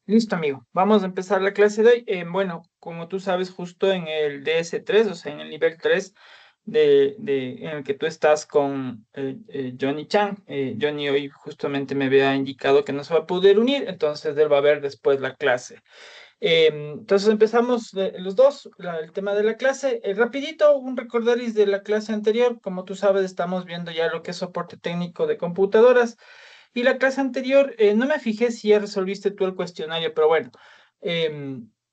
Listo, amigo. Vamos a empezar la clase de hoy. Bueno, como tú sabes, justo en el DS3, o sea, en el nivel 3 en el que tú estás con Johnny Chan. Johnny hoy justamente me había indicado que no se va a poder unir, entonces él va a ver después la clase. Entonces empezamos los dos, el tema de la clase. Rapidito, un recorderis de la clase anterior. Como tú sabes, estamos viendo ya lo que es soporte técnico de computadoras. Y la clase anterior, no me fijé si ya resolviste tú el cuestionario, pero bueno,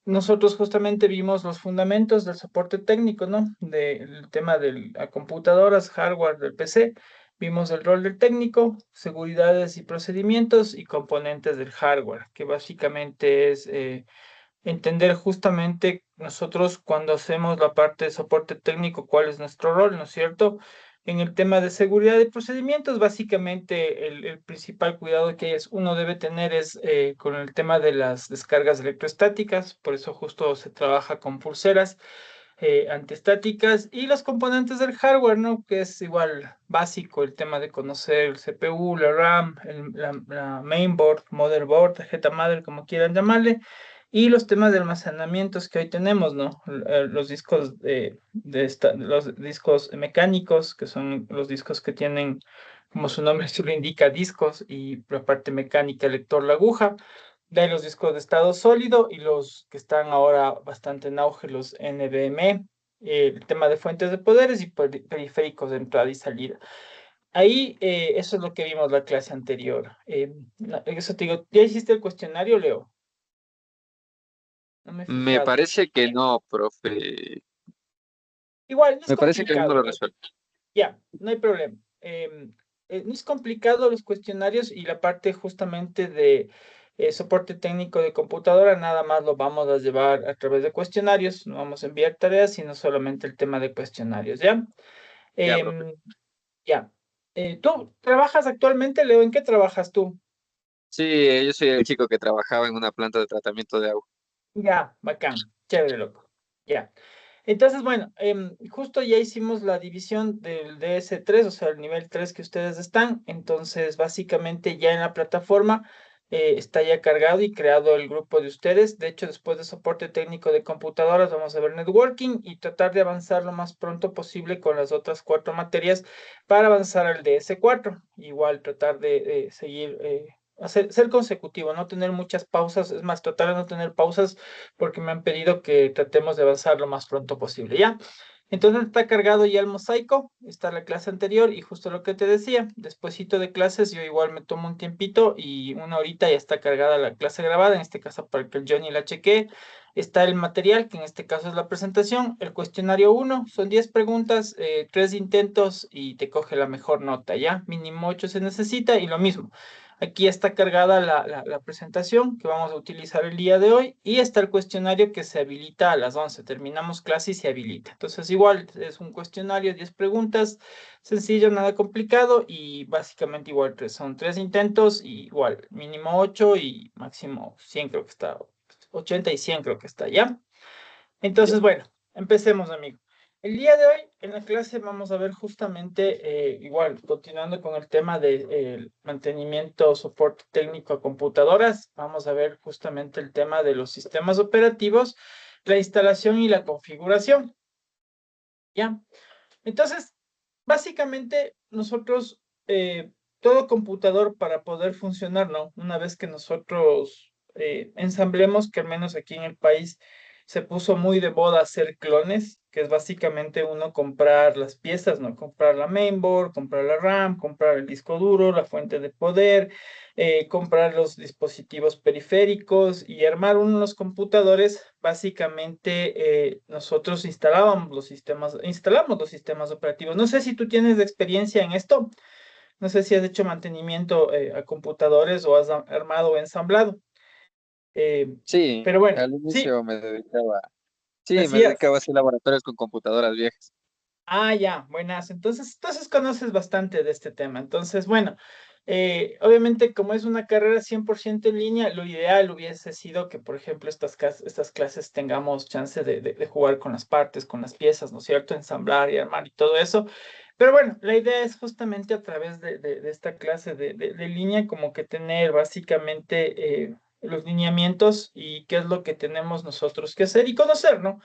nosotros justamente vimos los fundamentos del soporte técnico, ¿no? Del tema de las computadoras, hardware del PC. Vimos el rol del técnico, seguridades y procedimientos y componentes del hardware, que básicamente es entender justamente nosotros cuando hacemos la parte de soporte técnico, cuál es nuestro rol, ¿no es cierto? En el tema de seguridad de procedimientos, básicamente el principal cuidado que uno debe tener es con el tema de las descargas electrostáticas, por eso justo se trabaja con pulseras antiestáticas y los componentes del hardware, ¿no? Que es igual básico el tema de conocer el CPU, la RAM, la mainboard, motherboard, tarjeta madre, como quieran llamarle, y los temas de almacenamientos que hoy tenemos, ¿no? Los discos los discos mecánicos, que son los discos que tienen, como su nombre se lo indica, discos y la parte mecánica, el lector, la aguja. De ahí los discos de estado sólido y los que están ahora bastante en auge, los NVMe, el tema de fuentes de poderes y periféricos de entrada y salida. Ahí, eso es lo que vimos la clase anterior. Eso te digo, ¿ya hiciste el cuestionario, Leo? No me he Me fijado. parece que no, profe. Igual, no es Me parece que aún no complicado. lo resuelto. Ya, no hay problema. No es complicado los cuestionarios y la parte justamente de soporte técnico de computadora, nada más lo vamos a llevar a través de cuestionarios, no vamos a enviar tareas, sino solamente el tema de cuestionarios, ¿ya? Ya, profe. Em, ya. ¿Tú trabajas actualmente, Leo? ¿En qué trabajas tú? Sí, yo soy el chico que trabajaba en una planta de tratamiento de agua. Ya, bacán, chévere, loco. Ya. Entonces, bueno, justo ya hicimos la división del DS3, o sea, el nivel 3 que ustedes están. Entonces, básicamente ya en la plataforma está ya cargado y creado el grupo de ustedes. De hecho, después de soporte técnico de computadoras, vamos a ver networking y tratar de avanzar lo más pronto posible con las otras cuatro materias para avanzar al DS4. Igual tratar de seguir, ser consecutivo, no tener muchas pausas. Es más, tratar de no tener pausas porque me han pedido que tratemos de avanzar lo más pronto posible, ¿ya? Entonces está cargado ya el mosaico, está la clase anterior y justo lo que te decía, despuesito de clases yo igual me tomo un tiempito y una horita ya está cargada la clase grabada, en este caso para que el Johnny la chequee. Está el material, que en este caso es la presentación, el cuestionario uno son 10 preguntas, 3 intentos y te coge la mejor nota, ¿ya? Mínimo 8 se necesita y lo mismo. Aquí está cargada la presentación que vamos a utilizar el día de hoy y está el cuestionario que se habilita a las 11. Terminamos clase y se habilita. Entonces, igual es un cuestionario, 10 preguntas, sencillo, nada complicado y básicamente igual son 3 intentos, y igual mínimo 8 y máximo 100 creo que está, 80 y 100 creo que está, ¿ya? Ya. Entonces, bueno, empecemos, amigo. El día de hoy en la clase vamos a ver justamente, igual, continuando con el tema de mantenimiento, soporte técnico a computadoras, vamos a ver justamente el tema de los sistemas operativos, la instalación y la configuración, ¿ya? Entonces, básicamente nosotros, todo computador para poder funcionar, ¿no? Una vez que nosotros ensamblemos, que al menos aquí en el país se puso muy de moda hacer clones, que es básicamente uno comprar las piezas, ¿no? Comprar la mainboard, comprar la RAM, comprar el disco duro, la fuente de poder, comprar los dispositivos periféricos y armar unos computadores. Básicamente, nosotros instalamos los sistemas operativos. No sé si tú tienes experiencia en esto, no sé si has hecho mantenimiento a computadores o has armado o ensamblado. Eh, Sí, pero bueno, al sí, inicio me dedicaba. Sí, me decías. dedicaba a hacer laboratorios con computadoras viejas. Ah, ya, buenas. Entonces conoces bastante de este tema. Entonces, bueno, obviamente como es una carrera 100% en línea, lo ideal hubiese sido que, por ejemplo, estas clases tengamos chance de jugar con las partes, con las piezas, ¿no es cierto? Ensamblar y armar y todo eso. Pero bueno, la idea es justamente a través de esta clase de línea como que tener básicamente los lineamientos y qué es lo que tenemos nosotros que hacer y conocer, ¿no?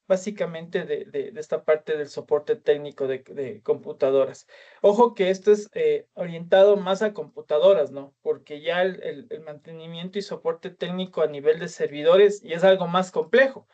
Básicamente de esta parte del soporte técnico de computadoras. Ojo que esto es orientado más a computadoras, ¿no? Porque ya el mantenimiento y soporte técnico a nivel de servidores ya es algo más complejo.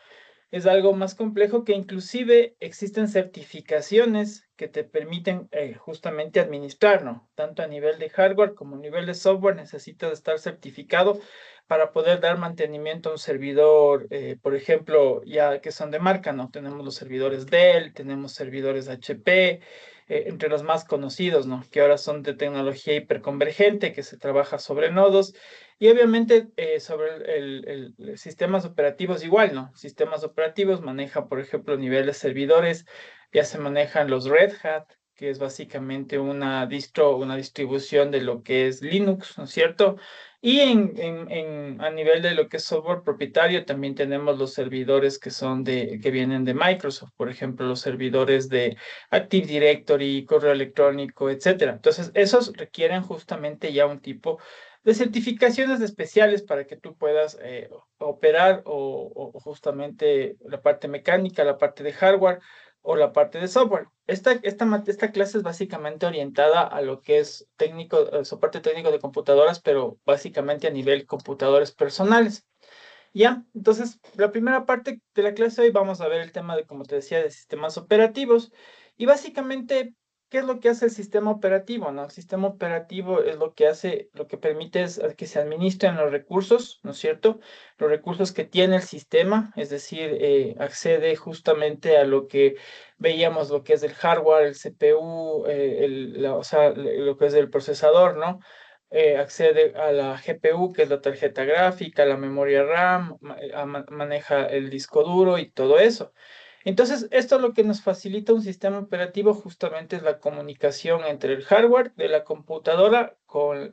Es algo más complejo que inclusive existen certificaciones que te permiten justamente administrar, ¿no? Tanto a nivel de hardware como a nivel de software necesitas estar certificado para poder dar mantenimiento a un servidor, por ejemplo, ya que son de marca, ¿no? Tenemos los servidores Dell, tenemos servidores HP, entre los más conocidos, ¿no? Que ahora son de tecnología hiperconvergente, que se trabaja sobre nodos. Y obviamente sobre sistemas operativos igual, ¿no? Sistemas operativos maneja, por ejemplo, niveles servidores, ya se manejan los Red Hat, que es básicamente una una distribución de lo que es Linux, ¿no es cierto? Y a nivel de lo que es software propietario, también tenemos los servidores que son que vienen de Microsoft, por ejemplo, los servidores de Active Directory, correo electrónico, etcétera. Entonces, esos requieren justamente ya un tipo de certificaciones especiales para que tú puedas operar o justamente la parte mecánica, la parte de hardware o la parte de software. Esta clase es básicamente orientada a lo que es técnico, soporte técnico de computadoras, pero básicamente a nivel computadores personales. Ya, entonces la primera parte de la clase hoy vamos a ver el tema de, como te decía, de sistemas operativos y básicamente, ¿qué es lo que hace el sistema operativo, no? El sistema operativo es lo que hace, lo que permite es que se administren los recursos, ¿no es cierto? Los recursos que tiene el sistema, es decir, accede justamente a lo que veíamos, lo que es el hardware, el CPU, o sea, lo que es el procesador, ¿no? Accede a la GPU, que es la tarjeta gráfica, la memoria RAM, maneja el disco duro y todo eso. Entonces, esto lo que nos facilita un sistema operativo justamente es la comunicación entre el hardware de la computadora con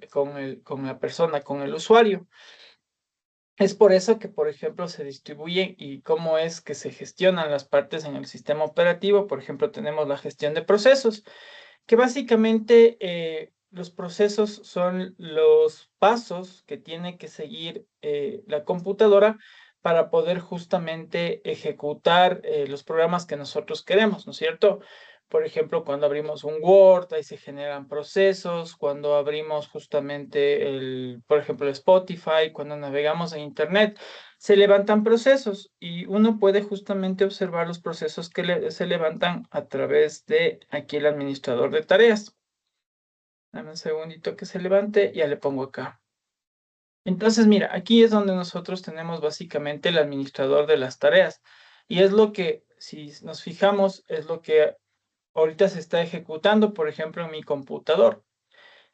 la persona, con el usuario. Es por eso que, por ejemplo, se distribuyen y cómo es que se gestionan las partes en el sistema operativo. Por ejemplo, tenemos la gestión de procesos que básicamente los procesos son los pasos que tiene que seguir la computadora para poder justamente ejecutar los programas que nosotros queremos, ¿no es cierto? Por ejemplo, cuando abrimos un Word, ahí se generan procesos, cuando abrimos justamente por ejemplo, el Spotify, cuando navegamos en Internet, se levantan procesos y uno puede justamente observar los procesos que se levantan a través de aquí el administrador de tareas. Dame un segundito que se levante, ya le pongo acá. Entonces, mira, aquí es donde nosotros tenemos básicamente el administrador de las tareas y es lo que, si nos fijamos, es lo que ahorita se está ejecutando, por ejemplo, en mi computador.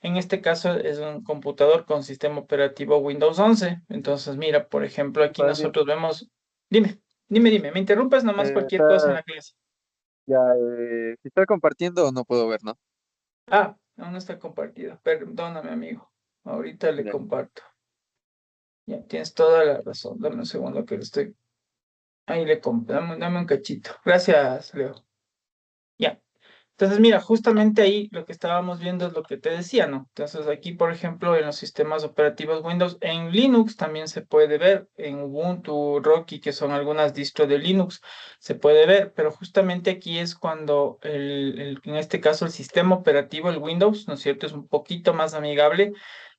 En este caso es un computador con sistema operativo Windows 11. Entonces, mira, por ejemplo, aquí Francis, nosotros vemos, dime, me interrumpes nomás cualquier cosa en está la clase. ya, Si está compartiendo, no puedo ver, ¿no? Ah, aún no está compartido. Perdóname, amigo. Ahorita le Ya. comparto. Ya, tienes toda la razón. Dame un segundo que lo estoy. Ahí le comparto. Dame un cachito. Gracias, Leo. Ya. Entonces, mira, justamente ahí lo que estábamos viendo es lo que te decía, ¿no? Entonces, aquí, por ejemplo, en los sistemas operativos Windows, en Linux también se puede ver, en Ubuntu, Rocky, que son algunas distros de Linux, se puede ver, pero justamente aquí es cuando en este caso el sistema operativo, el Windows, ¿no es cierto? Es un poquito más amigable.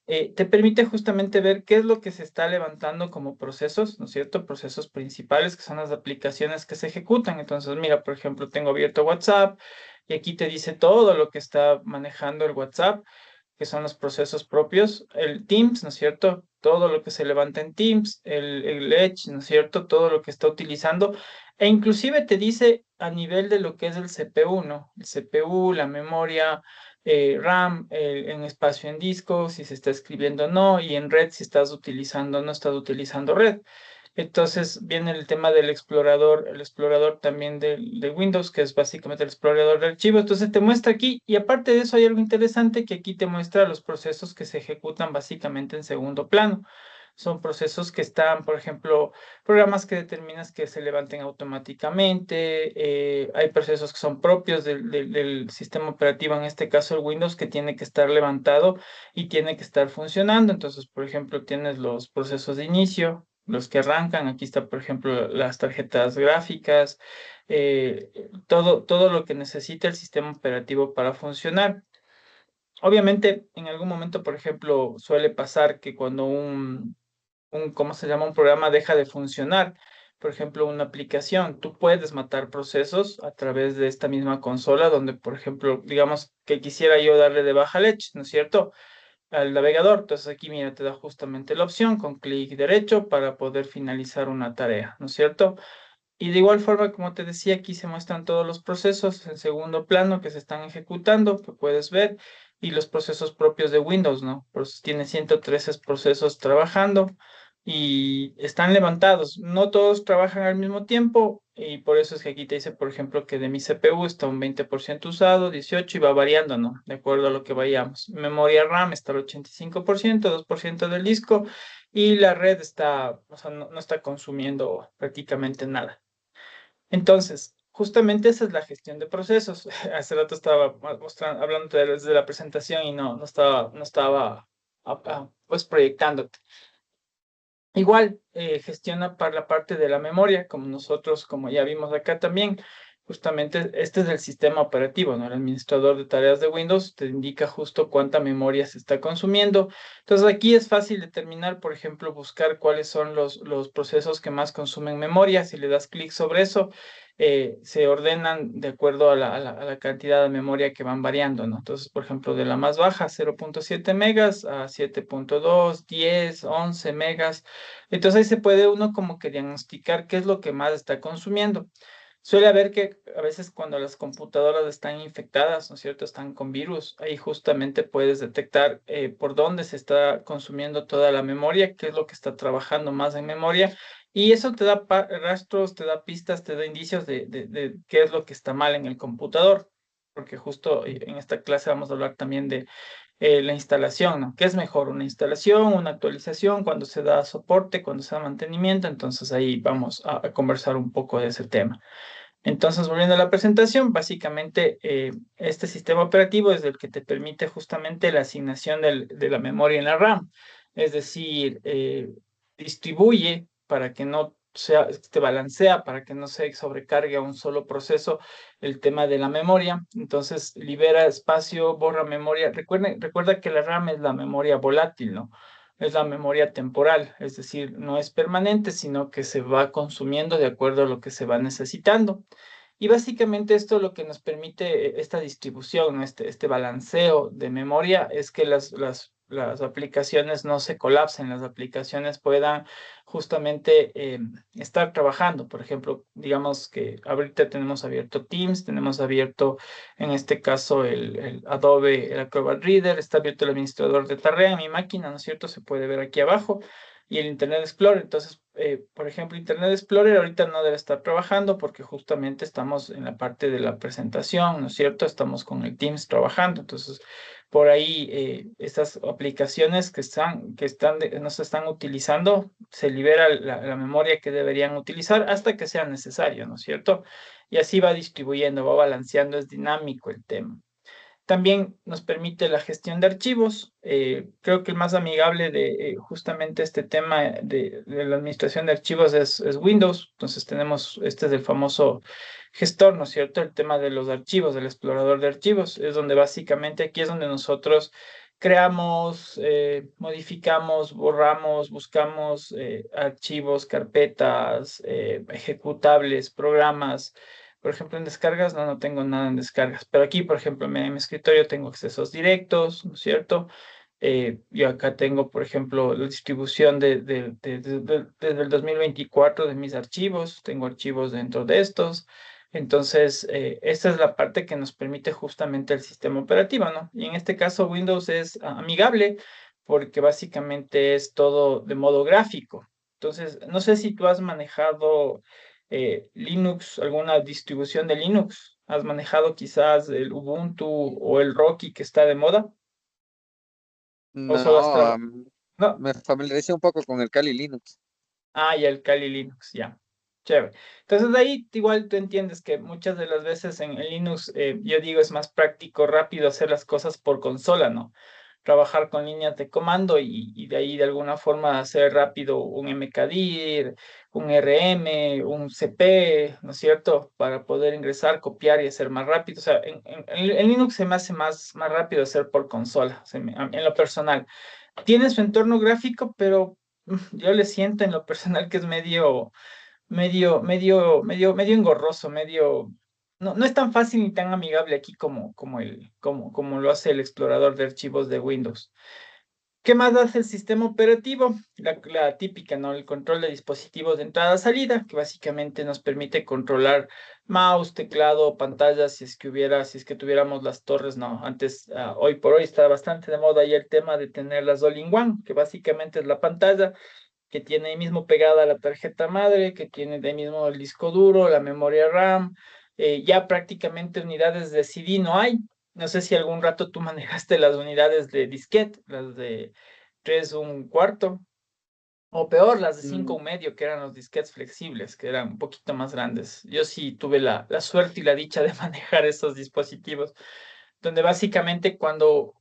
Te permite justamente ver qué es lo que se está levantando como procesos, ¿no es cierto? Procesos principales, que son las aplicaciones que se ejecutan. Entonces, mira, por ejemplo, tengo abierto WhatsApp y aquí te dice todo lo que está manejando el WhatsApp, que son los procesos propios, el Teams, ¿no es cierto? Todo lo que se levanta en Teams, el Edge, ¿no es cierto? Todo lo que está utilizando. E inclusive te dice a nivel de lo que es el CPU, ¿no? El CPU, la memoria, RAM, en espacio en disco, si se está escribiendo o no, y en red si estás utilizando o no estás utilizando red. Entonces viene el tema del explorador, el explorador también de Windows, que es básicamente el explorador de archivos. Entonces te muestra aquí, y aparte de eso hay algo interesante que aquí te muestra los procesos que se ejecutan básicamente en segundo plano. son procesos que están, por ejemplo, programas que determinas que se levanten automáticamente, hay procesos que son propios del sistema operativo, en este caso el Windows, que tiene que estar levantado y tiene que estar funcionando. Entonces, por ejemplo, tienes los procesos de inicio, los que arrancan. Aquí está, por ejemplo, las tarjetas gráficas, todo lo que necesita el sistema operativo para funcionar. Obviamente, en algún momento, por ejemplo, suele pasar que cuando ¿cómo se llama? Un programa deja de funcionar. Por ejemplo, una aplicación, tú puedes matar procesos a través de esta misma consola, donde, por ejemplo, digamos que quisiera yo darle de baja leche, ¿no es cierto? Al navegador. Entonces aquí, mira, te da justamente la opción con clic derecho para poder finalizar una tarea, ¿no es cierto? Y de igual forma, como te decía, aquí se muestran todos los procesos en segundo plano que se están ejecutando, que puedes ver, y los procesos propios de Windows, ¿no? Pues tiene 113 procesos trabajando y están levantados. No todos trabajan al mismo tiempo y por eso es que aquí te dice, por ejemplo, que de mi CPU está un 20% usado, 18 y va variando, ¿no? De acuerdo a lo que vayamos. Memoria RAM está al 85%, 2% del disco y la red está, o sea, no está consumiendo prácticamente nada. Entonces, justamente esa es la gestión de procesos. Hace rato estaba hablando desde la presentación y no estaba pues proyectándote. Igual, gestiona para la parte de la memoria, como nosotros, como ya vimos acá también. Justamente este es el sistema operativo, ¿no? El administrador de tareas de Windows te indica justo cuánta memoria se está consumiendo. Entonces aquí es fácil determinar, por ejemplo, buscar cuáles son los procesos que más consumen memoria. Si le das clic sobre eso, se ordenan de acuerdo a la cantidad de memoria que van variando, ¿no? Entonces, por ejemplo, de la más baja, 0.7 megas a 7.2, 10, 11 megas. Entonces ahí se puede uno como que diagnosticar qué es lo que más está consumiendo. Suele haber que a veces cuando las computadoras están infectadas, ¿no es cierto? Están con virus, ahí justamente puedes detectar por dónde se está consumiendo toda la memoria, qué es lo que está trabajando más en memoria. Y eso te da rastros, te da pistas, te da indicios de qué es lo que está mal en el computador. Porque justo en esta clase vamos a hablar también de la instalación, ¿no? ¿Qué es mejor? ¿Una instalación, una actualización, cuando se da soporte, cuando se da mantenimiento? Entonces ahí vamos a conversar un poco de ese tema. Entonces, volviendo a la presentación, básicamente este sistema operativo es el que te permite justamente la asignación de la memoria en la RAM. Es decir, distribuye para que no sea, te balancea para que no se sobrecargue a un solo proceso el tema de la memoria. Entonces, libera espacio, borra memoria. Recuerda que la RAM es la memoria volátil, ¿no? Es la memoria temporal, es decir, no es permanente, sino que se va consumiendo de acuerdo a lo que se va necesitando. Y básicamente esto lo que nos permite esta distribución, ¿no? Este balanceo de memoria es que las aplicaciones no se colapsen, las aplicaciones puedan justamente estar trabajando. Por ejemplo, digamos que ahorita tenemos abierto Teams, tenemos abierto en este caso el Adobe, el Acrobat Reader, está abierto el administrador de tarea en mi máquina, ¿no es cierto? Se puede ver aquí abajo y el Internet Explorer. Entonces, por ejemplo, Internet Explorer ahorita no debe estar trabajando porque justamente estamos en la parte de la presentación, ¿no es cierto? Estamos con el Teams trabajando. Entonces, por ahí, estas aplicaciones no se están utilizando, se libera la memoria que deberían utilizar hasta que sea necesario, ¿no es cierto? Y así va distribuyendo, va balanceando, es dinámico el tema. También nos permite la gestión de archivos. Creo que el más amigable de justamente este tema de la administración de archivos es Windows. Entonces tenemos, este es el famoso gestor, ¿no es cierto? El tema de los archivos, del explorador de archivos. Es donde básicamente aquí es donde nosotros creamos, modificamos, borramos, buscamos archivos, carpetas, ejecutables, programas. Por ejemplo, en descargas, no tengo nada en descargas. Pero aquí, por ejemplo, en mi escritorio tengo accesos directos, ¿no es cierto? Yo acá tengo, por ejemplo, la distribución desde el 2024 de mis archivos. Tengo archivos dentro de estos. Entonces, esta es la parte que nos permite justamente el sistema operativo, ¿no? Y en este caso, Windows es amigable porque básicamente es todo de modo gráfico. Entonces, no sé si tú has manejado Linux, alguna distribución de Linux. ¿Has manejado quizás el Ubuntu o el Rocky que está de moda? ¿O solo has No, trabajado? No, Me familiaricé un poco con el Kali Linux. ah, y el Kali Linux, ya. Chévere. Entonces, de ahí igual tú entiendes que muchas de las veces en Linux, yo digo, es más práctico, rápido hacer las cosas por consola, ¿no? Trabajar con líneas de comando y de ahí de alguna forma hacer rápido un mkdir, un rm, un cp, ¿no es cierto? Para poder ingresar, copiar y hacer más rápido. O sea, en Linux se me hace más rápido hacer por consola, en lo personal. Tiene su entorno gráfico, pero yo le siento en lo personal que es medio engorroso, no es tan fácil ni tan amigable aquí como lo hace el explorador de archivos de Windows. ¿Qué más hace el sistema operativo? La típica, ¿no? El control de dispositivos de entrada-salida, que básicamente nos permite controlar mouse, teclado, pantalla, si es que tuviéramos las torres, ¿no? Antes, hoy por hoy está bastante de moda ya el tema de tener las all-in-one, que básicamente es la pantalla que tiene ahí mismo pegada la tarjeta madre, que tiene de ahí mismo el disco duro, la memoria RAM, ya prácticamente unidades de CD no hay. No sé si algún rato tú manejaste las unidades de disquete, las de 3 un cuarto, o peor, las de 5 Mm, un medio, que eran los disquetes flexibles, que eran un poquito más grandes. Yo sí tuve la suerte y la dicha de manejar esos dispositivos, donde básicamente cuando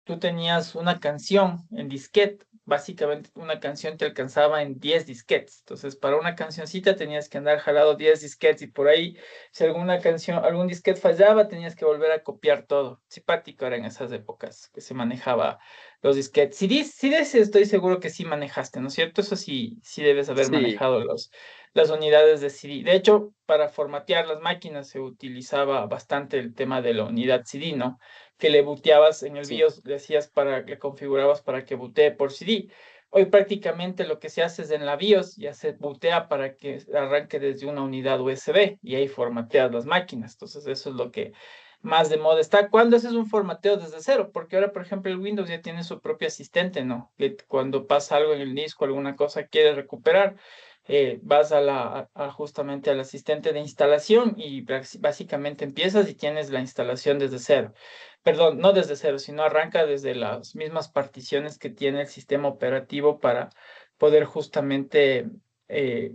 tú tenías una canción en disquete, básicamente una canción te alcanzaba en 10 disquetes. Entonces, para una cancioncita tenías que andar jalado 10 disquetes y por ahí, si alguna canción, algún disquete fallaba, tenías que volver a copiar todo. Simpático era en esas épocas que se manejaba los disquetes. CDs estoy seguro que sí manejaste, ¿no es cierto? Eso sí, sí debes haber sí, manejado las unidades de CD. De hecho, para formatear las máquinas se utilizaba bastante el tema de la unidad CD, ¿no? Que le booteabas en el sí, BIOS, le configurabas para que bootee por CD. Hoy prácticamente lo que se hace es en la BIOS ya se bootea para que arranque desde una unidad USB y ahí formateas las máquinas. Entonces eso es lo que más de moda está. ¿Cuándo haces un formateo desde cero? Porque ahora, por ejemplo, el Windows ya tiene su propio asistente, ¿no? Que cuando pasa algo en el disco, alguna cosa quieres recuperar, vas justamente al asistente de instalación y básicamente empiezas y tienes la instalación desde cero. Perdón, no desde cero, sino arranca desde las mismas particiones que tiene el sistema operativo para poder justamente eh,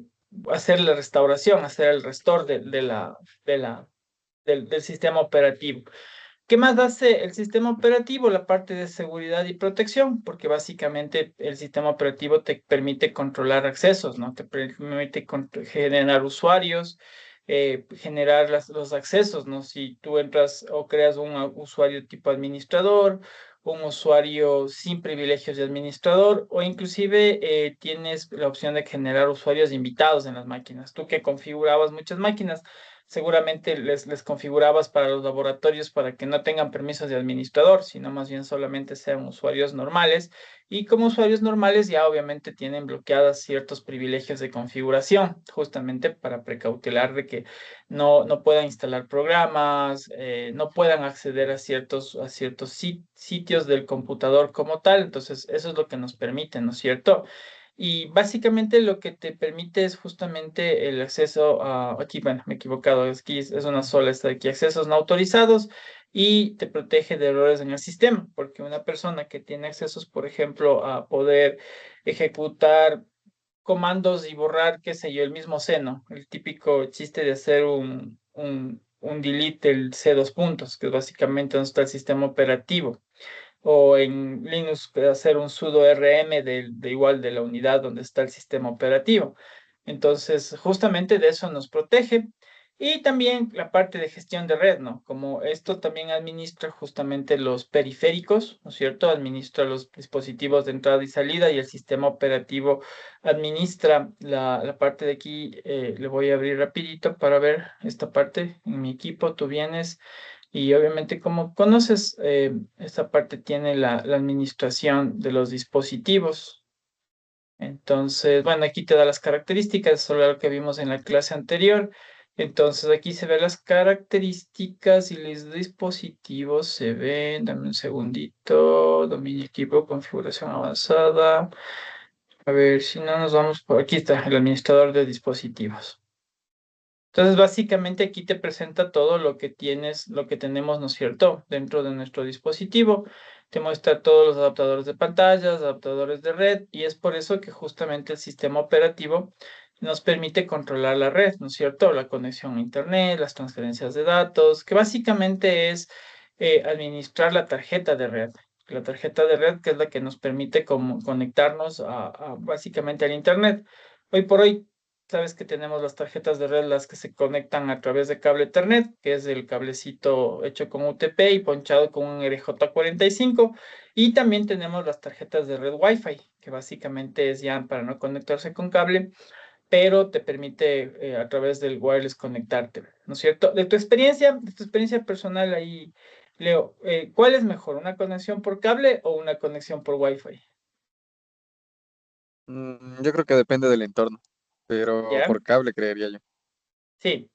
hacer la restauración, hacer el restore de la, del sistema operativo. ¿Qué más hace el sistema operativo? La parte de seguridad y protección, porque básicamente el sistema operativo te permite controlar accesos, ¿no? Te permite generar usuarios, generar los accesos, ¿no? Si tú entras o creas un usuario tipo administrador, un usuario sin privilegios de administrador, o inclusive tienes la opción de generar usuarios invitados en las máquinas. Tú que configurabas muchas máquinas seguramente les configurabas para los laboratorios para que no tengan permisos de administrador, sino más bien solamente sean usuarios normales. Y como usuarios normales ya obviamente tienen bloqueadas ciertos privilegios de configuración, justamente para precautelar de que no puedan instalar programas, no puedan acceder a ciertos sitios del computador como tal. Entonces, eso es lo que nos permite, ¿no es cierto? Y básicamente lo que te permite es justamente el acceso aquí, bueno, me he equivocado, aquí es una sola, está aquí, accesos no autorizados y te protege de errores en el sistema, porque una persona que tiene accesos, por ejemplo, a poder ejecutar comandos y borrar, qué sé yo, el mismo seno, el típico chiste de hacer un delete del C dos puntos, que es básicamente donde está el sistema operativo o en Linux hacer un sudo rm de igual de la unidad donde está el sistema operativo. Entonces, justamente de eso nos protege. Y también la parte de gestión de red, ¿no? Como esto también administra justamente los periféricos, ¿no es cierto? Administra los dispositivos de entrada y salida y el sistema operativo administra la parte de aquí. Le voy a abrir rapidito para ver esta parte. En mi equipo tú vienes y obviamente, como conoces, esta parte tiene la administración de los dispositivos. Entonces, bueno, aquí te da las características, sobre lo que vimos en la clase anterior. Entonces, aquí se ven las características y los dispositivos se ven. Dame un segundito. Dominio equipo, configuración avanzada. A ver, si no nos vamos por aquí está el administrador de dispositivos. Entonces, básicamente aquí te presenta todo lo que tienes, lo que tenemos, ¿no es cierto?, dentro de nuestro dispositivo. Te muestra todos los adaptadores de pantallas, adaptadores de red, y es por eso que justamente el sistema operativo nos permite controlar la red, ¿no es cierto? La conexión a Internet, las transferencias de datos, que básicamente es administrar la tarjeta de red. La tarjeta de red que es la que nos permite conectarnos básicamente al Internet. Hoy por hoy sabes que tenemos las tarjetas de red, las que se conectan a través de cable Ethernet, que es el cablecito hecho con UTP y ponchado con un RJ45. Y también tenemos las tarjetas de red Wi-Fi, que básicamente es ya para no conectarse con cable, pero te permite a través del wireless conectarte, ¿no es cierto? De tu experiencia personal ahí, Leo, ¿cuál es mejor, una conexión por cable o una conexión por Wi-Fi? Yo creo que depende del entorno, pero ¿Ya? por cable creería yo. Sí.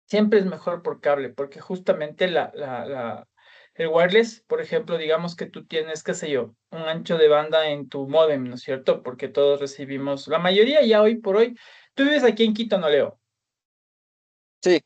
Siempre es mejor por cable, porque justamente el wireless, por ejemplo, digamos que tú tienes, qué sé yo, un ancho de banda en tu módem, ¿no es cierto? Porque todos recibimos, la mayoría ya hoy por hoy, tú vives aquí en Quito, ¿no, Leo? Sí,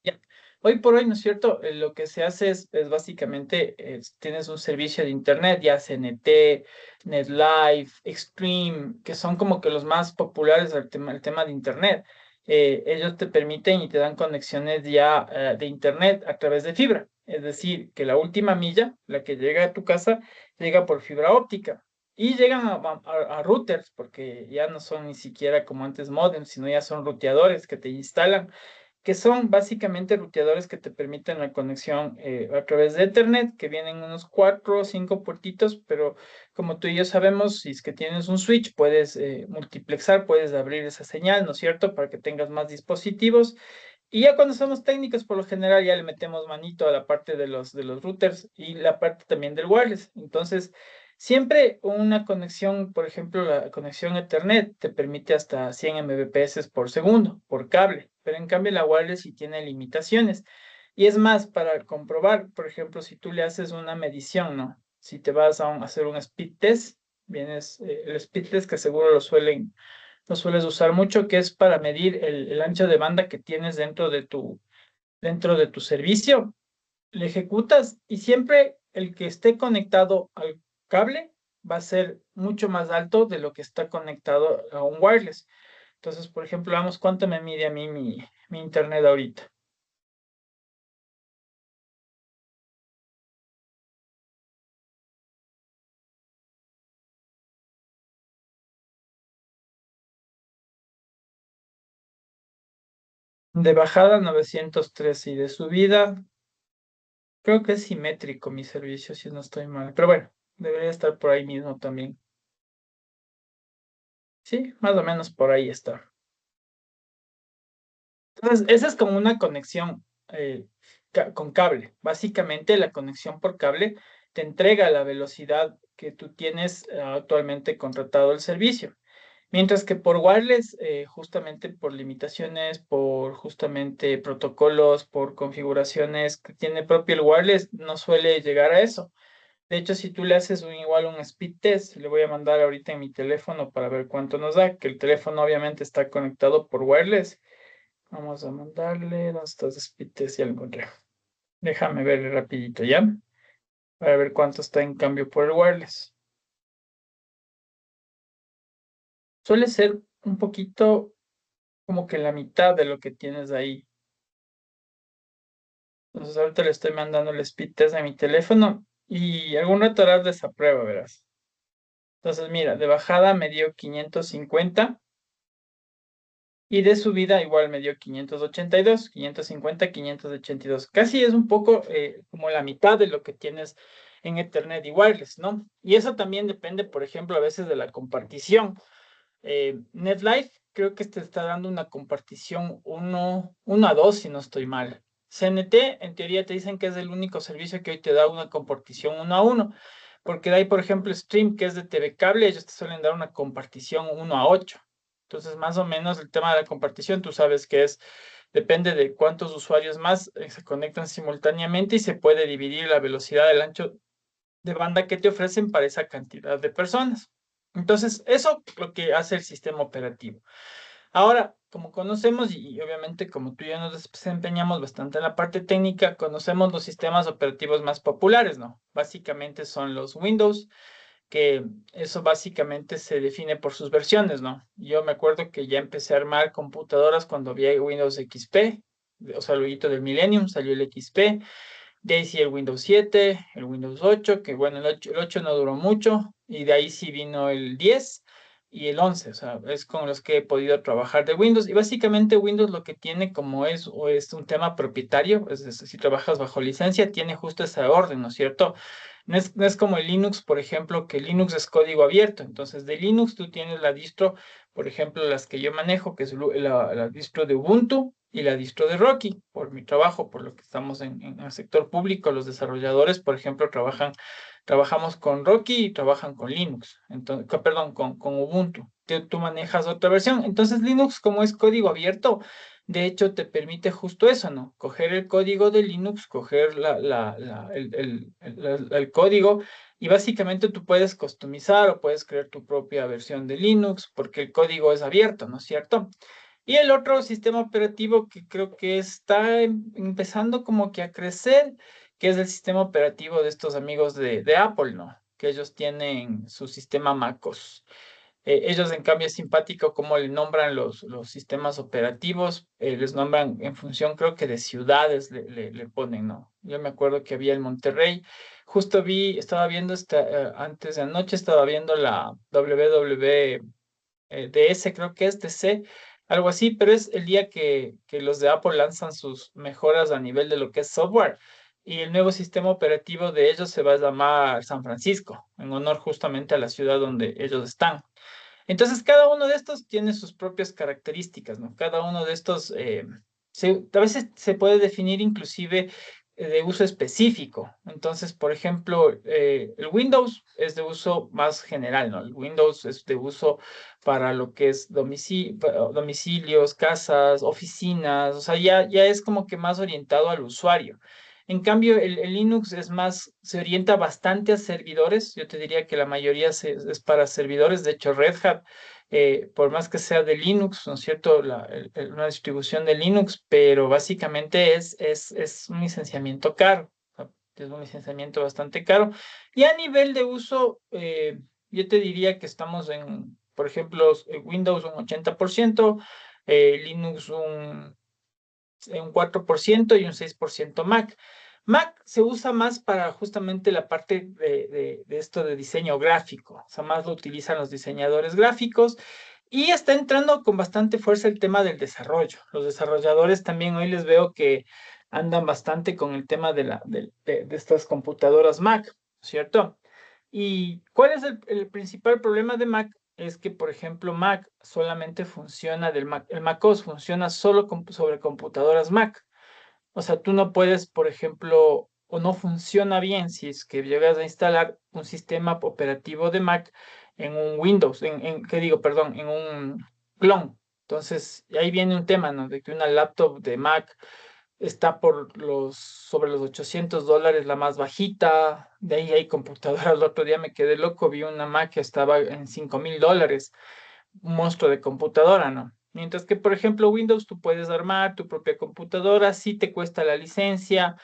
Ya. Hoy por hoy, ¿no es cierto? Lo que se hace es básicamente, tienes un servicio de internet, ya CNT, NetLife, Extreme, que son como que los más populares el tema de internet. Ellos te permiten y te dan conexiones ya de internet a través de fibra. Es decir, que la última milla, la que llega a tu casa, llega por fibra óptica. Y llegan a routers, porque ya no son ni siquiera como antes modems, sino ya son ruteadores que te instalan, que son básicamente ruteadores que te permiten la conexión a través de Ethernet, que vienen unos 4 o 5 puertitos, pero como tú y yo sabemos, si es que tienes un switch, puedes multiplexar, puedes abrir esa señal, ¿no es cierto?, para que tengas más dispositivos. Y ya cuando somos técnicos, por lo general, ya le metemos manito a la parte de los routers y la parte también del wireless. Entonces, siempre una conexión, por ejemplo, la conexión Ethernet te permite hasta 100 Mbps por segundo, por cable, pero en cambio la wireless sí tiene limitaciones. Y es más, para comprobar, por ejemplo, si tú le haces una medición, ¿no? Si te vas a hacer un speed test, vienes, el speed test que seguro lo sueles usar mucho, que es para medir el ancho de banda que tienes dentro de tu servicio. Le ejecutas y siempre el que esté conectado al cable va a ser mucho más alto de lo que está conectado a un wireless. Entonces, por ejemplo, vamos, ¿cuánto me mide a mí mi internet ahorita? De bajada 903 y de subida, creo que es simétrico mi servicio, si no estoy mal. Pero bueno, debería estar por ahí mismo también. Sí, más o menos por ahí está. Entonces, esa es como una conexión con cable. Básicamente, la conexión por cable te entrega la velocidad que tú tienes actualmente contratado el servicio. Mientras que por wireless, justamente por limitaciones, por justamente protocolos, por configuraciones que tiene propio el wireless, no suele llegar a eso. De hecho, si tú le haces igual un speed test, le voy a mandar ahorita en mi teléfono para ver cuánto nos da, que el teléfono obviamente está conectado por wireless. Vamos a mandarle estos despites, ya lo encontré. Déjame ver rapidito, ¿ya? Para ver cuánto está en cambio por el wireless. Suele ser un poquito como que la mitad de lo que tienes ahí. Entonces ahorita le estoy mandando el speed test a mi teléfono y algún rato harás de esa prueba, verás. Entonces mira, de bajada me dio 550 y de subida igual me dio 582, 550, 582. Casi es un poco como la mitad de lo que tienes en Ethernet y wireless, ¿no? Y eso también depende, por ejemplo, a veces de la compartición. NetLife creo que te está dando una compartición 1 a 2, si no estoy mal. CNT, en teoría te dicen que es el único servicio que hoy te da una compartición 1 a 1, porque de ahí, por ejemplo, Stream, que es de TV Cable, ellos te suelen dar una compartición 1 a 8. Entonces, más o menos el tema de la compartición, tú sabes que depende de cuántos usuarios más se conectan simultáneamente y se puede dividir la velocidad del ancho de banda que te ofrecen para esa cantidad de personas. Entonces, eso es lo que hace el sistema operativo. Ahora, como conocemos y obviamente como tú y yo nos desempeñamos bastante en la parte técnica, conocemos los sistemas operativos más populares, ¿no? Básicamente son los Windows, que eso básicamente se define por sus versiones, ¿no? Yo me acuerdo que ya empecé a armar computadoras cuando había Windows XP, o sea, luego del Millennium salió el XP, de ahí sí el Windows 7, el Windows 8, que bueno, el 8 no duró mucho, y de ahí sí vino el 10 y el 11, o sea, es con los que he podido trabajar de Windows. Y básicamente Windows lo que tiene como es, o es un tema propietario, es decir, si trabajas bajo licencia, tiene justo esa orden, ¿no es cierto? No es como el Linux, por ejemplo, que Linux es código abierto. Entonces, de Linux tú tienes la distro, por ejemplo, las que yo manejo, que es la distro de Ubuntu y la distro de Rocky, por mi trabajo, por lo que estamos en el sector público. Los desarrolladores, por ejemplo, trabajamos con Rocky y trabajan con Linux, entonces, perdón, con Ubuntu. Tú manejas otra versión. Entonces, Linux, como es código abierto, de hecho, te permite justo eso, ¿no? Coger el código de Linux, coger el código y básicamente tú puedes customizar o puedes crear tu propia versión de Linux porque el código es abierto, ¿no es cierto? Y el otro sistema operativo que creo que está empezando como que a crecer, que es el sistema operativo de estos amigos de Apple, ¿no? Que ellos tienen su sistema MacOS. Ellos, en cambio, es simpático cómo le nombran los sistemas operativos, les nombran en función, creo que de ciudades le ponen, ¿no? Yo me acuerdo que había el Monterrey, justo estaba viendo antes de anoche, estaba viendo la WWDS, creo que es DC, algo así, pero es el día que los de Apple lanzan sus mejoras a nivel de lo que es software. Y el nuevo sistema operativo de ellos se va a llamar San Francisco, en honor justamente a la ciudad donde ellos están. Entonces, cada uno de estos tiene sus propias características, ¿no? Cada uno de estos, a veces se puede definir inclusive de uso específico. Entonces, por ejemplo, el Windows es de uso más general, ¿no? El Windows es de uso para lo que es domicilios, casas, oficinas, o sea, ya es como que más orientado al usuario. En cambio, el Linux es más, se orienta bastante a servidores. Yo te diría que la mayoría es para servidores. De hecho, Red Hat, por más que sea de Linux, ¿no es cierto? Una distribución de Linux, pero básicamente es un licenciamiento caro. O sea, es un licenciamiento bastante caro. Y a nivel de uso, yo te diría que estamos en, por ejemplo, Windows un 80%, Linux un 4% y un 6% Mac. Mac se usa más para justamente la parte de esto de diseño gráfico, o sea, más lo utilizan los diseñadores gráficos y está entrando con bastante fuerza el tema del desarrollo. Los desarrolladores también hoy les veo que andan bastante con el tema de estas computadoras Mac, ¿cierto? ¿Y cuál es el principal problema de Mac? Es que, por ejemplo, Mac solamente funciona el macOS funciona solo sobre computadoras Mac. O sea, tú no puedes, por ejemplo, o no funciona bien si es que llegas a instalar un sistema operativo de Mac en un Windows, ¿qué digo? Perdón, en un clon. Entonces, ahí viene un tema, ¿no? De que una laptop de Mac está sobre los $800 la más bajita. De ahí hay computadoras. El otro día me quedé loco, vi una Mac que estaba en $5,000, un monstruo de computadora, ¿no? Mientras que, por ejemplo, Windows tú puedes armar tu propia computadora, sí te cuesta la licencia,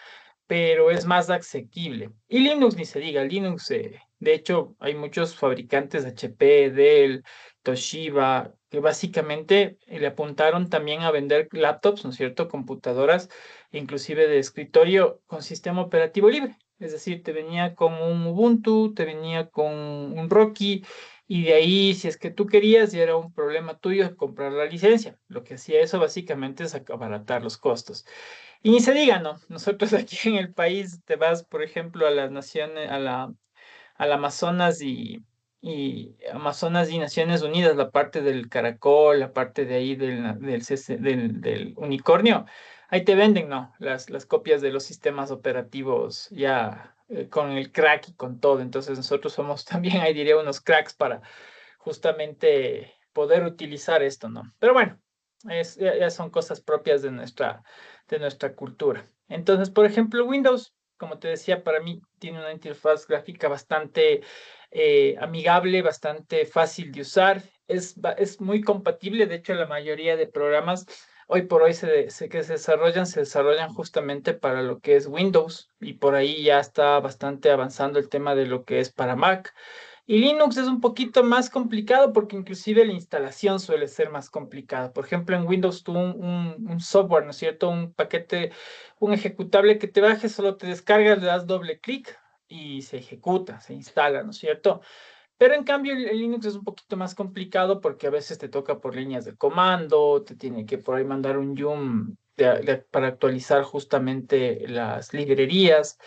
pero es más asequible. Y Linux ni se diga, Linux, de hecho, hay muchos fabricantes, HP, Dell, Toshiba, que básicamente le apuntaron también a vender laptops, ¿no es cierto? Computadoras, inclusive de escritorio con sistema operativo libre. Es decir, te venía con un Ubuntu, te venía con un Rocky, y de ahí, si es que tú querías, ya era un problema tuyo comprar la licencia. Lo que hacía eso básicamente es abaratar los costos. Y ni se diga, ¿no? Nosotros aquí en el país te vas, por ejemplo, a las naciones, al Amazonas y Amazonas y Naciones Unidas, la parte del caracol, la parte de ahí del unicornio, ahí te venden, ¿no? Las copias de los sistemas operativos ya con el crack y con todo. Entonces nosotros somos también, ahí diría, unos cracks para justamente poder utilizar esto, ¿no? Pero bueno, ya son cosas propias de nuestra cultura. Entonces, por ejemplo, Windows, como te decía, para mí tiene una interfaz gráfica bastante amigable, bastante fácil de usar. Es muy compatible, de hecho, la mayoría de programas hoy por hoy que se desarrollan justamente para lo que es Windows y por ahí ya está bastante avanzando el tema de lo que es para Mac. Y Linux es un poquito más complicado porque inclusive la instalación suele ser más complicada. Por ejemplo, en Windows tú un software, ¿no es cierto? Un paquete, un ejecutable que te bajes, solo te descargas, le das doble clic y se ejecuta, se instala, ¿no es cierto? Pero en cambio el Linux es un poquito más complicado porque a veces te toca por líneas de comando, te tiene que por ahí mandar un yum para actualizar justamente las librerías.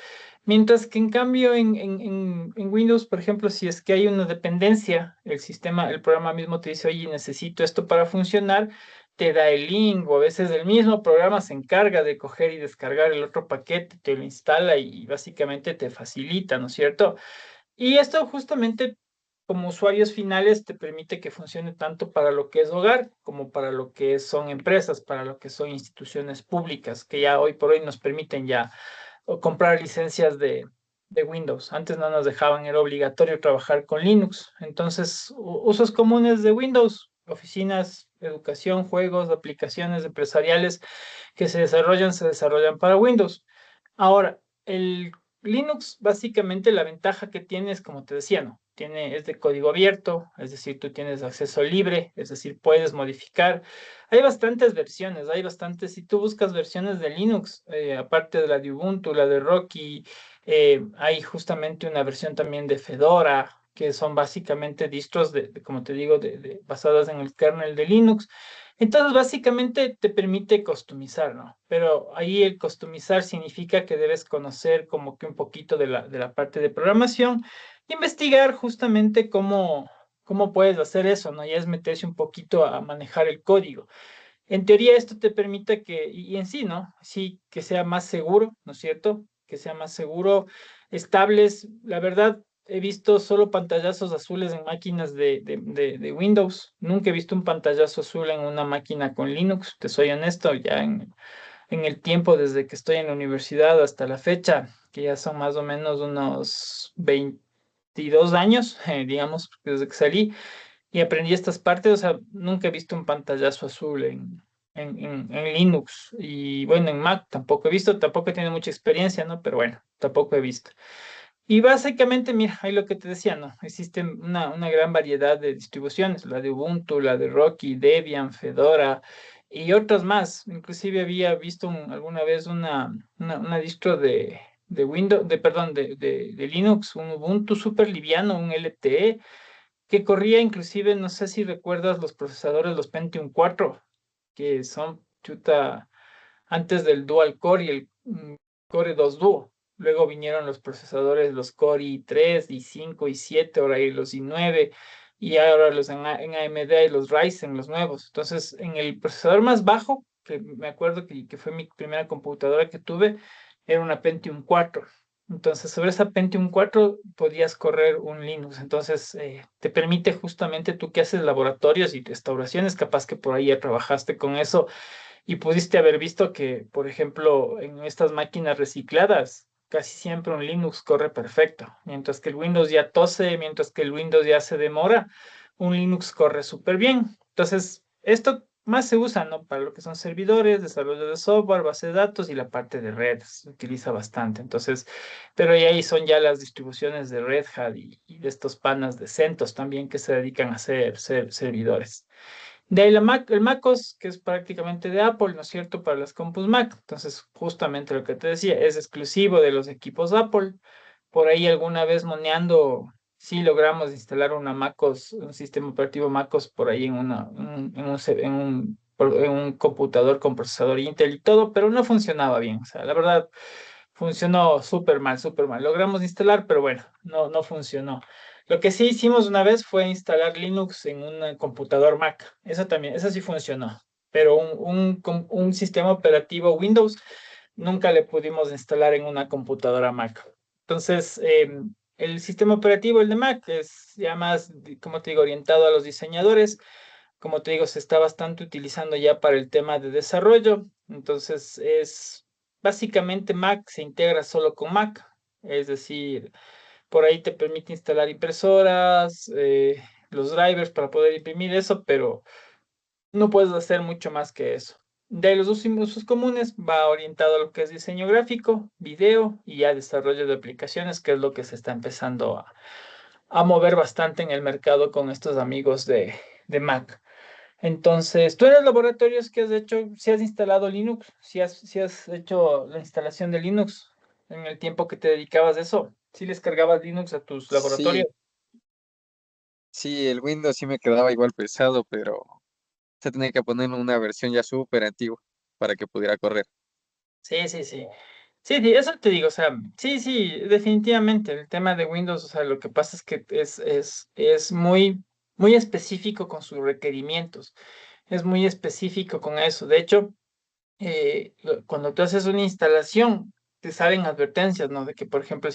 Mientras que en cambio en Windows, por ejemplo, si es que hay una dependencia, el sistema, el programa mismo te dice, oye, necesito esto para funcionar, te da el link o a veces el mismo programa se encarga de coger y descargar el otro paquete, te lo instala y básicamente te facilita, ¿no es cierto? Y esto justamente como usuarios finales te permite que funcione tanto para lo que es hogar como para lo que son empresas, para lo que son instituciones públicas, que ya hoy por hoy nos permiten ya o comprar licencias de Windows. Antes no nos dejaban, era obligatorio trabajar con Linux. Entonces, usos comunes de Windows, oficinas, educación, juegos, aplicaciones empresariales que se desarrollan para Windows. Ahora, el Linux, básicamente la ventaja que tiene es, como te decía, ¿no? Es de código abierto, es decir, tú tienes acceso libre, es decir, puedes modificar. Hay bastantes versiones, hay bastantes. Si tú buscas versiones de Linux, aparte de la de Ubuntu, la de Rocky, hay justamente una versión también de Fedora, que son básicamente distros como te digo, basadas en el kernel de Linux. Entonces, básicamente te permite customizar, ¿no? Pero ahí el customizar significa que debes conocer como que un poquito de la parte de programación, investigar justamente cómo puedes hacer eso, ¿no? Ya es meterse un poquito a manejar el código. En teoría esto te permite y en sí, ¿no? Sí, que sea más seguro, ¿no es cierto? Que sea más seguro, estables. La verdad, he visto solo pantallazos azules en máquinas de Windows. Nunca he visto un pantallazo azul en una máquina con Linux, te soy honesto, ya en el tiempo desde que estoy en la universidad hasta la fecha, que ya son más o menos unos 22 años, digamos, desde que salí y aprendí estas partes, o sea, nunca he visto un pantallazo azul en Linux y bueno, en Mac tampoco he visto, tampoco he tenido mucha experiencia, ¿no? Pero bueno, tampoco he visto. Y básicamente, mira, ahí lo que te decía, ¿no? Existen una gran variedad de distribuciones, la de Ubuntu, la de Rocky, Debian, Fedora y otras más. Inclusive había visto alguna vez una distro de Windows, perdón, de Linux, un Ubuntu súper liviano, un LTE que corría inclusive, no sé si recuerdas los procesadores, los Pentium 4, que son chuta antes del Dual Core y el Core 2 Duo. Luego vinieron los procesadores, los Core i3, i5, i7, ahora hay los i9 y ahora los en AMD hay los Ryzen, los nuevos. Entonces, en el procesador más bajo, que me acuerdo que fue mi primera computadora que tuve, era una Pentium 4. Entonces, sobre esa Pentium 4 podías correr un Linux. Entonces, te permite justamente tú que haces laboratorios y restauraciones, capaz que por ahí ya trabajaste con eso y pudiste haber visto que, por ejemplo, en estas máquinas recicladas, casi siempre un Linux corre perfecto. Mientras que el Windows ya tose, mientras que el Windows ya se demora, un Linux corre súper bien. Entonces, esto más se usa, ¿no? Para lo que son servidores, desarrollo de software, base de datos y la parte de redes. Se utiliza bastante. Entonces, pero ahí son ya las distribuciones de Red Hat y de estos panas de CentOS también que se dedican a hacer servidores. De ahí el MacOS, que es prácticamente de Apple, ¿no es cierto? Para las compus Mac. Entonces, justamente lo que te decía, es exclusivo de los equipos Apple. Por ahí alguna vez moneando, sí logramos instalar una MacOS, un sistema operativo MacOS por ahí en un computador con procesador Intel y todo, pero no funcionaba bien. O sea, la verdad, funcionó súper mal, súper mal. Logramos instalar, pero bueno, no funcionó. Lo que sí hicimos una vez fue instalar Linux en un computador Mac. Eso también, eso sí funcionó. Pero un sistema operativo Windows nunca le pudimos instalar en una computadora Mac. Entonces, el sistema operativo, el de Mac, es ya más, como te digo, orientado a los diseñadores. Como te digo, se está bastante utilizando ya para el tema de desarrollo. Entonces, básicamente Mac se integra solo con Mac. Es decir, Por ahí te permite instalar impresoras, los drivers para poder imprimir eso, pero no puedes hacer mucho más que eso. De ahí los usos comunes va orientado a lo que es diseño gráfico, video y ya desarrollo de aplicaciones, que es lo que se está empezando a mover bastante en el mercado con estos amigos de Mac. Entonces, tú en los laboratorios que has hecho, si has instalado Linux, si has hecho la instalación de Linux en el tiempo que te dedicabas a eso, si les cargabas Linux a tus laboratorios. Sí, sí, el Windows sí me quedaba igual pesado, pero se tenía que poner una versión ya súper antigua para que pudiera correr. Sí, sí, sí. Sí, sí, eso te digo, o sea, sí, sí, definitivamente el tema de Windows, o sea, lo que pasa es que es muy, muy específico con sus requerimientos, es muy específico con eso. De hecho, cuando tú haces una instalación, te salen advertencias, ¿no? De que, por ejemplo,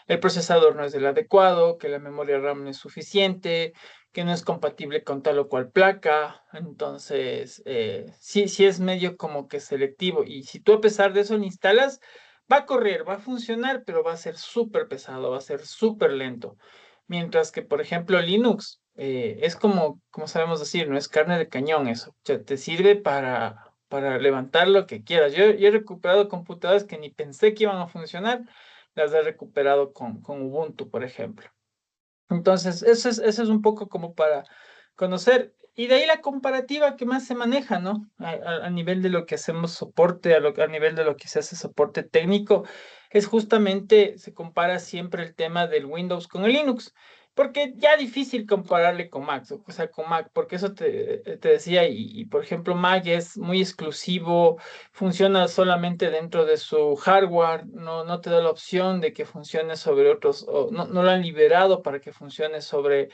el procesador no es el adecuado, que la memoria RAM no es suficiente, que no es compatible con tal o cual placa. Entonces, sí, sí es medio como que selectivo. Y si tú a pesar de eso lo instalas, va a correr, va a funcionar, pero va a ser súper pesado, va a ser súper lento. Mientras que, por ejemplo, Linux es como sabemos decir, no es carne de cañón eso. O sea, te sirve para levantar lo que quieras. Yo he recuperado computadoras que ni pensé que iban a funcionar, las he recuperado con Ubuntu, por ejemplo. Entonces, eso es un poco como para conocer. Y de ahí la comparativa que más se maneja, ¿no? A nivel de lo que hacemos soporte, a nivel de lo que se hace soporte técnico, es justamente, se compara siempre el tema del Windows con el Linux. Porque ya difícil compararle con Mac, o sea, con Mac, porque eso te decía, por ejemplo, Mac es muy exclusivo, funciona solamente dentro de su hardware, no te da la opción de que funcione sobre otros, o no lo han liberado para que funcione sobre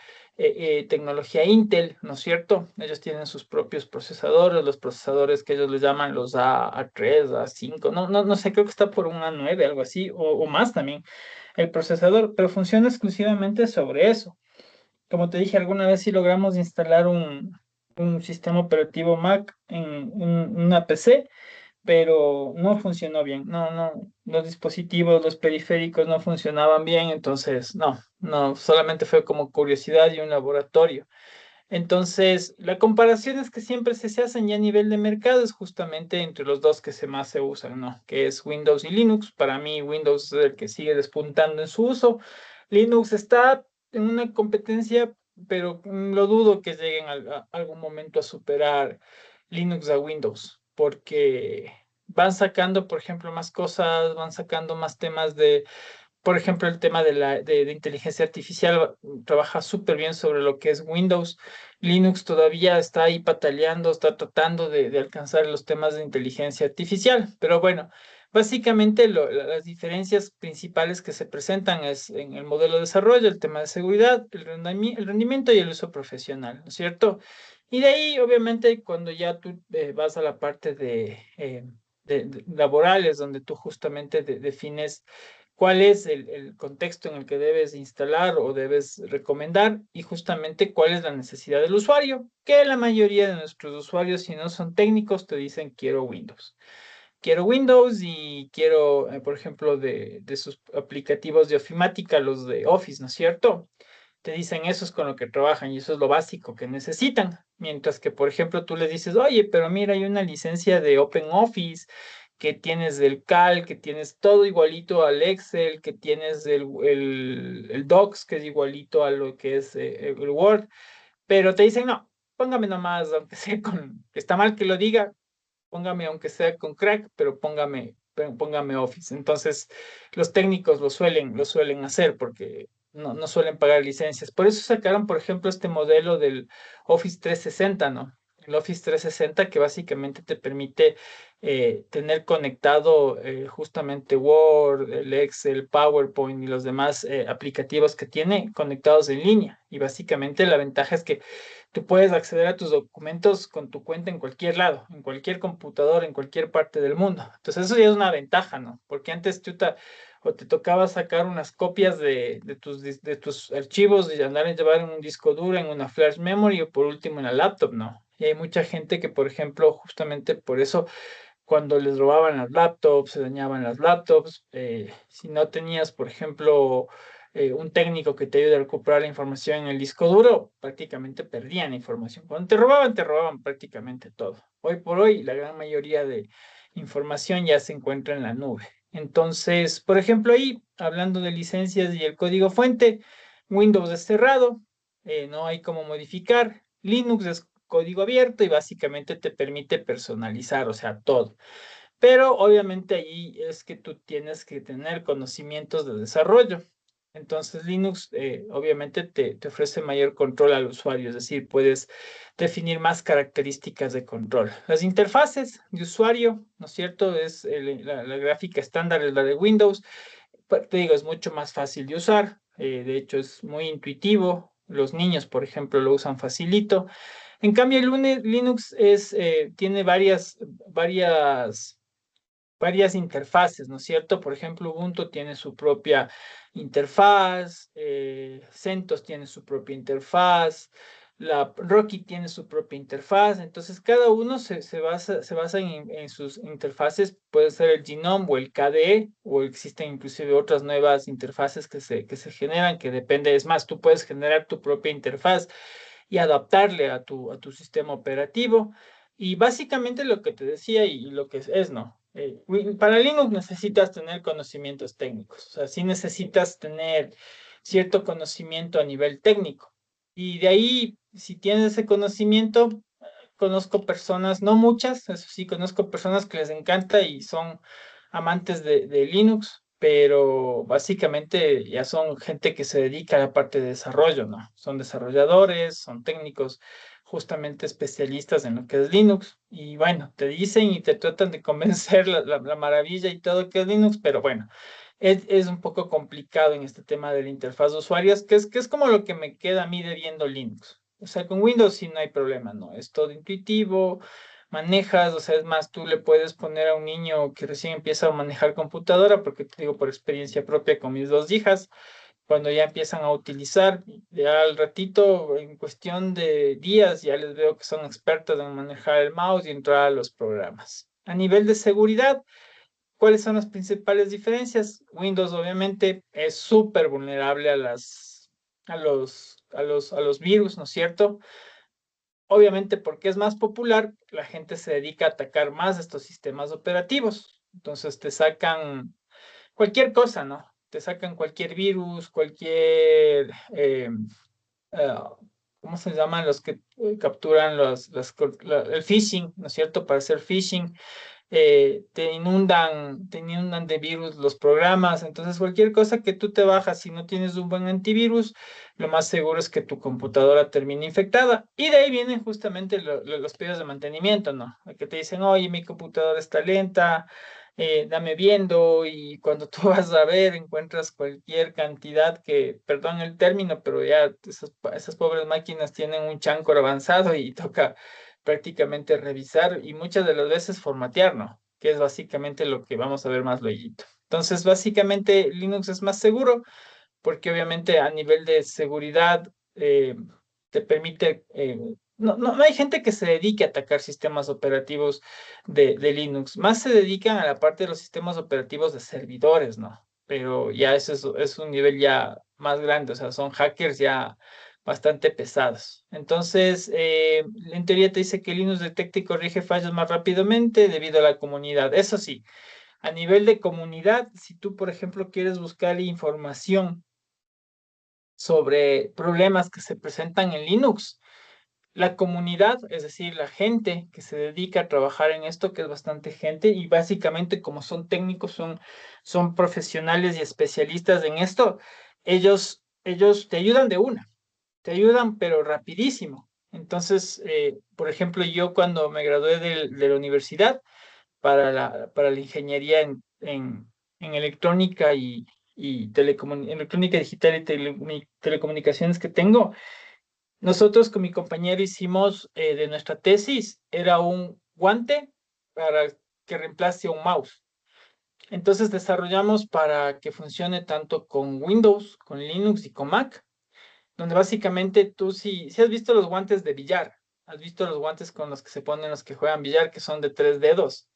tecnología Intel, ¿no es cierto? Ellos tienen sus propios procesadores, los procesadores que ellos les llaman los A3, A5, no sé, creo que está por un A9, algo así, o más también el procesador, pero funciona exclusivamente sobre eso. Como te dije, alguna vez sí logramos instalar un sistema operativo Mac en una PC, pero no funcionó bien. Los dispositivos, los periféricos no funcionaban bien, entonces no, solamente fue como curiosidad y un laboratorio. Entonces, la comparación es que siempre se hacen ya a nivel de mercado, es justamente entre los dos que más se usan, ¿no? Que es Windows y Linux. Para mí, Windows es el que sigue despuntando en su uso. Linux está en una competencia, pero lo dudo que lleguen algún momento a superar Linux a Windows, porque van sacando, por ejemplo, más cosas, van sacando más temas por ejemplo, el tema de inteligencia artificial trabaja súper bien sobre lo que es Windows. Linux todavía está ahí pataleando, está tratando de alcanzar los temas de inteligencia artificial. Pero bueno, básicamente las diferencias principales que se presentan es en el modelo de desarrollo, el tema de seguridad, el rendimiento y el uso profesional, ¿no es cierto? Y de ahí, obviamente, cuando ya tú vas a la parte de laborales, donde tú justamente defines cuál es el contexto en el que debes instalar o debes recomendar y justamente cuál es la necesidad del usuario, que la mayoría de nuestros usuarios, si no son técnicos, te dicen quiero Windows. Quiero Windows y quiero, por ejemplo, de sus aplicativos de ofimática, los de Office, ¿no es cierto? Te dicen eso es con lo que trabajan y eso es lo básico que necesitan. Mientras que, por ejemplo, tú les dices, oye, pero mira, hay una licencia de OpenOffice, que tienes del Cal, que tienes todo igualito al Excel, que tienes el Docs, que es igualito a lo que es el Word, pero te dicen, no, póngame nomás, aunque sea está mal que lo diga, póngame aunque sea con crack, pero póngame Office. Entonces, los técnicos lo suelen hacer porque no suelen pagar licencias. Por eso sacaron, por ejemplo, este modelo del Office 360, ¿no? El Office 360 que básicamente te permite tener conectado justamente Word, el Excel, PowerPoint y los demás aplicativos que tiene conectados en línea. Y básicamente la ventaja es que tú puedes acceder a tus documentos con tu cuenta en cualquier lado, en cualquier computador, en cualquier parte del mundo. Entonces eso ya es una ventaja, ¿no? Porque antes o te tocaba sacar unas copias de tus archivos y andar a llevar en un disco duro, en una flash memory o por último en la laptop, ¿no? Y hay mucha gente que, por ejemplo, justamente por eso cuando les robaban las laptops, se dañaban las laptops. Si no tenías, por ejemplo, un técnico que te ayude a recuperar la información en el disco duro, prácticamente perdían la información. Cuando te robaban prácticamente todo. Hoy por hoy, la gran mayoría de información ya se encuentra en la nube. Entonces, por ejemplo, ahí, hablando de licencias y el código fuente, Windows es cerrado, no hay cómo modificar. Linux es código abierto y básicamente te permite personalizar, o sea, todo. Pero obviamente ahí es que tú tienes que tener conocimientos de desarrollo. Entonces Linux obviamente te ofrece mayor control al usuario, es decir, puedes definir más características de control. Las interfaces de usuario, ¿no es cierto? La gráfica estándar es la de Windows. Te digo, es mucho más fácil de usar. De hecho, es muy intuitivo. Los niños, por ejemplo, lo usan facilito. En cambio, Linux tiene varias interfaces, ¿no es cierto? Por ejemplo, Ubuntu tiene su propia interfaz, CentOS tiene su propia interfaz, la Rocky tiene su propia interfaz, entonces cada uno se basa en sus interfaces, puede ser el Genome o el KDE, o existen inclusive otras nuevas interfaces que se generan, que depende, es más, tú puedes generar tu propia interfaz y adaptarle a tu sistema operativo. Y básicamente lo que te decía y lo que es, ¿no? Para Linux necesitas tener conocimientos técnicos, o sea, sí necesitas tener cierto conocimiento a nivel técnico. Y de ahí, si tienes ese conocimiento, conozco personas, no muchas, eso sí, conozco personas que les encanta y son amantes de Linux, pero básicamente ya son gente que se dedica a la parte de desarrollo, ¿no? Son desarrolladores, son técnicos, justamente especialistas en lo que es Linux. Y bueno, te dicen y te tratan de convencer la maravilla y todo que es Linux, pero bueno. Es un poco complicado en este tema de la interfaz de usuarios, que es como lo que me queda a mí de viendo Linux. O sea, con Windows sí no hay problema, ¿no? Es todo intuitivo, manejas, o sea, es más, tú le puedes poner a un niño que recién empieza a manejar computadora, porque te digo por experiencia propia con mis dos hijas, cuando ya empiezan a utilizar, ya al ratito, en cuestión de días, ya les veo que son expertos en manejar el mouse y entrar a los programas. A nivel de seguridad, ¿cuáles son las principales diferencias? Windows obviamente es súper vulnerable a los virus, ¿no es cierto? Obviamente porque es más popular, la gente se dedica a atacar más estos sistemas operativos. Entonces te sacan cualquier cosa, ¿no? Te sacan cualquier virus, eh, ¿cómo se llaman los que capturan el phishing, ¿no es cierto? Para hacer phishing te inundan de virus los programas, entonces cualquier cosa que tú te bajas si no tienes un buen antivirus, lo más seguro es que tu computadora termine infectada. Y de ahí vienen justamente los pedidos de mantenimiento, ¿no? Que te dicen, oye, mi computadora está lenta, dame viendo, y cuando tú vas a ver, encuentras cualquier cantidad que, perdón el término, pero ya esas pobres máquinas tienen un chancro avanzado y toca prácticamente revisar y muchas de las veces formatear, ¿no? Que es básicamente lo que vamos a ver más luego. Entonces, básicamente Linux es más seguro porque obviamente a nivel de seguridad te permite... no hay gente que se dedique a atacar sistemas operativos de Linux, más se dedican a la parte de los sistemas operativos de servidores, ¿no? Pero ya eso es un nivel ya más grande, o sea, son hackers ya bastante pesados. Entonces, en teoría te dice que Linux detecta y corrige fallos más rápidamente debido a la comunidad. Eso sí, a nivel de comunidad, si tú, por ejemplo, quieres buscar información sobre problemas que se presentan en Linux, la comunidad, es decir, la gente que se dedica a trabajar en esto, que es bastante gente, y básicamente como son técnicos, son profesionales y especialistas en esto, ellos te ayudan de una, te ayudan, pero rapidísimo. Entonces, por ejemplo, yo cuando me gradué de la universidad para la ingeniería en electrónica y electrónica digital y telecomunicaciones que tengo, nosotros con mi compañero hicimos de nuestra tesis, era un guante para que reemplace un mouse. Entonces desarrollamos para que funcione tanto con Windows, con Linux y con Mac, donde básicamente tú si has visto los guantes de billar, has visto los guantes con los que se ponen los que juegan billar, que son de 3 dedos.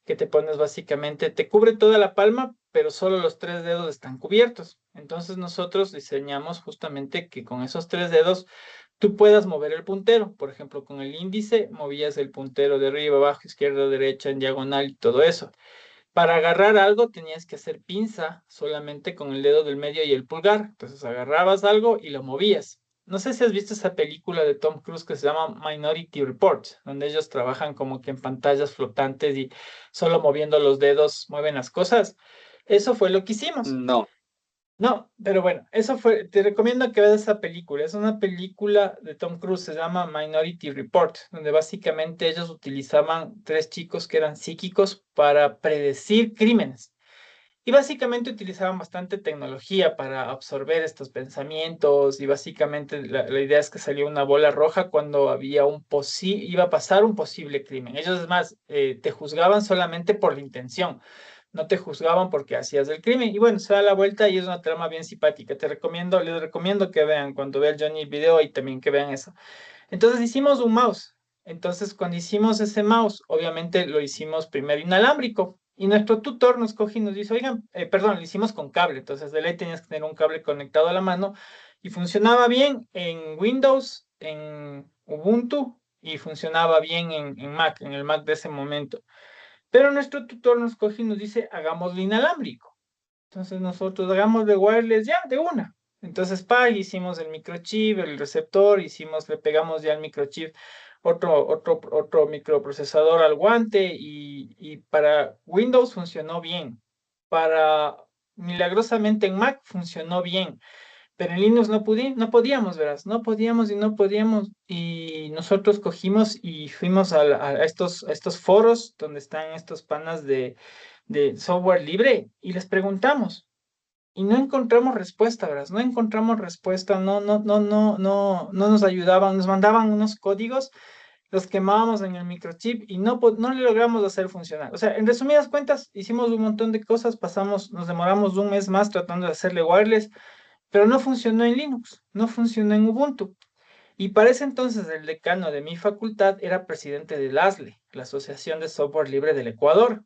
que te pones básicamente, te cubre toda la palma, pero solo los tres dedos están cubiertos. Entonces nosotros diseñamos justamente que con esos tres dedos tú puedas mover el puntero. Por ejemplo, con el índice movías el puntero de arriba, abajo, izquierda, derecha, en diagonal y todo eso. Para agarrar algo tenías que hacer pinza solamente con el dedo del medio y el pulgar. Entonces agarrabas algo y lo movías. No sé si has visto esa película de Tom Cruise que se llama Minority Report, donde ellos trabajan como que en pantallas flotantes y solo moviendo los dedos mueven las cosas. Eso fue lo que hicimos. No. No, pero bueno, eso fue, te recomiendo que veas esa película. Es una película de Tom Cruise, se llama Minority Report, donde básicamente ellos utilizaban tres chicos que eran psíquicos para predecir crímenes. Y básicamente utilizaban bastante tecnología para absorber estos pensamientos y básicamente la idea es que salió una bola roja cuando había iba a pasar un posible crimen. Ellos, es más, te juzgaban solamente por la intención, no te juzgaban porque hacías el crimen. Y bueno, se da la vuelta y es una trama bien simpática. Les recomiendo que vean cuando vean Johnny el video y también que vean eso. Entonces hicimos un mouse. Entonces cuando hicimos ese mouse, obviamente lo hicimos primero inalámbrico. Y nuestro tutor nos coge y nos dice, oigan, perdón, lo hicimos con cable. Entonces de ley tenías que tener un cable conectado a la mano. Y funcionaba bien en Windows, en Ubuntu y funcionaba bien en Mac, en el Mac de ese momento. Pero nuestro tutor nos coge y nos dice, hagámoslo inalámbrico. Entonces nosotros hagamos de wireless ya, de una. Entonces, hicimos el microchip, el receptor, le pegamos ya el microchip, otro microprocesador al guante y para Windows funcionó bien. Para, milagrosamente en Mac funcionó bien, pero en Linux no podíamos, verás, no podíamos y no podíamos. Y nosotros cogimos y fuimos a estos foros donde están estos panas de software libre y les preguntamos y no encontramos respuesta, ¿verdad? No encontramos respuesta, no nos ayudaban, nos mandaban unos códigos, los quemábamos en el microchip y no le logramos hacer funcionar. O sea, en resumidas cuentas, hicimos un montón de cosas, nos demoramos un mes más tratando de hacerle wireless, pero no funcionó en Linux, no funcionó en Ubuntu. Y para ese entonces el decano de mi facultad era presidente del ASLE, la Asociación de Software Libre del Ecuador.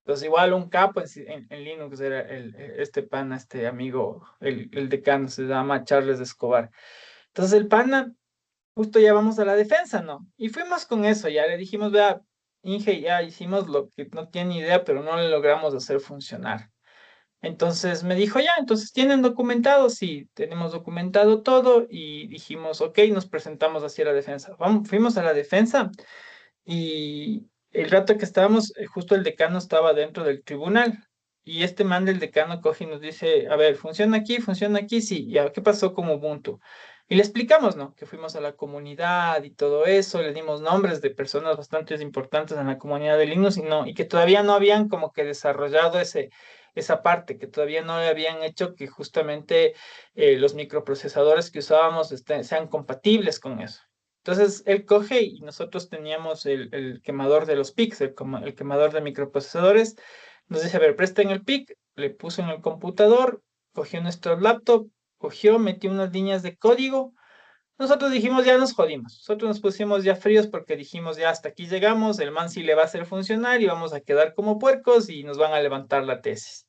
Entonces, igual un capo en Linux era este pana, este amigo, el decano, se llama Charles Escobar. Entonces, el pana, justo ya vamos a la defensa, ¿no? Y fuimos con eso, ya le dijimos, vea, Inge, ya hicimos lo que no tiene idea, pero no le logramos hacer funcionar. Entonces me dijo, ya, entonces tienen documentado, sí, tenemos documentado todo y dijimos, ok, nos presentamos hacia la defensa. Fuimos a la defensa y el rato que estábamos, justo el decano estaba dentro del tribunal y este man del decano coge y nos dice, a ver, funciona aquí, sí, ya, ¿qué pasó con Ubuntu? Y le explicamos, ¿no? Que fuimos a la comunidad y todo eso, le dimos nombres de personas bastante importantes en la comunidad de Linux y que todavía no habían como que desarrollado esa parte, que todavía no le habían hecho que justamente los microprocesadores que usábamos sean compatibles con eso. Entonces él coge y nosotros teníamos el quemador de los PICs, el quemador de microprocesadores. Nos dice, a ver, presten el PIC, le puso en el computador, cogió nuestro laptop, metió unas líneas de código. Nosotros dijimos, ya nos jodimos. Nosotros nos pusimos ya fríos porque dijimos, ya hasta aquí llegamos, el man sí le va a hacer funcionar y vamos a quedar como puercos y nos van a levantar la tesis.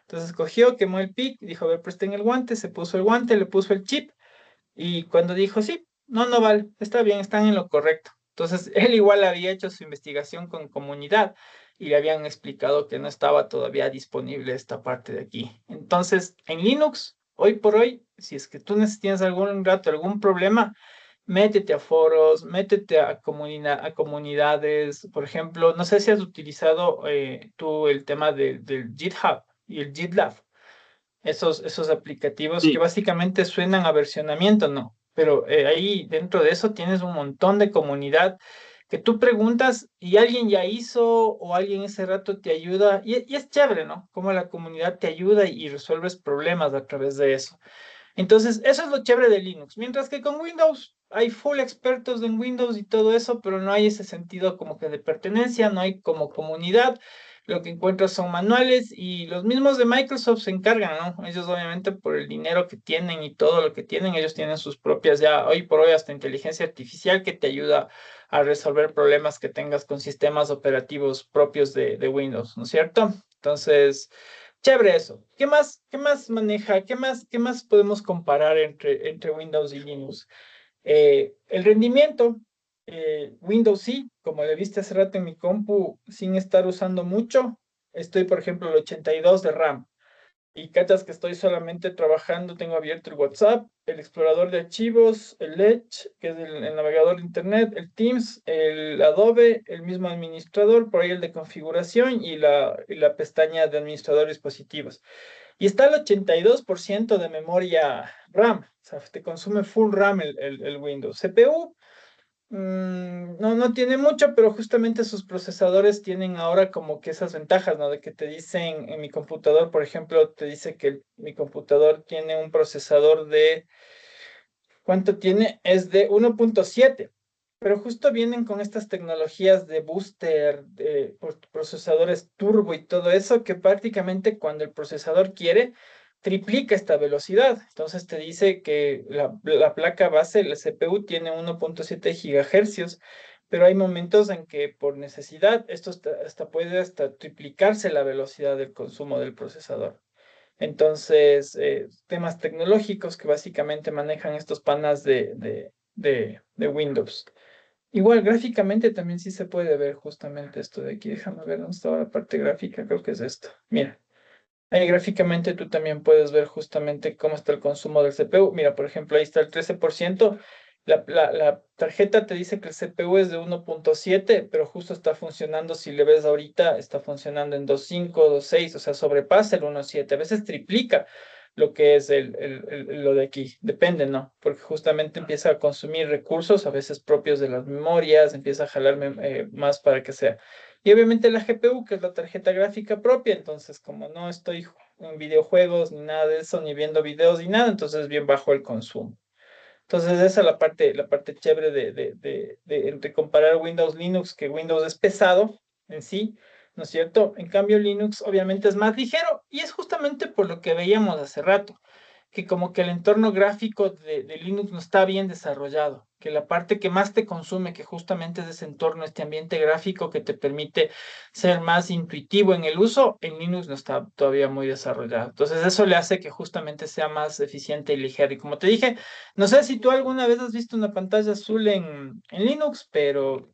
Entonces cogió, quemó el PIC, dijo, a ver, presten el guante, se puso el guante, le puso el chip y cuando dijo, sí, no vale, está bien, están en lo correcto. Entonces, él igual había hecho su investigación con comunidad y le habían explicado que no estaba todavía disponible esta parte de aquí. Entonces, en Linux, hoy por hoy, si es que tú tienes algún rato, algún problema, métete a foros, métete a comunidades. Por ejemplo, no sé si has utilizado tú el tema del GitHub y el GitLab, esos aplicativos que Sí. básicamente suenan a versionamiento, ¿no? Pero ahí dentro de eso tienes un montón de comunidad que tú preguntas y alguien ya hizo o alguien ese rato te ayuda y es chévere, ¿no? Cómo la comunidad te ayuda y resuelves problemas a través de eso. Entonces, eso es lo chévere de Linux. Mientras que con Windows hay full expertos en Windows y todo eso, pero no hay ese sentido como que de pertenencia, no hay como comunidad. lo que encuentras son manuales y los mismos de Microsoft se encargan, ¿no? Ellos obviamente por el dinero que tienen y todo lo que tienen, ellos tienen sus propias, ya hoy por hoy hasta inteligencia artificial que te ayuda a resolver problemas que tengas con sistemas operativos propios de Windows, ¿no es cierto? Entonces, chévere eso. Qué más maneja? Qué más podemos comparar entre Windows y Linux? El rendimiento, Windows sí, como le viste hace rato en mi compu, sin estar usando mucho, estoy, por ejemplo, el 82 de RAM. Y cachas que estoy solamente trabajando, tengo abierto el WhatsApp, el explorador de archivos, el Edge, que es el navegador de Internet, el Teams, el Adobe, el mismo administrador, por ahí el de configuración y la pestaña de administrador de dispositivos. Y está el 82% de memoria RAM, o sea, te consume full RAM el Windows. CPU, no tiene mucho, pero justamente sus procesadores tienen ahora como que esas ventajas, ¿no? De que te dicen en mi computador, por ejemplo, te dice que mi computador tiene un procesador de ¿cuánto tiene? Es de 1.7, pero justo vienen con estas tecnologías de booster, de procesadores turbo y todo eso, que prácticamente cuando el procesador quiere, triplica esta velocidad. Entonces te dice que la placa base, el CPU, tiene 1.7 gigahercios, pero hay momentos en que por necesidad esto hasta puede hasta triplicarse la velocidad del consumo del procesador. Entonces, temas tecnológicos que básicamente manejan estos panas de Windows. Igual, gráficamente también sí se puede ver justamente esto de aquí. Déjame ver dónde está la parte gráfica, creo que es esto. Mira. Ahí gráficamente tú también puedes ver justamente cómo está el consumo del CPU. Mira, por ejemplo, ahí está el 13%. La tarjeta te dice que el CPU es de 1.7, pero justo está funcionando, si le ves ahorita, está funcionando en 2.5, 2.6, o sea, sobrepasa el 1.7. A veces triplica lo que es lo de aquí. Depende, ¿no? Porque justamente empieza a consumir recursos, a veces propios de las memorias, empieza a jalar más para que sea. Y obviamente la GPU, que es la tarjeta gráfica propia, entonces como no estoy en videojuegos ni nada de eso, ni viendo videos ni nada, entonces bien bajo el consumo. Entonces esa es la parte chévere entre comparar Windows Linux, que Windows es pesado en sí, ¿no es cierto? En cambio Linux obviamente es más ligero y es justamente por lo que veíamos hace rato que como que el entorno gráfico de Linux no está bien desarrollado, que la parte que más te consume, que justamente es ese entorno, este ambiente gráfico que te permite ser más intuitivo en el uso, en Linux no está todavía muy desarrollado. Entonces eso le hace que justamente sea más eficiente y ligero. Y como te dije, no sé si tú alguna vez has visto una pantalla azul en Linux, pero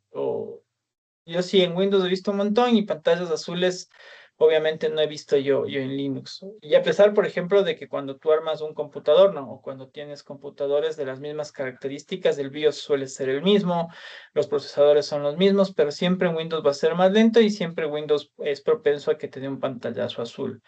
yo sí en Windows he visto un montón y pantallas azules obviamente no he visto yo en Linux. Y a pesar, por ejemplo, de que cuando tú armas un computador, ¿no? O cuando tienes computadores de las mismas características, el BIOS suele ser el mismo, los procesadores son los mismos, pero siempre en Windows va a ser más lento y siempre Windows es propenso a que te dé un pantallazo azul.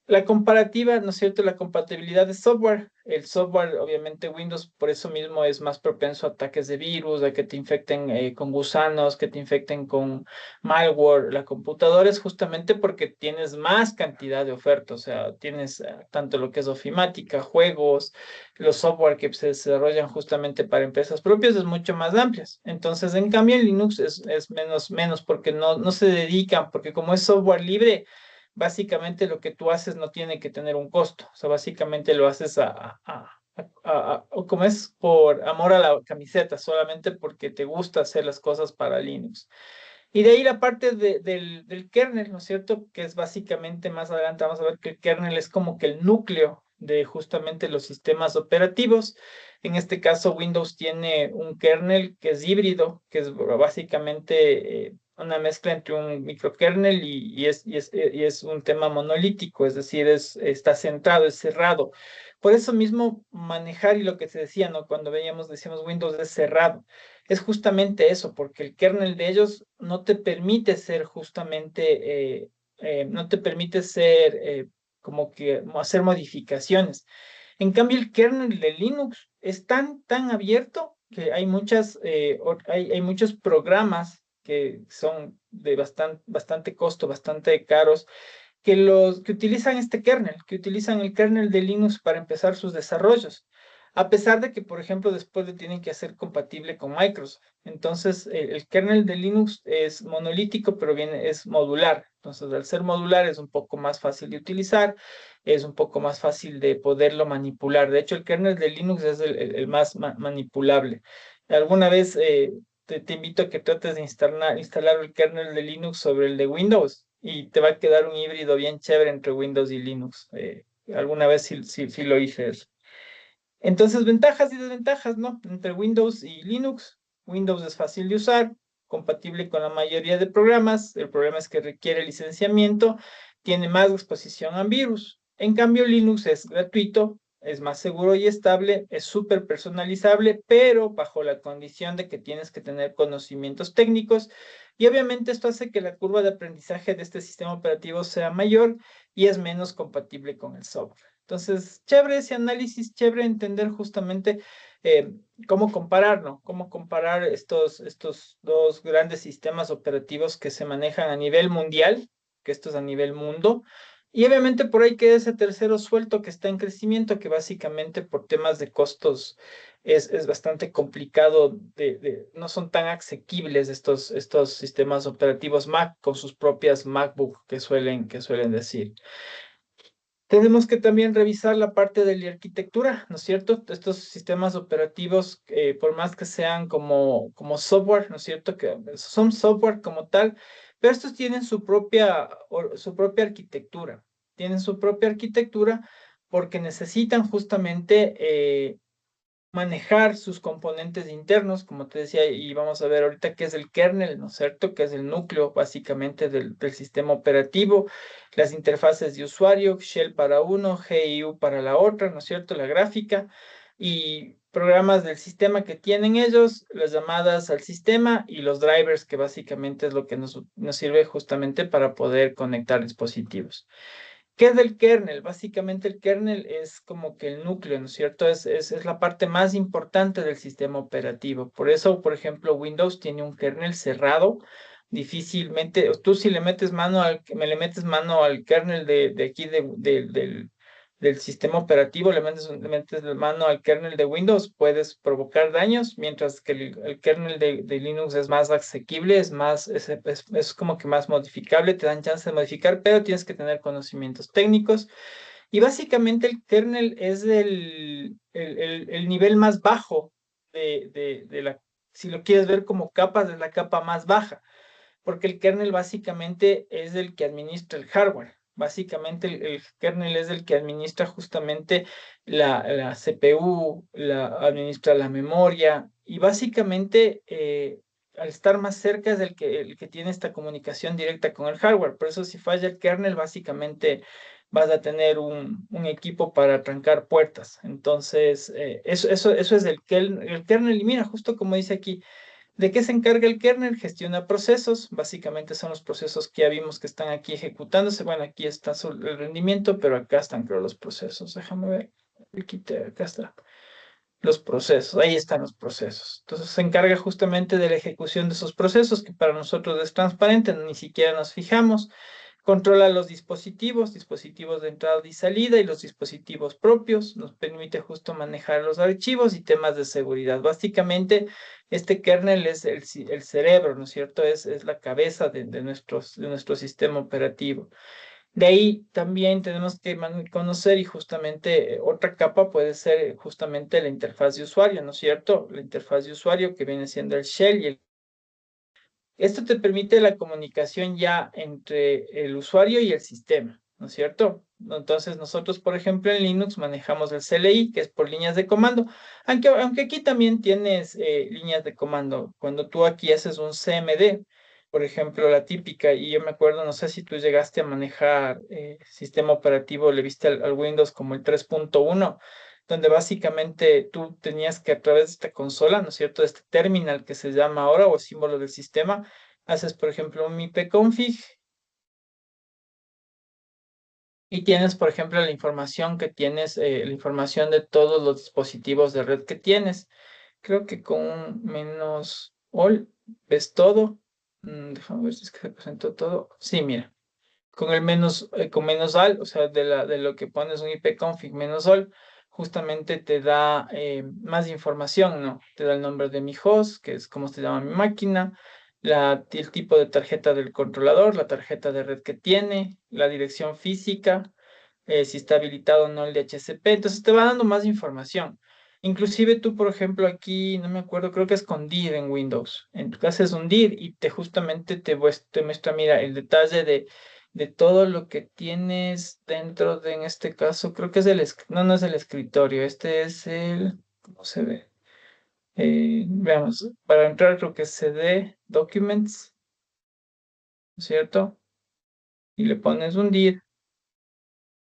La comparativa, ¿no es cierto? La compatibilidad de software. El software, obviamente, Windows por eso mismo es más propenso a ataques de virus, a que te infecten con gusanos, que te infecten con malware. La computadora es justamente porque tienes más cantidad de ofertas, o sea, tienes tanto lo que es ofimática, juegos, los software que se desarrollan justamente para empresas propias es mucho más amplias. Entonces, en cambio, en Linux es menos porque no se dedican, porque como es software libre, básicamente lo que tú haces no tiene que tener un costo. O sea, básicamente lo haces o como es por amor a la camiseta, solamente porque te gusta hacer las cosas para Linux. Y de ahí la parte del kernel, ¿no es cierto? Que es básicamente más adelante vamos a ver que el kernel es como que el núcleo de justamente los sistemas operativos. En este caso, Windows tiene un kernel que es híbrido, que es básicamente una mezcla entre un microkernel y es un tema monolítico, es decir, está centrado, es cerrado. Por eso mismo manejar y lo que se decía, ¿no? Cuando decíamos Windows es cerrado es justamente eso, porque el kernel de ellos no te permite ser justamente, no te permite ser como que hacer modificaciones. En cambio, el kernel de Linux es tan abierto que hay hay muchos programas que son de bastante costo, bastante caros, que utilizan este kernel, que utilizan el kernel de Linux para empezar sus desarrollos, a pesar de que, por ejemplo, después le tienen que hacer compatible con Microsoft. Entonces, el kernel de Linux es monolítico, pero es modular. Entonces, al ser modular es un poco más fácil de utilizar, es un poco más fácil de poderlo manipular. De hecho, el kernel de Linux es el más manipulable. Alguna vez te invito a que trates de instalar el kernel de Linux sobre el de Windows y te va a quedar un híbrido bien chévere entre Windows y Linux. Alguna vez sí lo hice eso. Entonces, ventajas y desventajas, ¿no? Entre Windows y Linux. Windows es fácil de usar, compatible con la mayoría de programas. El problema es que requiere licenciamiento, tiene más exposición a virus. En cambio, Linux es gratuito, es más seguro y estable, es súper personalizable, pero bajo la condición de que tienes que tener conocimientos técnicos. Y obviamente esto hace que la curva de aprendizaje de este sistema operativo sea mayor y es menos compatible con el software. Entonces, chévere ese análisis, chévere entender justamente cómo comparar, ¿no? Cómo comparar estos dos grandes sistemas operativos que se manejan a nivel mundial, que esto es a nivel mundo. Y obviamente por ahí queda ese tercero suelto que está en crecimiento, que básicamente por temas de costos es bastante complicado, no son tan asequibles estos sistemas operativos Mac con sus propias MacBook que suelen decir. Tenemos que también revisar la parte de la arquitectura, ¿no es cierto? Estos sistemas operativos, por más que sean como software, ¿no es cierto? Que son software como tal, pero estos tienen su propia arquitectura. Tienen su propia arquitectura porque necesitan justamente manejar sus componentes internos, como te decía, y vamos a ver ahorita qué es el kernel, ¿no es cierto? Que es el núcleo básicamente del sistema operativo, las interfaces de usuario, Shell para uno, GIU para la otra, ¿no es cierto? La gráfica y programas del sistema que tienen ellos, las llamadas al sistema y los drivers, que básicamente es lo que nos sirve justamente para poder conectar dispositivos. ¿Qué es el kernel? Básicamente el kernel es como que el núcleo, ¿no es cierto? Es la parte más importante del sistema operativo. Por eso, por ejemplo, Windows tiene un kernel cerrado. Difícilmente, tú si le metes mano al kernel de aquí del sistema operativo, le metes mano al kernel de Windows, puedes provocar daños, mientras que el kernel de Linux es más asequible, es como que más modificable, te dan chance de modificar, pero tienes que tener conocimientos técnicos. Y básicamente el kernel es el nivel más bajo si lo quieres ver como capas, es la capa más baja porque el kernel básicamente es el que administra el hardware. Básicamente el kernel es el que administra justamente la CPU, administra la memoria y básicamente al estar más cerca es el que tiene esta comunicación directa con el hardware. Por eso si falla el kernel, básicamente vas a tener un equipo para trancar puertas. Entonces, eso es el kernel. Y mira, justo como dice aquí, ¿de qué se encarga el kernel? Gestiona procesos. Básicamente son los procesos que ya vimos que están aquí ejecutándose. Bueno, aquí está el rendimiento, pero acá están, creo, los procesos. Déjame ver. Acá está. Los procesos. Ahí están los procesos. Entonces se encarga justamente de la ejecución de esos procesos, que para nosotros es transparente, ni siquiera nos fijamos. Controla los dispositivos de entrada y salida y los dispositivos propios. Nos permite justo manejar los archivos y temas de seguridad. Básicamente, este kernel es el cerebro, ¿no es cierto? Es la cabeza de nuestro sistema operativo. De ahí también tenemos que conocer y justamente otra capa puede ser justamente la interfaz de usuario, ¿no es cierto? La interfaz de usuario que viene siendo el shell y esto te permite la comunicación ya entre el usuario y el sistema, ¿no es cierto? Entonces nosotros, por ejemplo, en Linux manejamos el CLI, que es por líneas de comando, aunque aquí también tienes líneas de comando. Cuando tú aquí haces un CMD, por ejemplo, la típica, y yo me acuerdo, no sé si tú llegaste a manejar sistema operativo, le viste al Windows como el 3.1 donde básicamente tú tenías que a través de esta consola, ¿no es cierto?, de este terminal que se llama ahora o símbolo del sistema, haces, por ejemplo, un ipconfig y tienes, por ejemplo, la información que tienes, la información de todos los dispositivos de red que tienes. Creo que con un menos all ves todo. Déjame ver si es que se presentó todo. Sí, mira. Con menos al, o sea, de lo que pones un ipconfig menos all, justamente te da más información, ¿no? Te da el nombre de mi host, que es cómo se llama mi máquina, el tipo de tarjeta del controlador, la tarjeta de red que tiene, la dirección física, si está habilitado o no el DHCP. Entonces te va dando más información. Inclusive tú, por ejemplo, aquí, no me acuerdo, creo que es con dir en Windows. En tu caso es un dir y te justamente te muestra, mira, el detalle de todo lo que tienes dentro de, en este caso, creo que es no, no es el escritorio, este es ¿cómo se ve? Veamos, para entrar creo que es CD, Documents, ¿no es cierto? Y le pones un dir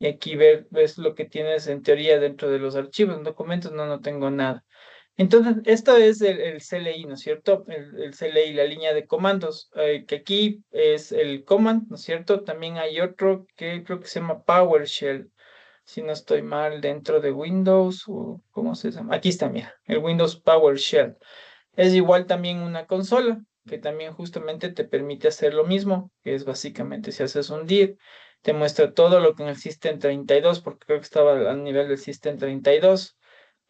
y aquí ves lo que tienes en teoría dentro de los archivos, en documentos, no, no tengo nada. Entonces, esto es el CLI, ¿no es cierto? El CLI, la línea de comandos, que aquí es el command, ¿no es cierto? También hay otro que creo que se llama PowerShell, si no estoy mal, dentro de Windows, o ¿cómo se llama? Aquí está, mira, el Windows PowerShell. Es igual también una consola, que también justamente te permite hacer lo mismo, que es básicamente si haces un dir, te muestra todo lo que en el System 32, porque creo que estaba al nivel del System 32,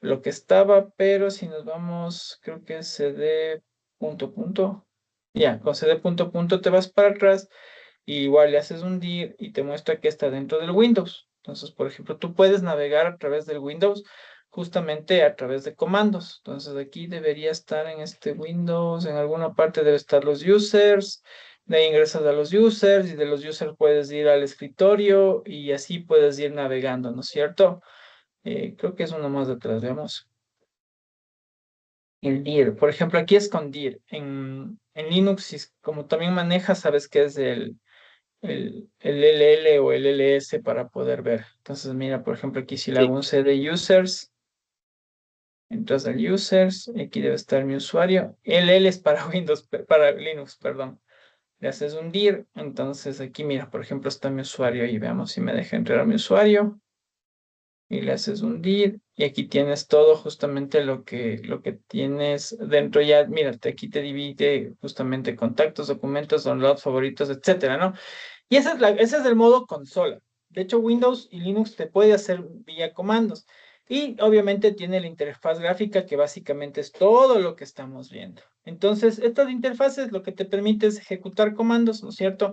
lo que estaba, pero si nos vamos, creo que es cd punto punto, ya, con cd punto punto te vas para atrás y igual le haces un dir y te muestra que está dentro del Windows. Entonces, por ejemplo, tú puedes navegar a través del Windows justamente a través de comandos. Entonces, aquí debería estar en este Windows, en alguna parte debe estar los users. De ahí ingresas a los users y de los users puedes ir al escritorio y así puedes ir navegando, ¿no es cierto? Creo que es uno más de atrás, veamos. El dir, por ejemplo, aquí es con dir. En Linux, como también manejas, sabes que es el LL o el LS para poder ver. Entonces, mira, por ejemplo, aquí si le hago Sí. un cd users, entras al users, aquí debe estar mi usuario. LL es para Windows, para Linux, perdón. Le haces un dir, entonces aquí mira, por ejemplo, está mi usuario y veamos si me deja entrar a mi usuario y le haces un dir y aquí tienes todo justamente lo que tienes dentro ya, mírate, aquí te divide justamente contactos, documentos, downloads, favoritos, etcétera, ¿no? Y ese es el modo consola. De hecho, Windows y Linux te puede hacer vía comandos. Y obviamente tiene la interfaz gráfica que básicamente es todo lo que estamos viendo. Entonces, estas interfaces lo que te permite es ejecutar comandos, ¿no es cierto?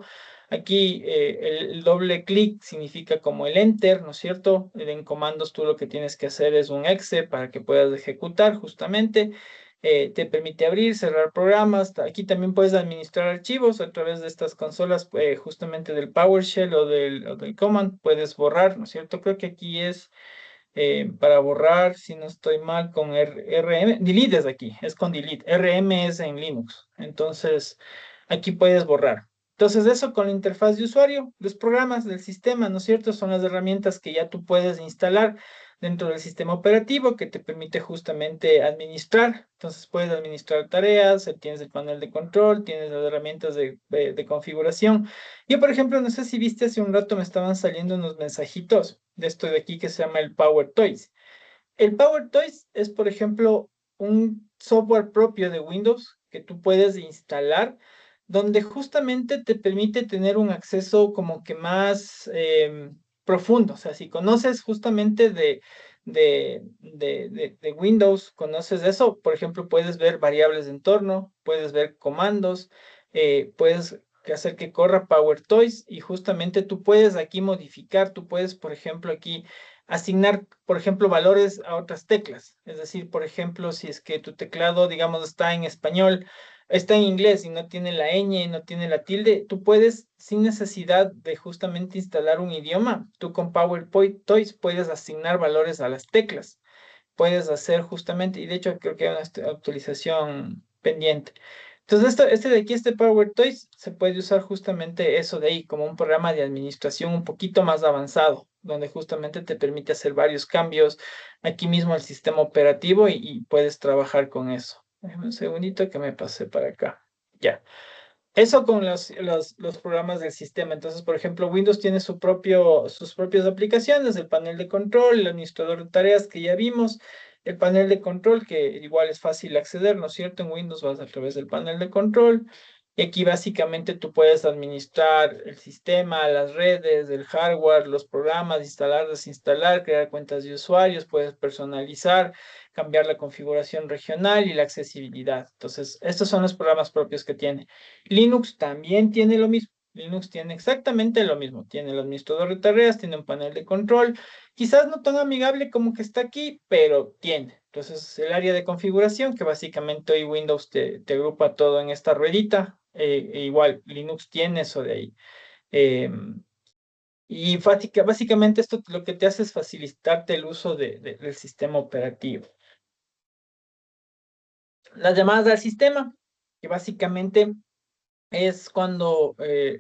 Aquí el doble clic significa como el enter, ¿no es cierto? En comandos tú lo que tienes que hacer es un exe para que puedas ejecutar justamente. Te permite abrir, cerrar programas. Aquí también puedes administrar archivos a través de estas consolas, justamente del PowerShell o del Command. Puedes borrar, ¿no es cierto? Creo que aquí es para borrar, si no estoy mal, con RM. Delete es aquí, es con delete. RM es en Linux. Entonces, aquí puedes borrar. Entonces, eso con la interfaz de usuario, los programas del sistema, ¿no es cierto? Son las herramientas que ya tú puedes instalar dentro del sistema operativo que te permite justamente administrar. Entonces, puedes administrar tareas, tienes el panel de control, tienes las herramientas de configuración. Yo, por ejemplo, no sé si viste hace un rato me estaban saliendo unos mensajitos de esto de aquí que se llama el Power Toys. El Power Toys es, por ejemplo, un software propio de Windows que tú puedes instalar, donde justamente te permite tener un acceso como que más profundo. O sea, si conoces justamente de Windows, conoces eso, por ejemplo, puedes ver variables de entorno, puedes ver comandos, puedes hacer que corra Power Toys y justamente tú puedes aquí modificar, tú puedes, por ejemplo, aquí asignar, por ejemplo, valores a otras teclas. Es decir, por ejemplo, si es que tu teclado, digamos, está en español, está en inglés y no tiene la ñ, no tiene la tilde, tú puedes, sin necesidad de justamente instalar un idioma, tú con PowerPoint Toys puedes asignar valores a las teclas. Puedes hacer justamente, y de hecho creo que hay una actualización pendiente. Entonces, este de aquí, este Power Toys, se puede usar justamente eso de ahí, como un programa de administración un poquito más avanzado, donde justamente te permite hacer varios cambios aquí mismo al sistema operativo y puedes trabajar con eso. Déjame un segundito que me pasé para acá. Ya. Eso con los programas del sistema. Entonces, por ejemplo, Windows tiene sus propias aplicaciones, el panel de control, el administrador de tareas que ya vimos, el panel de control que igual es fácil acceder, ¿no es cierto? En Windows vas a través del panel de control. Y aquí básicamente tú puedes administrar el sistema, las redes, el hardware, los programas, instalar, desinstalar, crear cuentas de usuarios, puedes personalizar, cambiar la configuración regional y la accesibilidad. Entonces, estos son los programas propios que tiene. Linux también tiene lo mismo. Linux tiene exactamente lo mismo. Tiene el administrador de tareas, tiene un panel de control, quizás no tan amigable como que está aquí, pero tiene. Entonces, el área de configuración, que básicamente hoy Windows te agrupa todo en esta ruedita, e igual Linux tiene eso de ahí. Eh, y básicamente esto lo que te hace es facilitarte el uso del sistema operativo. Las llamadas al sistema, que básicamente es cuando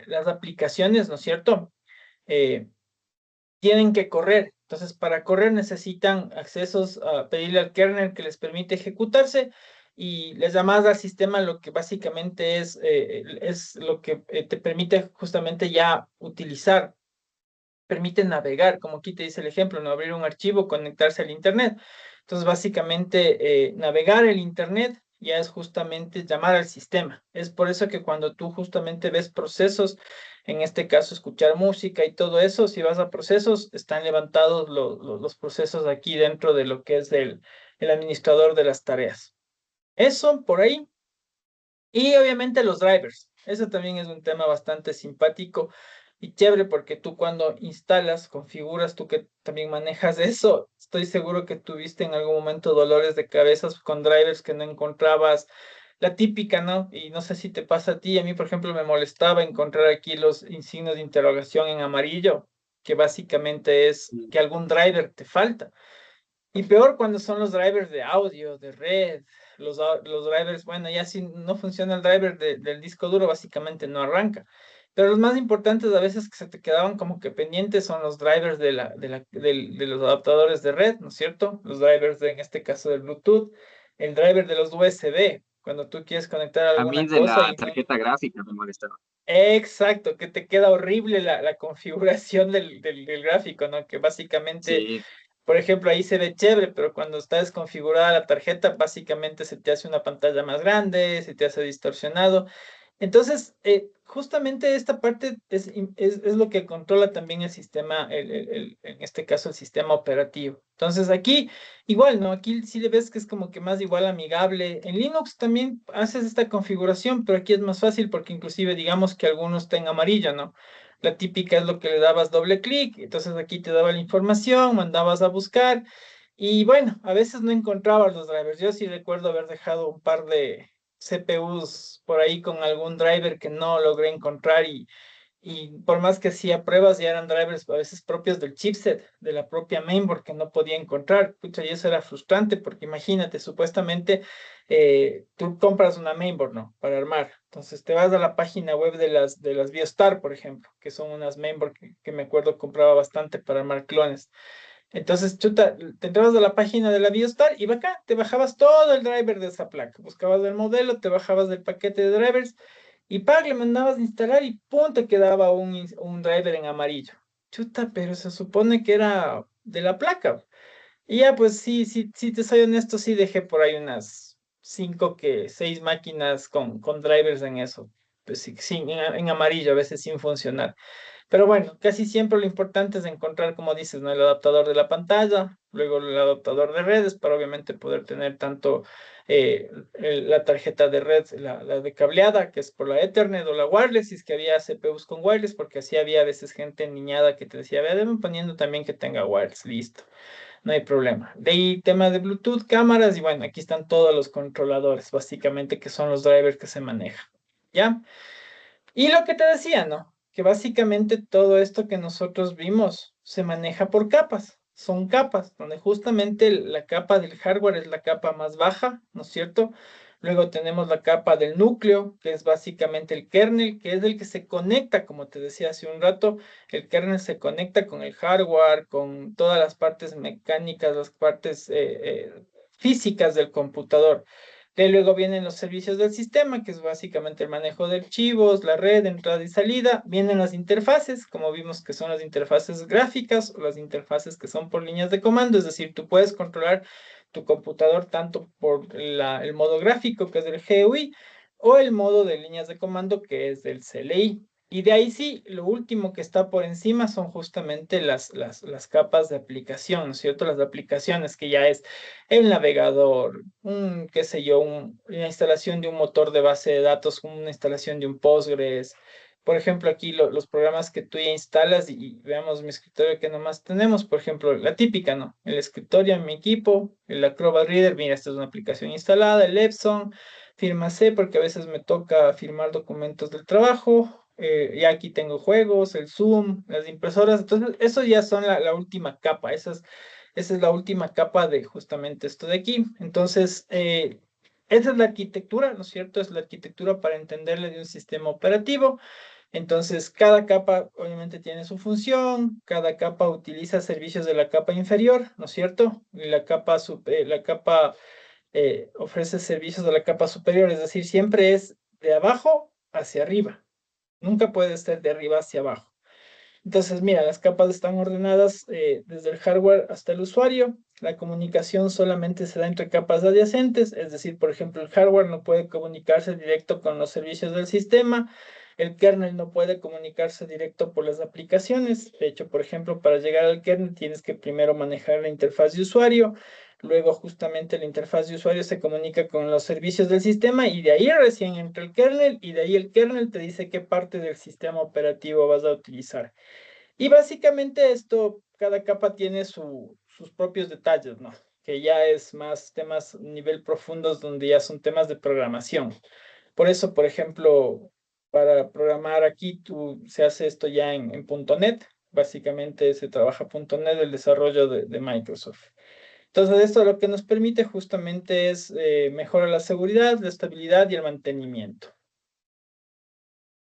las aplicaciones, ¿no es cierto? Eh, tienen que correr. Entonces, para correr necesitan accesos a pedirle al kernel que les permite ejecutarse y les llamadas al sistema lo que básicamente es lo que te permite justamente ya utilizar, permite navegar, como aquí te dice el ejemplo, no abrir un archivo, conectarse al Internet. Entonces, básicamente, navegar el Internet ya es justamente llamar al sistema. Es por eso que cuando tú justamente ves procesos, en este caso escuchar música y todo eso, si vas a procesos, están levantados los procesos aquí dentro de lo que es el administrador de las tareas. Eso por ahí. Y obviamente los drivers. Eso también es un tema bastante simpático y chévere porque tú cuando instalas, configuras, tú que también manejas eso, estoy seguro que tuviste en algún momento dolores de cabezas con drivers que no encontrabas. La típica, ¿no? Y no sé si te pasa a ti, a mí por ejemplo me molestaba encontrar aquí los signos de interrogación en amarillo, que básicamente es Sí. que algún driver te falta. Y peor cuando son los drivers de audio, de red, los drivers, bueno, ya si no funciona el driver del disco duro, básicamente no arranca. Pero los más importantes a veces que se te quedaban como que pendientes son los drivers de los adaptadores de red, ¿no es cierto? Los drivers en este caso del Bluetooth, el driver de los USB, cuando tú quieres conectar A mí alguna de cosa la y no. tarjeta gráfica me molestaba. Exacto, que te queda horrible la configuración del gráfico, ¿no? Que básicamente Sí, por ejemplo, ahí se ve chévere, pero cuando está desconfigurada la tarjeta, básicamente se te hace una pantalla más grande, se te hace distorsionado. Entonces, justamente esta parte es lo que controla también el sistema, en este caso el sistema operativo. Entonces, aquí igual, ¿no? Aquí sí le ves que es como que más igual amigable. En Linux también haces esta configuración, pero aquí es más fácil porque inclusive digamos que algunos estén amarillo, ¿no? La típica es lo que le dabas doble clic, entonces aquí te daba la información, mandabas a buscar y bueno, a veces no encontrabas los drivers. Yo sí recuerdo haber dejado un par de CPUs por ahí con algún driver que no logré encontrar y por más que hacía pruebas ya eran drivers a veces propios del chipset, de la propia mainboard que no podía encontrar. Pucha, y eso era frustrante porque imagínate, supuestamente tú compras una mainboard, ¿no? Para armar. Entonces te vas a la página web de las BioStar, por ejemplo, que son unas mainboard que me acuerdo compraba bastante para armar clones. Entonces, chuta, te entrabas a la página de la BioStar y acá te bajabas todo el driver de esa placa. Buscabas el modelo, te bajabas del paquete de drivers y le mandabas a instalar y ¡pum! Te quedaba un driver en amarillo. Chuta, pero se supone que era de la placa. Y ya, pues sí, sí, sí, te soy honesto, sí dejé por ahí unas 6 máquinas con drivers en eso. Pues sí, sí, en amarillo, a veces sin funcionar. Pero bueno, casi siempre lo importante es encontrar, como dices, ¿no? El adaptador de la pantalla, luego el adaptador de redes para obviamente poder tener tanto la tarjeta de red, la de cableada, que es por la Ethernet o la wireless, si es que había CPUs con wireless, porque así había a veces gente niñada que te decía, vea, deben poniendo también que tenga wireless, listo, no hay problema. De ahí tema de Bluetooth, cámaras y bueno, aquí están todos los controladores, básicamente, que son los drivers que se manejan. ¿Ya? Y lo que te decía, ¿no? Que básicamente todo esto que nosotros vimos se maneja por capas. Son capas, donde justamente la capa del hardware es la capa más baja, ¿no es cierto? Luego tenemos la capa del núcleo, que es básicamente el kernel, que es el que se conecta, como te decía hace un rato, el kernel se conecta con el hardware, con todas las partes mecánicas, las partes físicas del computador. De luego vienen los servicios del sistema, que es básicamente el manejo de archivos, la red, entrada y salida. Vienen las interfaces, como vimos que son las interfaces gráficas o las interfaces que son por líneas de comando, es decir, tú puedes controlar tu computador tanto por el modo gráfico, que es el GUI, o el modo de líneas de comando que es del CLI. Y de ahí sí, lo último que está por encima son justamente las capas de aplicación, ¿no es cierto? Las aplicaciones que ya es el navegador, qué sé yo, una instalación de un motor de base de datos, una instalación de un Postgres. Por ejemplo, aquí los programas que tú ya instalas y veamos mi escritorio que nomás tenemos, por ejemplo, la típica, ¿no? El escritorio en mi equipo, el Acrobat Reader, mira, esta es una aplicación instalada, el Epson, firma C, porque a veces me toca firmar documentos del trabajo. Y aquí tengo juegos, el Zoom, las impresoras. Entonces, eso ya son la última capa. Esa es la última capa de justamente esto de aquí. Entonces, esa es la arquitectura, ¿no es cierto? Es la arquitectura para entenderle de un sistema operativo. Entonces, cada capa obviamente tiene su función, cada capa utiliza servicios de la capa inferior, ¿no es cierto? Y la capa ofrece servicios de la capa superior, es decir, siempre es de abajo hacia arriba, nunca puede ser de arriba hacia abajo. Entonces, mira, las capas están ordenadas desde el hardware hasta el usuario. La comunicación solamente se da entre capas adyacentes, es decir, por ejemplo, el hardware no puede comunicarse directo con los servicios del sistema, el kernel no puede comunicarse directo por las aplicaciones. De hecho, por ejemplo, para llegar al kernel tienes que primero manejar la interfaz de usuario, luego justamente la interfaz de usuario se comunica con los servicios del sistema y de ahí recién entra el kernel y de ahí el kernel te dice qué parte del sistema operativo vas a utilizar. Y básicamente esto, cada capa tiene sus propios detalles, ¿no? Que ya es más temas nivel profundos donde ya son temas de programación. Por eso, por ejemplo, para programar aquí se hace esto ya en .NET. Básicamente se trabaja .NET, el desarrollo de Microsoft. Entonces, esto lo que nos permite justamente es mejorar la seguridad, la estabilidad y el mantenimiento.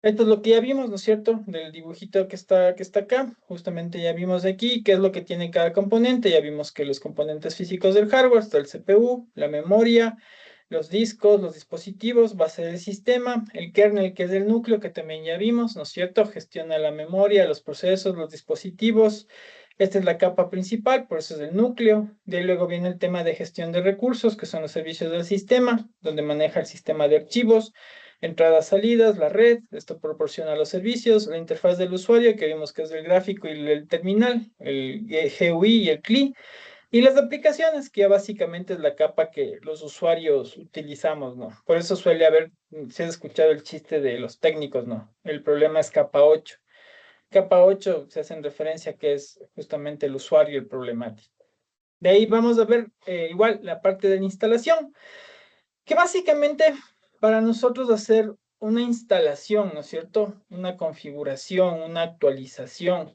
Esto es lo que ya vimos, ¿no es cierto? Del dibujito que está acá. Justamente ya vimos aquí qué es lo que tiene cada componente. Ya vimos que los componentes físicos del hardware, está el CPU, la memoria, los discos, los dispositivos, base del sistema, el kernel que es el núcleo que también ya vimos, ¿no es cierto? Gestiona la memoria, los procesos, los dispositivos. Esta es la capa principal, por eso es el núcleo. De ahí luego viene el tema de gestión de recursos, que son los servicios del sistema, donde maneja el sistema de archivos, entradas, salidas, la red. Esto proporciona los servicios, la interfaz del usuario, que vimos que es el gráfico y el terminal, el GUI y el CLI. Y las aplicaciones, que ya básicamente es la capa que los usuarios utilizamos, ¿no? Por eso suele haber, si has escuchado el chiste de los técnicos, ¿no? El problema es capa 8. Capa 8 se hace en referencia que es justamente el usuario el problemático. De ahí vamos a ver igual la parte de la instalación, que básicamente para nosotros hacer una instalación, ¿no es cierto? Una configuración, una actualización.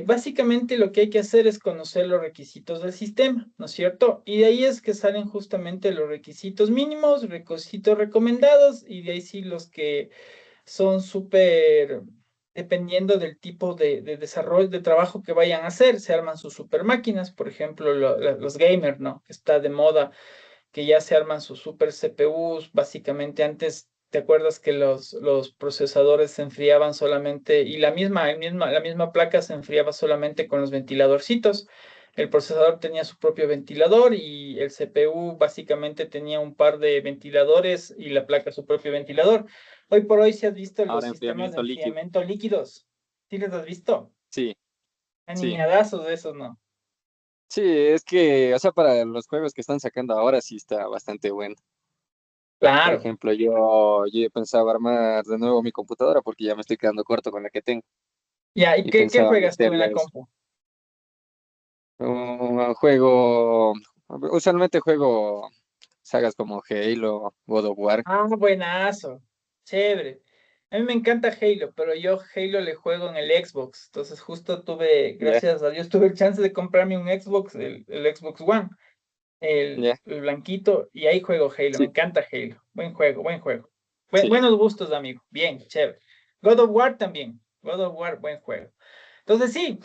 Básicamente lo que hay que hacer es conocer los requisitos del sistema, ¿no es cierto? Y de ahí es que salen justamente los requisitos mínimos, requisitos recomendados, y de ahí sí los que son súper, dependiendo del tipo de desarrollo, de trabajo que vayan a hacer, se arman sus super máquinas, por ejemplo, los gamers, ¿no? Que está de moda que ya se arman sus super CPUs. Básicamente antes, ¿te acuerdas que los procesadores se enfriaban solamente y la misma placa se enfriaba solamente con los ventiladorcitos? El procesador tenía su propio ventilador y el CPU básicamente tenía un par de ventiladores y la placa su propio ventilador. Hoy por hoy, ¿se has visto los Ahora sistemas de enfriamiento líquido. enfriamiento líquidos? ¿Sí les has visto? Sí, sí. Aniñadazos de esos, ¿no? Sí, es que, o sea, para los juegos que están sacando ahora sí está bastante bueno. Por Claro. ejemplo, yo pensaba armar de nuevo mi computadora porque ya me estoy quedando corto con la que tengo. Ya, ¿y Y qué pensaba juegas tú en la meterles compu? un juego, usualmente juego sagas como Halo, God of War. Ah, buenazo. Chévere. A mí me encanta Halo, pero yo Halo le juego en el Xbox. Entonces justo tuve, Ya, gracias a Dios, tuve el chance de comprarme un Xbox, el Xbox One, el, ya, el blanquito, y ahí juego Halo. Me sí, encanta Halo. Buen juego, buen juego. sí. Buenos gustos, amigo. Bien, chévere. God of War también. God of War, buen juego. Entonces sí,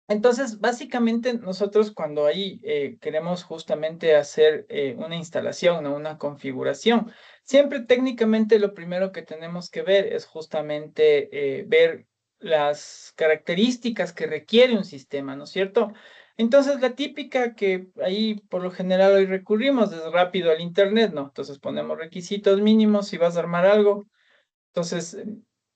entonces, básicamente nosotros cuando ahí queremos justamente hacer una instalación, ¿no? Una configuración, siempre técnicamente lo primero que tenemos que ver es justamente ver las características que requiere un sistema, ¿no es cierto? Entonces, la típica que ahí por lo general hoy recurrimos es rápido al internet, ¿no? Entonces ponemos requisitos mínimos si vas a armar algo. Entonces,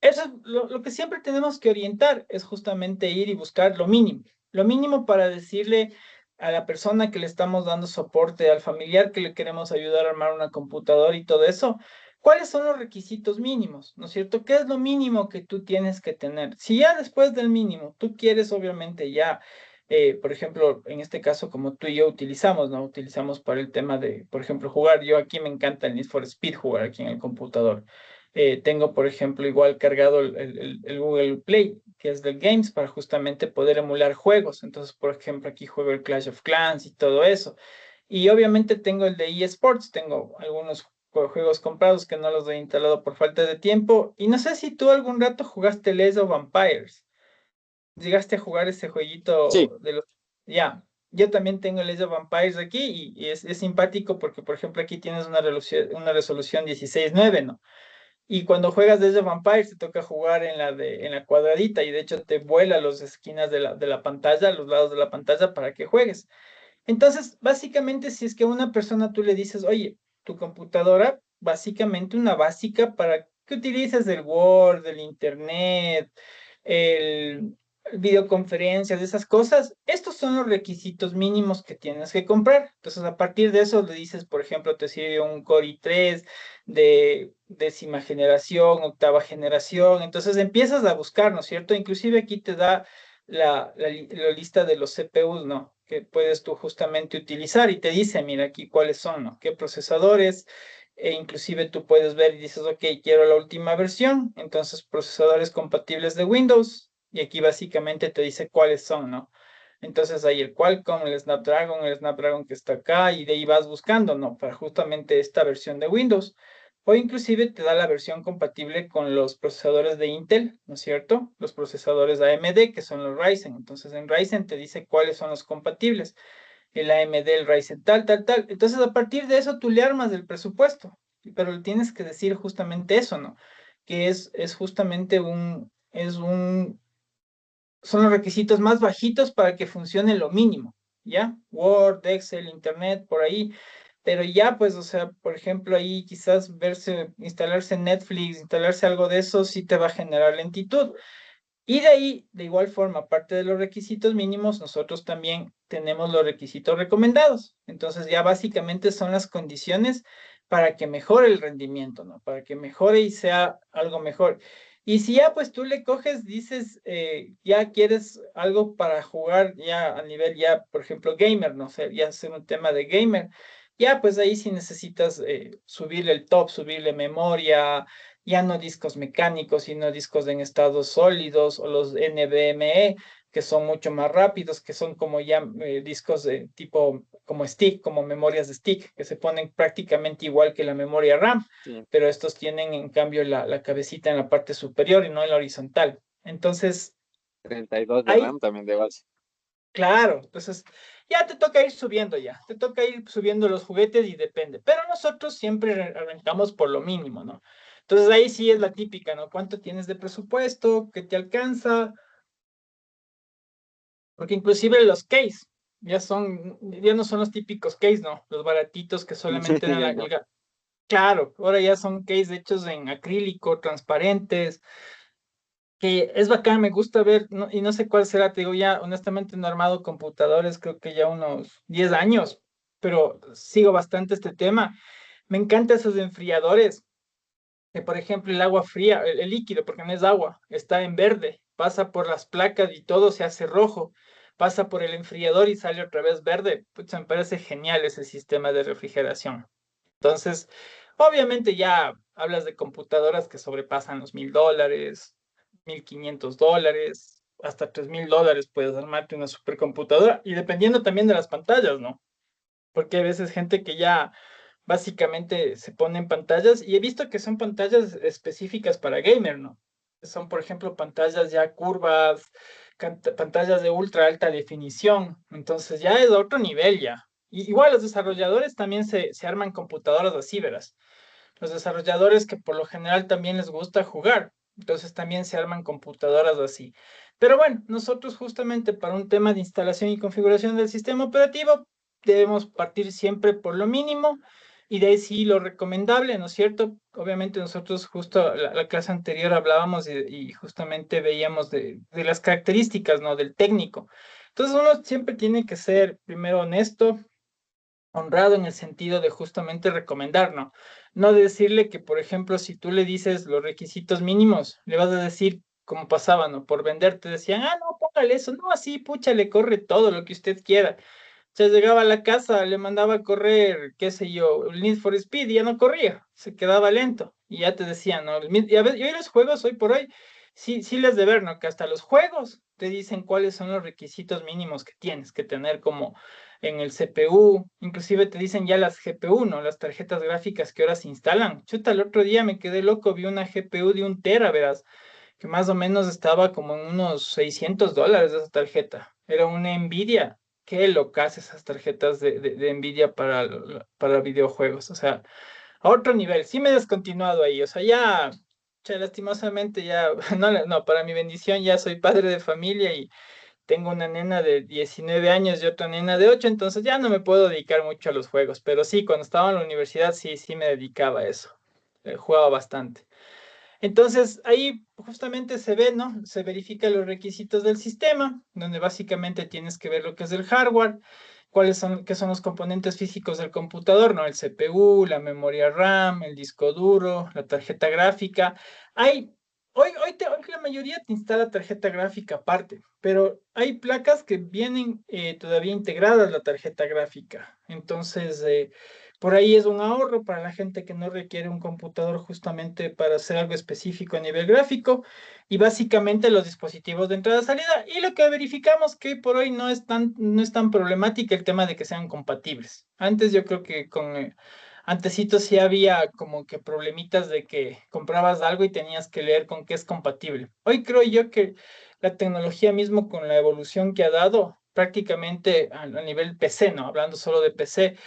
eso es lo que siempre tenemos que orientar, es justamente ir y buscar lo mínimo para decirle a la persona que le estamos dando soporte, al familiar que le queremos ayudar a armar una computadora y todo eso, ¿cuáles son los requisitos mínimos? ¿No es cierto? ¿Qué es lo mínimo que tú tienes que tener? Si ya después del mínimo tú quieres obviamente ya, por ejemplo, en este caso como tú y yo utilizamos, ¿no? Utilizamos para el tema de, por ejemplo, jugar. Yo aquí me encanta el Need for Speed jugar aquí en el computador. Tengo, por ejemplo, igual cargado el Google Play, que es del Games, para justamente poder emular juegos. Entonces, por ejemplo, aquí juego el Clash of Clans y todo eso. Y obviamente tengo el de eSports, tengo algunos juegos comprados que no los he instalado por falta de tiempo. Y no sé si tú algún rato jugaste Les of Vampires. Llegaste a jugar ese Sí, jueguito de los... Ya, yo también tengo el Age of Vampires aquí y es simpático porque, por ejemplo, aquí tienes una resolución 16:9, ¿no? Y cuando juegas desde Vampire te toca jugar en la cuadradita y de hecho te vuela las esquinas de la pantalla, los lados de la pantalla para que juegues. Entonces, básicamente, si es que a una persona tú le dices, oye, tu computadora, básicamente una básica para que utilices el Word, el Internet, el videoconferencias, esas cosas, estos son los requisitos mínimos que tienes que comprar. Entonces, a partir de eso le dices, por ejemplo, te sirve un Core i3 de décima generación, octava generación. Entonces empiezas a buscar, ¿no es cierto? Inclusive aquí te da la lista de los CPUs, ¿no? Que puedes tú justamente utilizar y te dice, mira aquí cuáles son, ¿no? ¿Qué procesadores? E inclusive tú puedes ver y dices, ok, quiero la última versión, entonces procesadores compatibles de Windows, y aquí básicamente te dice cuáles son, ¿no? Entonces hay el Qualcomm, el Snapdragon que está acá, y de ahí vas buscando, ¿no? Para justamente esta versión de Windows. O inclusive te da la versión compatible con los procesadores de Intel, ¿no es cierto? Los procesadores AMD, que son los Ryzen. Entonces en Ryzen te dice cuáles son los compatibles. El AMD, el Ryzen, tal, tal, tal. Entonces a partir de eso tú le armas el presupuesto. Pero le tienes que decir justamente eso, ¿no? Que es justamente son los requisitos más bajitos para que funcione lo mínimo, ¿ya? Word, Excel, Internet, por ahí. Pero ya, pues, o sea, por ejemplo, ahí quizás instalarse Netflix, instalarse algo de eso, sí te va a generar lentitud. Y de ahí, de igual forma, aparte de los requisitos mínimos, nosotros también tenemos los requisitos recomendados. Entonces, ya básicamente son las condiciones para que mejore el rendimiento, ¿no? Para que mejore y sea algo mejor. Y si ya, pues tú le coges, dices, ya quieres algo para jugar ya a nivel, ya, por ejemplo, gamer, no sé, ya hacer un tema de gamer, ya, pues ahí sí necesitas subirle el top, subirle memoria, ya no discos mecánicos, sino discos en estados sólidos o los NVMe, que son mucho más rápidos, que son como ya discos de tipo como stick, como memorias de stick, que se ponen prácticamente igual que la memoria RAM, sí, pero estos tienen en cambio la cabecita en la parte superior y no en la horizontal. Entonces, 32 de ahí, RAM también de base. claro, entonces ya te toca ir subiendo ya, te toca ir subiendo los juguetes y depende, pero nosotros siempre arrancamos por lo mínimo, ¿no? Entonces ahí sí es la típica, ¿no? ¿Cuánto tienes de presupuesto? ¿Qué te alcanza? Porque inclusive los case ya no son los típicos case, ¿no? Los baratitos que solamente eran Ya no. claro, ahora ya son case hechos en acrílico, transparentes, que es bacán, me gusta ver, y no sé cuál será, te digo, ya honestamente no he armado computadores, creo que ya unos 10 años, pero sigo bastante este tema. Me encantan esos enfriadores, que por ejemplo el agua fría, el líquido, porque no es agua, está en verde, pasa por las placas y todo se hace rojo, pasa por el enfriador y sale otra vez verde. Pucha, me parece genial ese sistema de refrigeración. Entonces, obviamente ya hablas de computadoras que sobrepasan los $1,000, $1,500, hasta $3,000 puedes armarte una supercomputadora y dependiendo también de las pantallas, ¿no? Porque hay veces gente que ya básicamente se pone en pantallas y he visto que son pantallas específicas para gamer, ¿no? Son, por ejemplo, pantallas ya curvas, pantallas de ultra alta definición, entonces ya es otro nivel ya. Igual los desarrolladores también se arman computadoras así, verás. Los desarrolladores que por lo general también les gusta jugar, entonces también se arman computadoras así. Pero bueno, nosotros justamente para un tema de instalación y configuración del sistema operativo debemos partir siempre por lo mínimo y de ahí sí lo recomendable, ¿no es cierto? Obviamente nosotros justo la clase anterior hablábamos y justamente veíamos de las características, ¿no? Del técnico. Entonces uno siempre tiene que ser primero honesto, honrado en el sentido de justamente recomendar, ¿no? No decirle que, por ejemplo, si tú le dices los requisitos mínimos, le vas a decir como pasaba, ¿no? Por vender te decían, ah, no, póngale eso, no, así, pucha, le corre todo lo que usted quiera. Se llegaba a la casa, le mandaba a correr, qué sé yo, el Need for Speed y ya no corría, se quedaba lento. Y ya te decían, ¿no? Y a veces, y hoy los juegos, hoy por hoy, sí, sí les de ver, ¿no? Que hasta los juegos te dicen cuáles son los requisitos mínimos que tienes que tener como en el CPU, inclusive te dicen ya las GPU, ¿no? Las tarjetas gráficas que ahora se instalan. Chuta, el otro día me quedé loco, vi una GPU de 1 tera, verás, que más o menos estaba como en unos $600 esa tarjeta. Era una Nvidia. Qué locas esas tarjetas de Nvidia para videojuegos. O sea, a otro nivel. Sí me he descontinuado ahí. O sea, ya lastimosamente ya, no, no, para mi bendición ya soy padre de familia y tengo una nena de 19 años y otra nena de 8, entonces ya no me puedo dedicar mucho a los juegos. Pero sí, cuando estaba en la universidad sí, sí me dedicaba a eso. Jugaba bastante. Entonces, ahí justamente se ve, ¿no? Se verifican los requisitos del sistema, donde básicamente tienes que ver lo que es el hardware, qué son los componentes físicos del computador, ¿no? El CPU, la memoria RAM, el disco duro, la tarjeta gráfica. Hay, hoy la mayoría te instala tarjeta gráfica aparte, pero hay placas que vienen todavía integradas la tarjeta gráfica. Entonces, por ahí es un ahorro para la gente que no requiere un computador justamente para hacer algo específico a nivel gráfico y básicamente los dispositivos de entrada-salida. Y lo que verificamos que por hoy no es tan problemática el tema de que sean compatibles. Antes yo creo que antesito sí había como que problemitas de que comprabas algo y tenías que leer con qué es compatible. Hoy creo yo que la tecnología mismo con la evolución que ha dado prácticamente a nivel PC, ¿no? Hablando solo de PC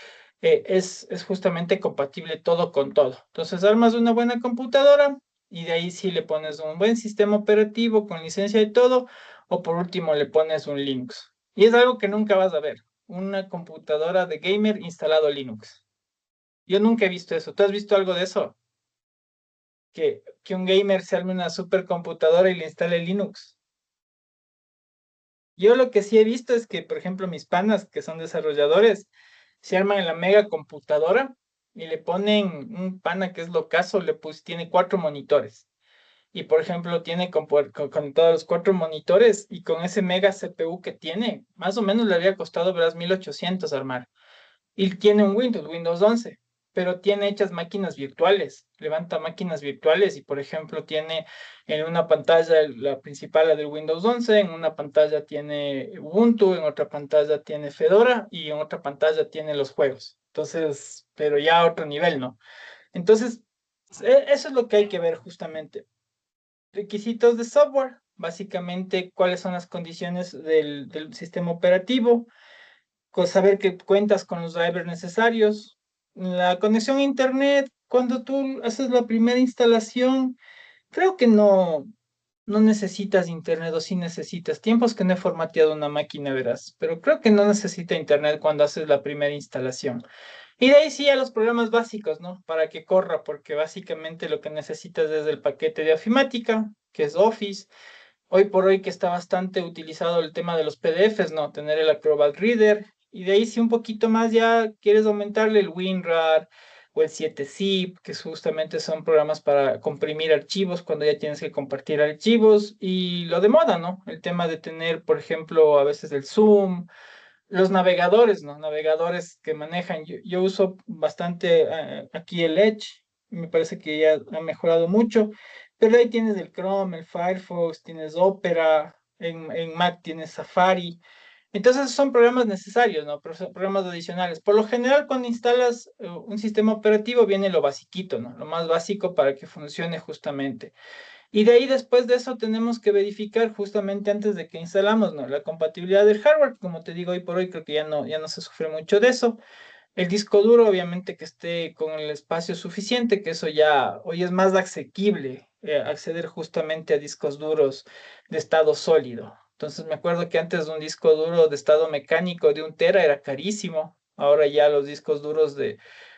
es justamente compatible todo con todo. Entonces armas una buena computadora y de ahí sí le pones un buen sistema operativo con licencia y todo, o por último le pones un Linux. Y es algo que nunca vas a ver, una computadora de gamer instalado Linux. Yo nunca he visto eso. ¿Tú has visto algo de eso? Que un gamer se arme una supercomputadora y le instale Linux. Yo lo que sí he visto es que, por ejemplo, mis panas que son desarrolladores, se arman la mega computadora y le ponen un pana que es locazo, tiene 4 monitores. Y por ejemplo, tiene conectados los 4 monitores y con ese mega CPU que tiene, más o menos le había costado, verás, 1800 armar. Y tiene un Windows 11, pero tiene hechas máquinas virtuales. Levanta máquinas virtuales y, por ejemplo, tiene en una pantalla la principal, la del Windows 11, en una pantalla tiene Ubuntu, en otra pantalla tiene Fedora y en otra pantalla tiene los juegos. Entonces, pero ya a otro nivel, ¿no? Entonces, eso es lo que hay que ver justamente. Requisitos de software, básicamente cuáles son las condiciones del sistema operativo, con saber que cuentas con los drivers necesarios. La conexión a internet, cuando tú haces la primera instalación, creo que no necesitas internet o sí necesitas. Tiempos que no he formateado una máquina, verás, pero creo que no necesita internet cuando haces la primera instalación. Y de ahí sí a los programas básicos, ¿no? Para que corra, porque básicamente lo que necesitas es el paquete de ofimática, que es Office. Hoy por hoy que está bastante utilizado el tema de los PDFs, ¿no? Tener el Acrobat Reader. Y de ahí si un poquito más ya quieres aumentarle el WinRAR o el 7-zip, que justamente son programas para comprimir archivos cuando ya tienes que compartir archivos. Y lo de moda, ¿no? El tema de tener, por ejemplo, a veces el Zoom, los navegadores, ¿no? Navegadores que manejan. Yo uso bastante aquí el Edge. Me parece que ya ha mejorado mucho. Pero ahí tienes el Chrome, el Firefox, tienes Opera, en Mac tienes Safari. Entonces son programas necesarios, ¿no? Son programas adicionales. Por lo general, cuando instalas un sistema operativo, viene lo basiquito, ¿no? Lo más básico para que funcione justamente. Y de ahí después de eso tenemos que verificar justamente antes de que instalamos, ¿no? La compatibilidad del hardware. Como te digo, hoy por hoy creo que ya no se sufre mucho de eso. El disco duro, obviamente, que esté con el espacio suficiente, que eso ya hoy es más asequible acceder justamente a discos duros de estado sólido. Entonces me acuerdo que antes un disco duro de estado mecánico de 1 tera era carísimo. Ahora ya los discos duros de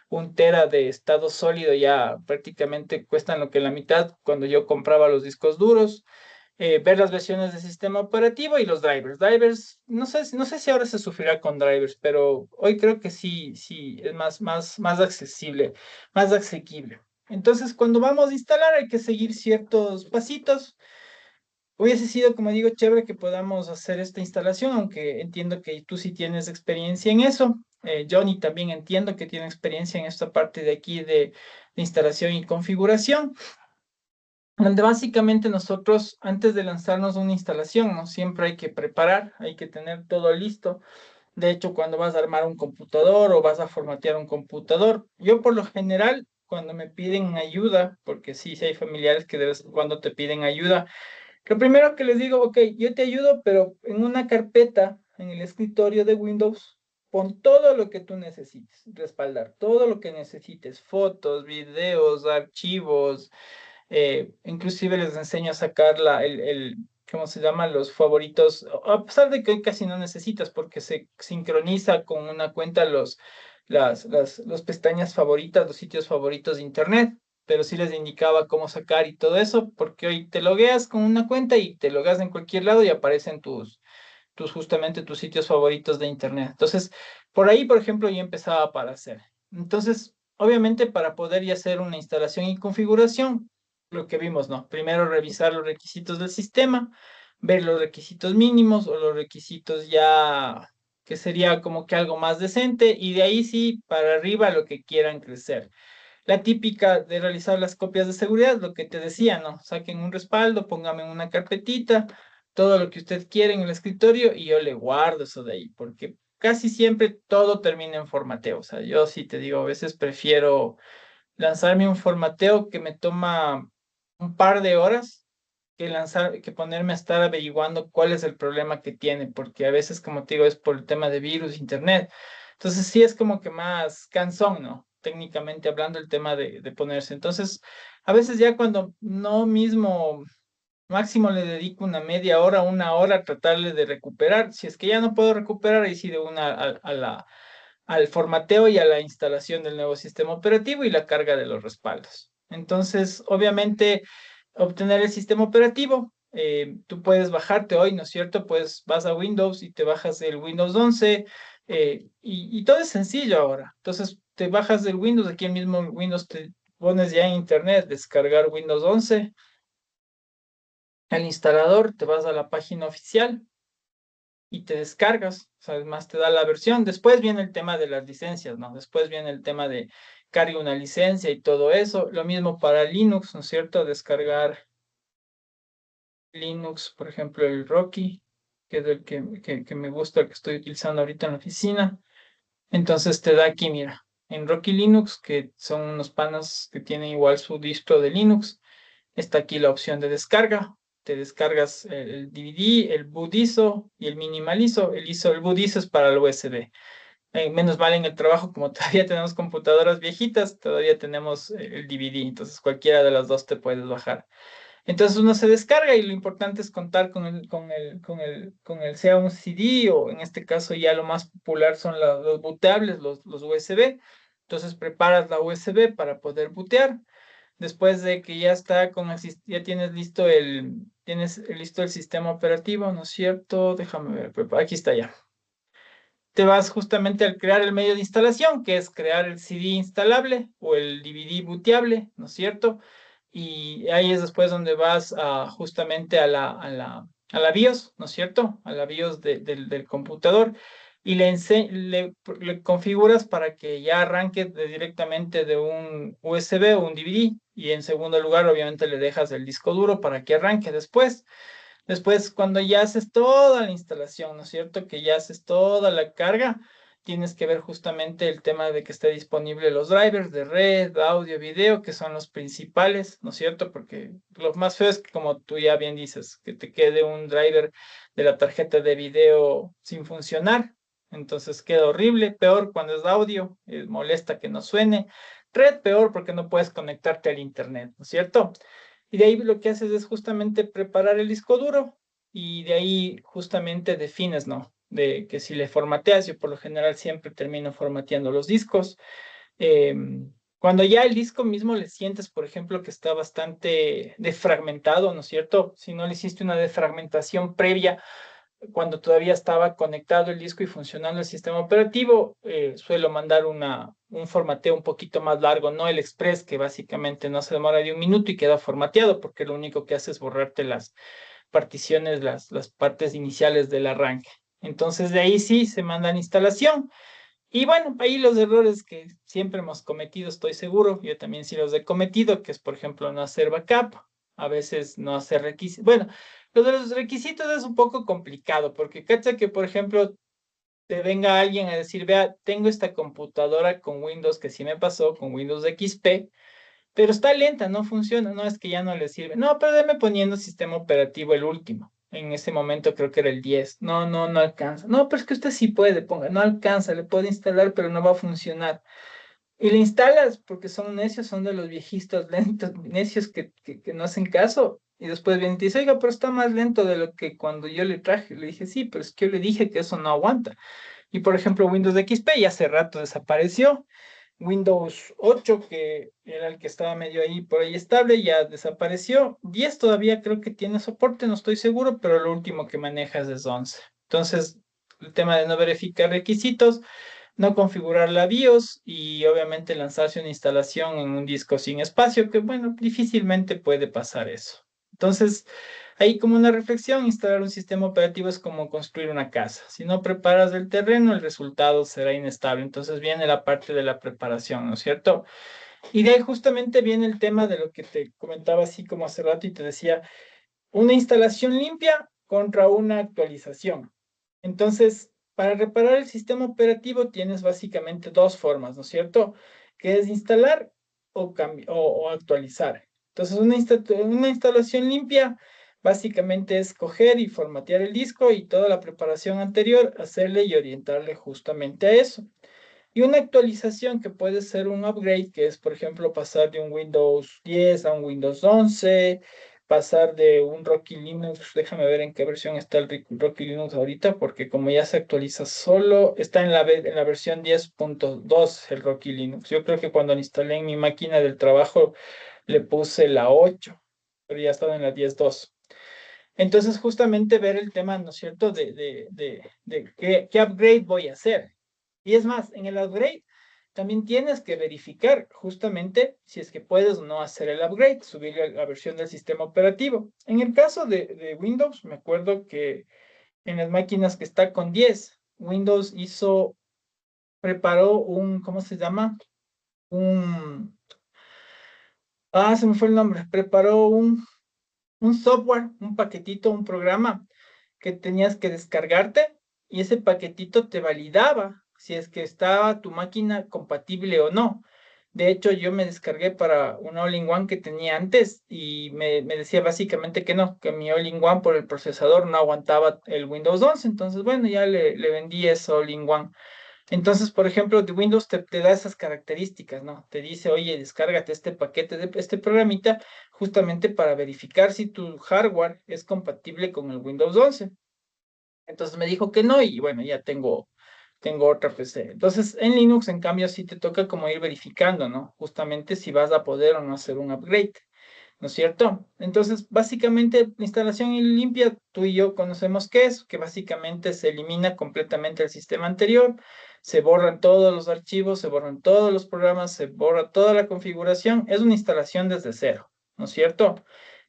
1 tera de estado sólido ya prácticamente cuestan lo que la mitad cuando yo compraba los discos duros. Ver las versiones del sistema operativo y los drivers. Drivers, no sé si ahora se sufrirá con drivers, pero hoy creo que sí, sí, es más accesible, más asequible. Entonces, cuando vamos a instalar hay que seguir ciertos pasitos. Hubiese sido, como digo, chévere que podamos hacer esta instalación, aunque entiendo que tú sí tienes experiencia en eso. Johnny también entiendo que tiene experiencia en esta parte de aquí de instalación y configuración, donde básicamente nosotros, antes de lanzarnos una instalación, ¿no? Siempre hay que preparar, hay que tener todo listo. De hecho, cuando vas a armar un computador o vas a formatear un computador, yo por lo general, cuando me piden ayuda, porque sí, sí hay familiares que de vez en cuando te piden ayuda, lo primero que les digo, ok, yo te ayudo, pero en una carpeta, en el escritorio de Windows, pon todo lo que tú necesites, respaldar todo lo que necesites, fotos, videos, archivos, inclusive les enseño a sacar ¿cómo se llama? Los favoritos, a pesar de que hoy casi no necesitas porque se sincroniza con una cuenta los pestañas favoritas, los sitios favoritos de Internet, pero sí les indicaba cómo sacar y todo eso, porque hoy te logueas con una cuenta y te logueas en cualquier lado y aparecen justamente tus sitios favoritos de Internet. Entonces, por ahí, por ejemplo, yo empezaba para hacer. Entonces, obviamente, para poder ya hacer una instalación y configuración, lo que vimos, ¿no? Primero revisar los requisitos del sistema, ver los requisitos mínimos o los requisitos ya que sería como que algo más decente y de ahí sí para arriba lo que quieran crecer. La típica de realizar las copias de seguridad, lo que te decía, ¿no? Saquen un respaldo, póngame en una carpetita, todo lo que usted quiere en el escritorio y yo le guardo eso de ahí, porque casi siempre todo termina en formateo. O sea, yo sí te digo, a veces prefiero lanzarme un formateo que me toma un par de horas que ponerme a estar averiguando cuál es el problema que tiene, porque a veces, como te digo, es por el tema de virus, internet. Entonces sí es como que más cansón, ¿no? Técnicamente hablando, el tema de ponerse. Entonces, a veces ya cuando no mismo, máximo le dedico una media hora, 1 hora a tratarle de recuperar. Si es que ya no puedo recuperar, ahí sí de una al formateo y a la instalación del nuevo sistema operativo y la carga de los respaldos. Entonces, obviamente, obtener el sistema operativo, tú puedes bajarte hoy, ¿no es cierto? Pues vas a Windows y te bajas el Windows 11 y todo es sencillo ahora. Entonces, te bajas del Windows, aquí el mismo Windows te pones ya en Internet, descargar Windows 11, el instalador, te vas a la página oficial y te descargas, o sea, además te da la versión. Después viene el tema de las licencias, ¿no? Después viene el tema de cargue una licencia y todo eso. Lo mismo para Linux, ¿no es cierto? Descargar Linux, por ejemplo, el Rocky, que es el que me gusta, el que estoy utilizando ahorita en la oficina. Entonces te da aquí, mira, en Rocky Linux, que son unos panas que tienen igual su distro de Linux, está aquí la opción de descarga. Te descargas el DVD, el boot ISO y el minimal ISO. El boot ISO es para el USB. Menos mal en el trabajo, como todavía tenemos computadoras viejitas, todavía tenemos el DVD. Entonces cualquiera de las dos te puedes bajar. Entonces uno se descarga y lo importante es contar sea un CD o en este caso ya lo más popular son los bootables, los USB. Entonces preparas la USB para poder bootear. Después de que ya está ya tienes listo el sistema operativo, ¿no es cierto? Déjame ver, aquí está ya. Te vas justamente al crear el medio de instalación, que es crear el CD instalable o el DVD booteable, ¿no es cierto? Y ahí es después donde vas justamente a la BIOS, ¿no es cierto? A la BIOS del computador y le configuras para que ya arranque directamente de un USB o un DVD. Y en segundo lugar, obviamente, le dejas el disco duro para que arranque después. Después, cuando ya haces toda la instalación, ¿no es cierto? Que ya haces toda la carga, tienes que ver justamente el tema de que esté disponible los drivers de red, audio, video, que son los principales, ¿no es cierto? Porque lo más feo es que, como tú ya bien dices, que te quede un driver de la tarjeta de video sin funcionar. Entonces queda horrible. Peor cuando es audio, molesta que no suene. Red, peor porque no puedes conectarte al internet, ¿no es cierto? Y de ahí lo que haces es justamente preparar el disco duro y de ahí justamente defines, ¿no? De que si le formateas, yo por lo general siempre termino formateando los discos. Cuando ya el disco mismo le sientes, por ejemplo, que está bastante defragmentado, ¿no es cierto? Si no le hiciste una defragmentación previa, cuando todavía estaba conectado el disco y funcionando el sistema operativo, suelo mandar un formateo un poquito más largo, no el express, que básicamente no se demora de un minuto y queda formateado, porque lo único que hace es borrarte las particiones, las partes iniciales del arranque. Entonces de ahí sí se manda la instalación. Y bueno, ahí los errores que siempre hemos cometido, estoy seguro, yo también sí los he cometido, que es por ejemplo no hacer backup, a veces no hacer requisitos. Bueno, lo de los requisitos es un poco complicado, porque cacha que por ejemplo te venga alguien a decir, vea, tengo esta computadora con Windows que sí me pasó, con Windows XP, pero está lenta, no funciona, no es que ya no le sirve. No, pero déme poniendo sistema operativo el último. En ese momento creo que era el 10. No, no, no alcanza. No, pero es que usted sí puede, ponga, no alcanza, le puede instalar, pero no va a funcionar. Y le instalas porque son necios, son de los viejitos lentos, necios que no hacen caso. Y después viene y te dice, oiga, pero está más lento de lo que cuando yo le traje. Le dije, sí, pero es que yo le dije que eso no aguanta. Y por ejemplo, Windows XP ya hace rato desapareció. Windows 8, que era el que estaba medio ahí por ahí estable, ya desapareció. 10 todavía creo que tiene soporte, no estoy seguro, pero lo último que manejas es 11. Entonces, el tema de no verificar requisitos, no configurar la BIOS y obviamente lanzarse una instalación en un disco sin espacio, que bueno, difícilmente puede pasar eso. Entonces, ahí como una reflexión, instalar un sistema operativo es como construir una casa. Si no preparas el terreno, el resultado será inestable. Entonces viene la parte de la preparación, ¿no es cierto? Y de ahí justamente viene el tema de lo que te comentaba así como hace rato y te decía, una instalación limpia contra una actualización. Entonces, para reparar el sistema operativo tienes básicamente dos formas, ¿no es cierto? Que es instalar o actualizar. Entonces, una instalación limpia básicamente es coger y formatear el disco y toda la preparación anterior, hacerle y orientarle justamente a eso. Y una actualización que puede ser un upgrade, que es, por ejemplo, pasar de un Windows 10 a un Windows 11, pasar de un Rocky Linux, déjame ver en qué versión está el Rocky Linux ahorita, porque como ya se actualiza solo, está en la versión 10.2 el Rocky Linux. Yo creo que cuando lo instalé en mi máquina del trabajo le puse la 8, pero ya estaba en la 10.2. Entonces, justamente ver el tema, ¿no es cierto?, de qué upgrade voy a hacer. Y es más, en el upgrade también tienes que verificar justamente si es que puedes o no hacer el upgrade, subir la versión del sistema operativo. En el caso de Windows, me acuerdo que en las máquinas que está con 10, Windows preparó ¿cómo se llama? Un, se me fue el nombre, preparó un software, un paquetito, un programa que tenías que descargarte y ese paquetito te validaba si es que estaba tu máquina compatible o no. De hecho, yo me descargué para un All-in-One que tenía antes y me decía básicamente que no, que mi All-in-One por el procesador no aguantaba el Windows 11. Entonces, bueno, ya le vendí eso All-in-One. Entonces, por ejemplo, de Windows te da esas características, ¿no? Te dice, oye, descárgate este paquete de este programita justamente para verificar si tu hardware es compatible con el Windows 11. Entonces me dijo que no y bueno, ya tengo otra PC. Entonces en Linux, en cambio, sí te toca como ir verificando, ¿no? Justamente si vas a poder o no hacer un upgrade. ¿No es cierto? Entonces, básicamente, la instalación limpia, tú y yo conocemos qué es, que básicamente se elimina completamente el sistema anterior, se borran todos los archivos, se borran todos los programas, se borra toda la configuración, es una instalación desde cero, ¿no es cierto?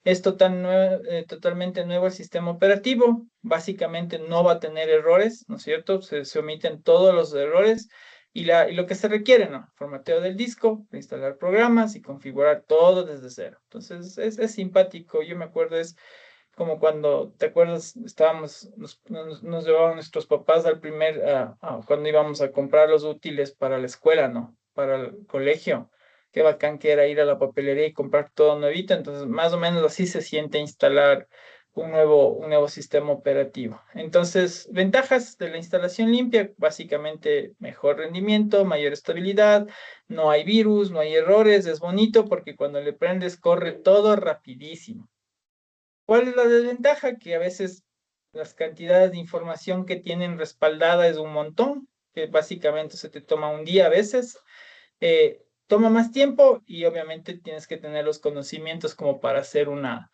Es totalmente nuevo el sistema operativo, básicamente no va a tener errores, ¿no es cierto? Se omiten todos los errores y lo que se requiere, ¿no? Formateo del disco, instalar programas y configurar todo desde cero. Entonces, es simpático. Yo me acuerdo, es como cuando, ¿te acuerdas? Nos llevaban nuestros papás cuando íbamos a comprar los útiles para la escuela, ¿no? Para el colegio. Qué bacán que era ir a la papelería y comprar todo nuevito. Entonces, más o menos así se siente instalar un nuevo sistema operativo. Entonces, ventajas de la instalación limpia, básicamente mejor rendimiento, mayor estabilidad, no hay virus, no hay errores, es bonito porque cuando le prendes corre todo rapidísimo. ¿Cuál es la desventaja? Que a veces las cantidades de información que tienen respaldada es un montón, que básicamente se te toma un día a veces, toma más tiempo y obviamente tienes que tener los conocimientos como para hacer una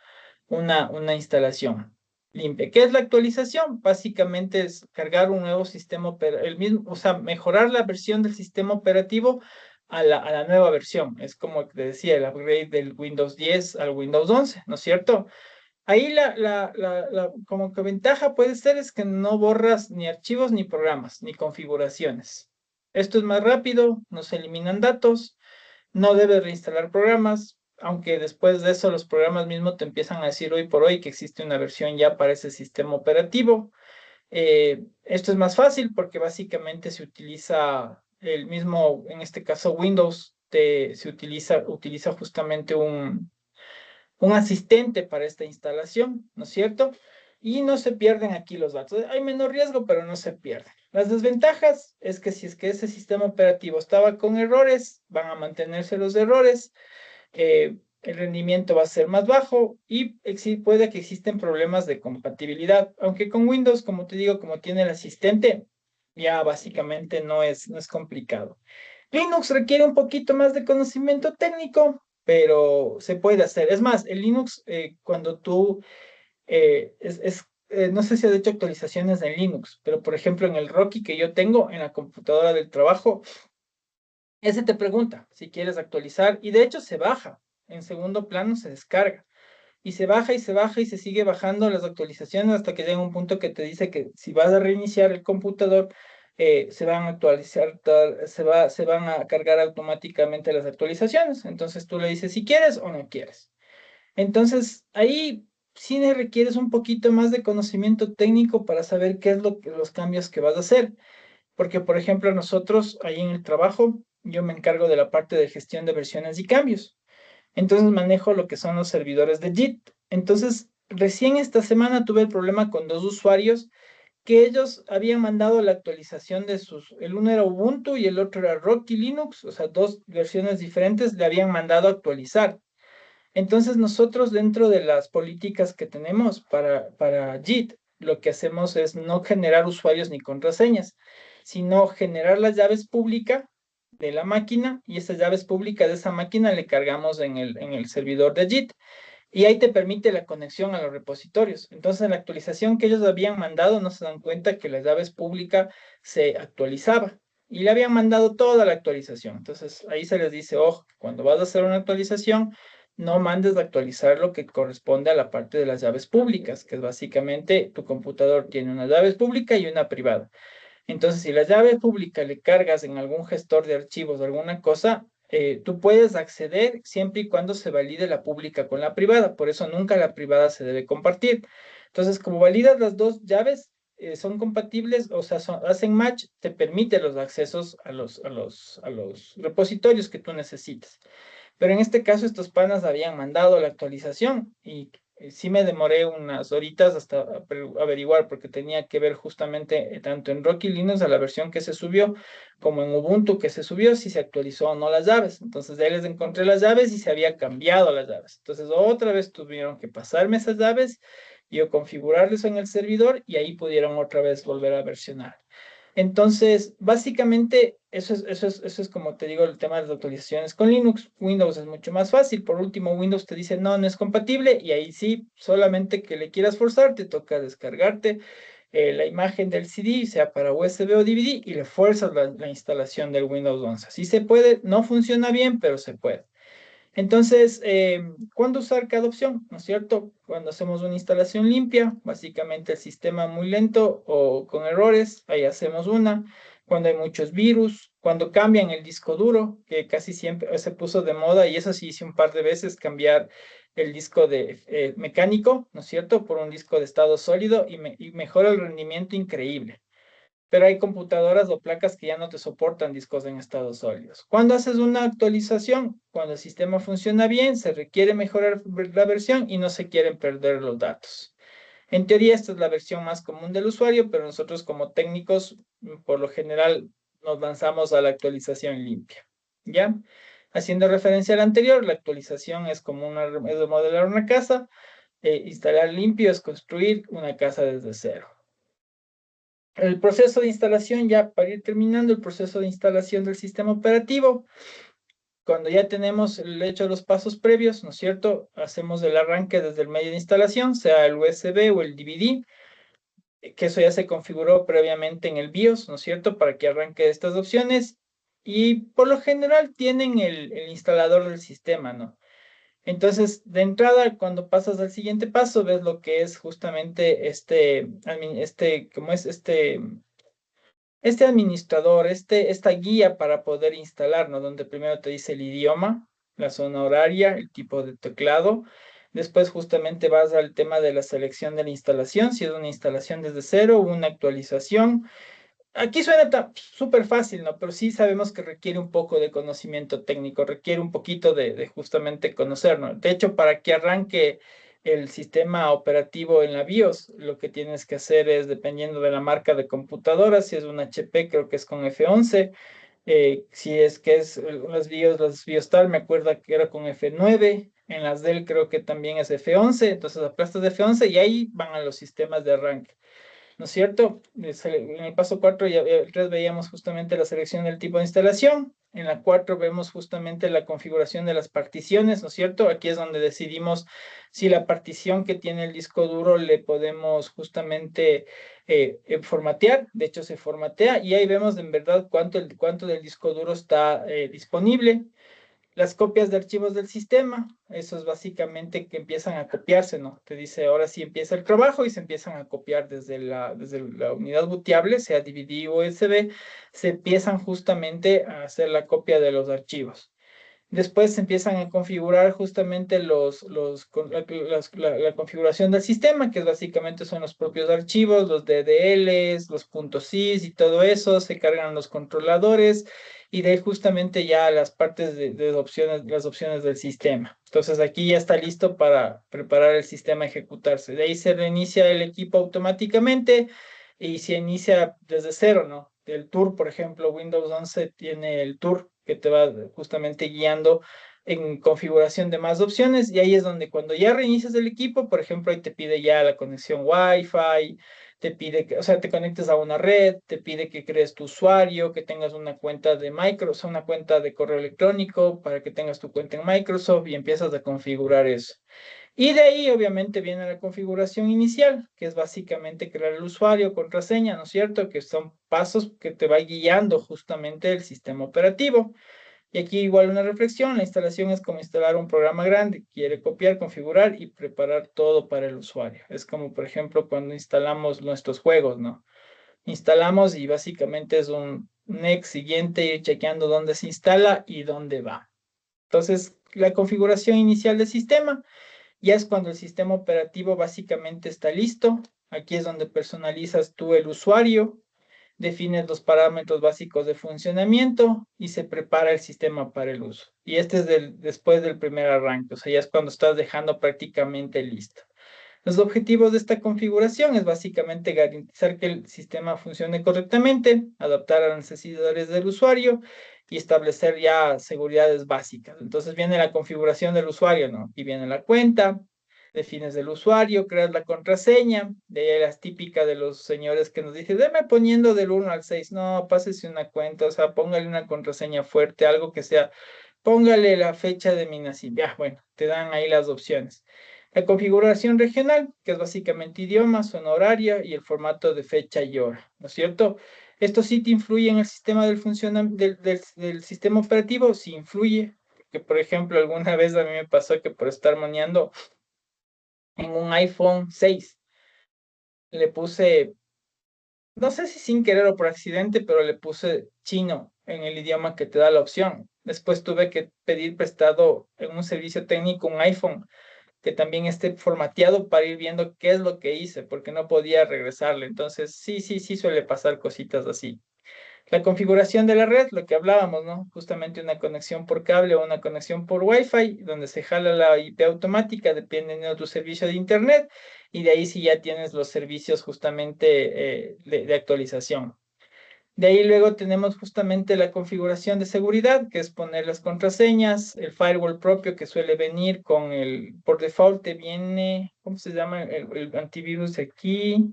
instalación limpia. ¿Qué es la actualización? Básicamente es cargar un nuevo sistema operativo, el mismo, o sea, mejorar la versión del sistema operativo a la nueva versión. Es como te decía, el upgrade del Windows 10 al Windows 11, ¿no es cierto? Ahí como que ventaja puede ser es que no borras ni archivos, ni programas, ni configuraciones. Esto es más rápido, no se eliminan datos, no debes reinstalar programas, aunque después de eso los programas mismos te empiezan a decir hoy por hoy que existe una versión ya para ese sistema operativo. Esto es más fácil porque básicamente se utiliza el mismo, en este caso Windows, utiliza justamente un asistente para esta instalación, ¿no es cierto? Y no se pierden aquí los datos. Hay menor riesgo, pero no se pierden. Las desventajas es que si es que ese sistema operativo estaba con errores, van a mantenerse los errores, el rendimiento va a ser más bajo y puede que existen problemas de compatibilidad, aunque con Windows, como te digo, como tiene el asistente, ya básicamente no es complicado. Linux requiere un poquito más de conocimiento técnico, pero se puede hacer. Es más, el Linux, cuando tú, no sé si has hecho actualizaciones en Linux, pero por ejemplo en el Rocky que yo tengo en la computadora del trabajo, ese te pregunta si quieres actualizar y de hecho se baja. En segundo plano se descarga y se baja y se baja y se sigue bajando las actualizaciones hasta que llega un punto que te dice que si vas a reiniciar el computador, se van a actualizar, se van a cargar automáticamente las actualizaciones. Entonces tú le dices si quieres o no quieres. Entonces ahí sí requieres un poquito más de conocimiento técnico para saber qué es los cambios que vas a hacer. Porque, por ejemplo, nosotros ahí en el trabajo, yo me encargo de la parte de gestión de versiones y cambios. Entonces manejo lo que son los servidores de JIT. Entonces, recién esta semana tuve el problema con dos usuarios que ellos habían mandado la actualización de el uno era Ubuntu y el otro era Rocky Linux, o sea, dos versiones diferentes le habían mandado a actualizar. Entonces nosotros dentro de las políticas que tenemos para JIT, lo que hacemos es no generar usuarios ni contraseñas, sino generar las llaves públicas de la máquina y esas llaves públicas de esa máquina le cargamos en el servidor de JIT y ahí te permite la conexión a los repositorios. Entonces en la actualización que ellos habían mandado no se dan cuenta que las llaves públicas se actualizaba y le habían mandado toda la actualización. Entonces ahí se les dice, ojo, cuando vas a hacer una actualización, no mandes a actualizar lo que corresponde a la parte de las llaves públicas, que es básicamente tu computador tiene una llave pública y una privada. Entonces, si la llave pública le cargas en algún gestor de archivos o alguna cosa, tú puedes acceder siempre y cuando se valide la pública con la privada. Por eso nunca la privada se debe compartir. Entonces, como validas las dos llaves, son compatibles, o sea, hacen match, te permite los accesos a los repositorios que tú necesitas. Pero en este caso estos panas habían mandado la actualización y sí me demoré unas horitas hasta averiguar porque tenía que ver justamente tanto en Rocky Linux a la versión que se subió como en Ubuntu que se subió si se actualizó o no las llaves. Entonces de ahí les encontré las llaves y se había cambiado las llaves. Entonces otra vez tuvieron que pasarme esas llaves, yo configurarles en el servidor y ahí pudieron otra vez volver a versionar. Entonces, básicamente, eso es como te digo, el tema de las actualizaciones con Linux. Windows es mucho más fácil. Por último, Windows te dice no, no es compatible y ahí sí, solamente que le quieras forzar, te toca descargarte la imagen del CD, sea para USB o DVD, y le fuerzas la instalación del Windows 11. Así se puede, no funciona bien, pero se puede. Entonces, ¿cuándo usar cada opción? ¿No es cierto? Cuando hacemos una instalación limpia, básicamente el sistema muy lento o con errores, ahí hacemos una. Cuando hay muchos virus, cuando cambian el disco duro, que casi siempre se puso de moda, y eso sí hice un par de veces, cambiar el disco de mecánico, ¿no es cierto? Por un disco de estado sólido y mejora el rendimiento increíble, pero hay computadoras o placas que ya no te soportan discos en estados sólidos. Cuando haces una actualización, cuando el sistema funciona bien, se requiere mejorar la versión y no se quieren perder los datos. En teoría, esta es la versión más común del usuario, pero nosotros como técnicos, por lo general, nos lanzamos a la actualización limpia. ¿Ya? Haciendo referencia a la anterior, la actualización es como es remodelar una casa, instalar limpio es construir una casa desde cero. El proceso de instalación, ya para ir terminando, el proceso de instalación del sistema operativo, cuando ya tenemos el hecho de los pasos previos, ¿no es cierto? Hacemos el arranque desde el medio de instalación, sea el USB o el DVD, que eso ya se configuró previamente en el BIOS, ¿no es cierto? Para que arranque estas opciones y por lo general tienen el instalador del sistema, ¿no? Entonces, de entrada, cuando pasas al siguiente paso, ves lo que es justamente ¿cómo es? Este administrador, esta guía para poder instalar, ¿no? Donde primero te dice el idioma, la zona horaria, el tipo de teclado. Después justamente vas al tema de la selección de la instalación, si es una instalación desde cero o una actualización. Aquí suena súper fácil, ¿no? Pero sí sabemos que requiere un poco de conocimiento técnico, requiere un poquito de justamente conocernos. De hecho, para que arranque el sistema operativo en la BIOS, lo que tienes que hacer es, dependiendo de la marca de computadora, si es una HP, creo que es con F11, si es que es las BIOS tal, me acuerdo que era con F9, en las Dell creo que también es F11, entonces aplastas de F11 y ahí van a los sistemas de arranque. ¿No es cierto? En el paso 4 y el 3 veíamos justamente la selección del tipo de instalación. En la 4 vemos justamente la configuración de las particiones, ¿no es cierto? Aquí es donde decidimos si la partición que tiene el disco duro le podemos justamente formatear. De hecho, se formatea y ahí vemos en verdad cuánto del disco duro está disponible. Las copias de archivos del sistema, eso es básicamente que empiezan a copiarse, ¿no? Te dice, ahora sí empieza el trabajo y se empiezan a copiar desde la unidad bootable, sea DVD o USB, se empiezan justamente a hacer la copia de los archivos. Después se empiezan a configurar justamente la configuración del sistema, que básicamente son los propios archivos, los DDLs, los .sys y todo eso, se cargan los controladores y de ahí justamente ya las partes de opciones, las opciones del sistema. Entonces aquí ya está listo para preparar el sistema a ejecutarse. De ahí se reinicia el equipo automáticamente y se inicia desde cero, ¿no? El tour, por ejemplo, Windows 11 tiene el tour que te va justamente guiando en configuración de más opciones y ahí es donde cuando ya reinicias el equipo, por ejemplo, ahí te pide ya la conexión Wi-Fi, te pide que, o sea, te conectes a una red, te pide que crees tu usuario, que tengas una cuenta de Microsoft, una cuenta de correo electrónico para que tengas tu cuenta en Microsoft y empiezas a configurar eso. Y de ahí obviamente viene la configuración inicial, que es básicamente crear el usuario, contraseña, ¿no es cierto? Que son pasos que te va guiando justamente el sistema operativo. Y aquí igual una reflexión, la instalación es como instalar un programa grande, quiere copiar, configurar y preparar todo para el usuario. Es como por ejemplo cuando instalamos nuestros juegos, ¿no? Instalamos y básicamente es un next siguiente, ir chequeando dónde se instala y dónde va. Entonces, la configuración inicial del sistema ya es cuando el sistema operativo básicamente está listo. Aquí es donde personalizas tú el usuario, defines los parámetros básicos de funcionamiento y se prepara el sistema para el uso. Y este es después del primer arranque, o sea, ya es cuando estás dejando prácticamente listo. Los objetivos de esta configuración es básicamente garantizar que el sistema funcione correctamente, adaptar a las necesidades del usuario y establecer ya seguridades básicas. Entonces viene la configuración del usuario, ¿no? Y viene la cuenta, defines el usuario, creas la contraseña, de ahí las típicas de los señores que nos dicen, deme poniendo del 1 al 6, no, pásese una cuenta, o sea, póngale una contraseña fuerte, algo que sea, póngale la fecha de mi nacimiento, ya, bueno, te dan ahí las opciones. La configuración regional, que es básicamente idioma, zona horaria y el formato de fecha y hora, ¿no es cierto? ¿Esto sí te influye en el sistema del sistema operativo? Sí influye, porque por ejemplo, alguna vez a mí me pasó que por estar moneando en un iPhone 6 le puse, no sé si sin querer o por accidente, pero le puse chino en el idioma que te da la opción. Después tuve que pedir prestado en un servicio técnico un iPhone que también esté formateado para ir viendo qué es lo que hice, porque no podía regresarle. Entonces, sí, sí, sí suele pasar cositas así. La configuración de la red, lo que hablábamos, ¿no? Justamente una conexión por cable o una conexión por Wi-Fi, donde se jala la IP automática dependiendo de tu servicio de Internet, y de ahí sí ya tienes los servicios justamente de actualización. De ahí luego tenemos justamente la configuración de seguridad, que es poner las contraseñas, el firewall propio que suele venir con por default te viene, ¿cómo se llama? El antivirus aquí.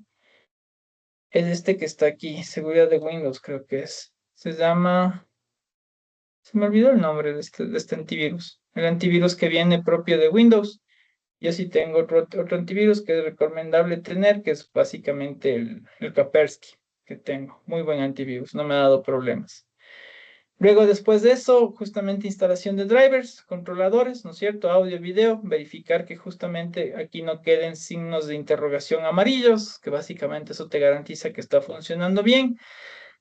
Es este que está aquí, seguridad de Windows, creo que es. Se llama, se me olvidó el nombre de este antivirus. El antivirus que viene propio de Windows. Yo sí tengo otro antivirus que es recomendable tener, que es básicamente el Kaspersky que tengo. Muy buen antivirus, no me ha dado problemas. Luego, después de eso, justamente instalación de drivers, controladores, ¿no es cierto? Audio, video, verificar que justamente aquí no queden signos de interrogación amarillos, que básicamente eso te garantiza que está funcionando bien.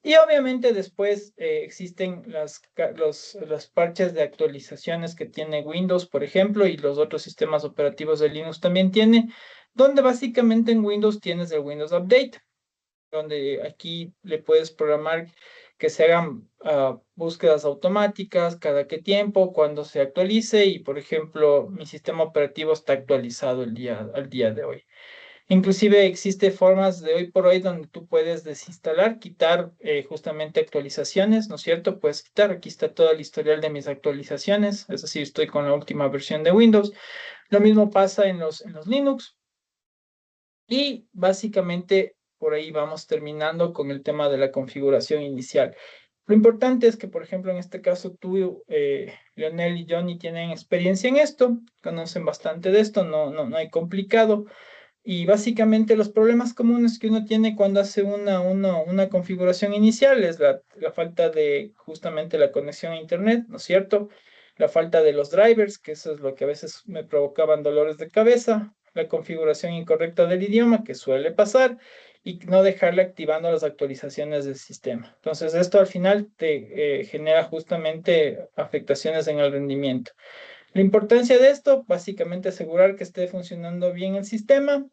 Y obviamente después existen los parches de actualizaciones que tiene Windows, por ejemplo, y los otros sistemas operativos de Linux también tiene, donde básicamente en Windows tienes el Windows Update, donde aquí le puedes programar que se hagan búsquedas automáticas cada qué tiempo, cuando se actualice y, por ejemplo, mi sistema operativo está actualizado al día de hoy. Inclusive existe formas de hoy por hoy donde tú puedes desinstalar, quitar justamente actualizaciones, ¿no es cierto? Puedes quitar, aquí está todo el historial de mis actualizaciones, es decir, estoy con la última versión de Windows. Lo mismo pasa en los Linux. Y básicamente por ahí vamos terminando con el tema de la configuración inicial. Lo importante es que, por ejemplo, en este caso tú, Leonel y Johnny tienen experiencia en esto, conocen bastante de esto, no hay complicado. Y básicamente los problemas comunes que uno tiene cuando hace una configuración inicial es la falta de justamente la conexión a Internet, ¿no es cierto? La falta de los drivers, que eso es lo que a veces me provocaban dolores de cabeza, la configuración incorrecta del idioma, que suele pasar, y no dejarle activando las actualizaciones del sistema. Entonces, esto al final te genera justamente afectaciones en el rendimiento. La importancia de esto, básicamente asegurar que esté funcionando bien el sistema,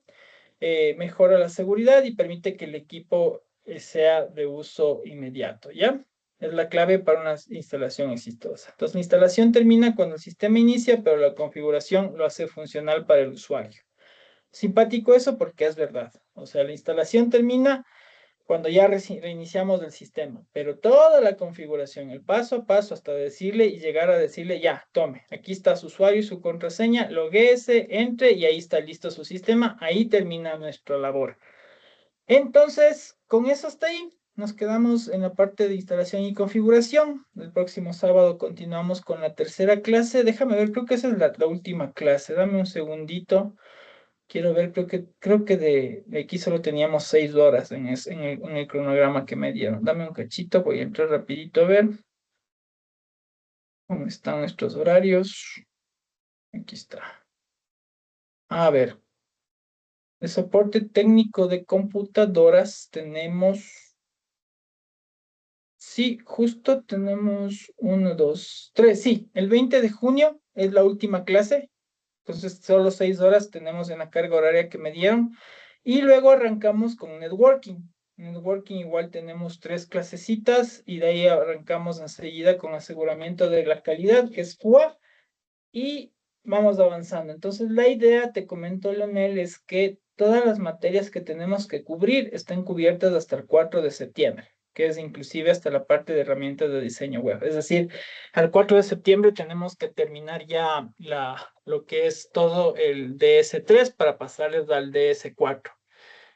mejora la seguridad y permite que el equipo sea de uso inmediato, ¿ya? Es la clave para una instalación exitosa. Entonces, la instalación termina cuando el sistema inicia, pero la configuración lo hace funcional para el usuario. Simpático eso porque es verdad. O sea, la instalación termina cuando ya reiniciamos el sistema, pero toda la configuración, el paso a paso hasta decirle y llegar a decirle, ya, tome, aquí está su usuario y su contraseña, loguéese, entre y ahí está listo su sistema, ahí termina nuestra labor. Entonces, con eso hasta ahí, nos quedamos en la parte de instalación y configuración. El próximo sábado continuamos con la tercera clase. Déjame ver, creo que esa es la última clase. Dame un segundito. Quiero ver, creo que de aquí solo teníamos 6 horas en el cronograma que me dieron. Dame un cachito, voy a entrar rapidito a ver cómo están nuestros horarios. Aquí está. A ver, de soporte técnico de computadoras tenemos, sí, justo tenemos 1, 2, 3, sí, el 20 de junio es la última clase. Entonces, solo 6 horas tenemos en la carga horaria que me dieron. Y luego arrancamos con networking. Networking igual tenemos 3 clasecitas y de ahí arrancamos enseguida con aseguramiento de la calidad, que es FUA, y vamos avanzando. Entonces, la idea, te comento, Leonel, es que todas las materias que tenemos que cubrir estén cubiertas hasta el 4 de septiembre, que es inclusive hasta la parte de herramientas de diseño web. Es decir, al 4 de septiembre tenemos que terminar ya lo que es todo el DS3 para pasarles al DS4.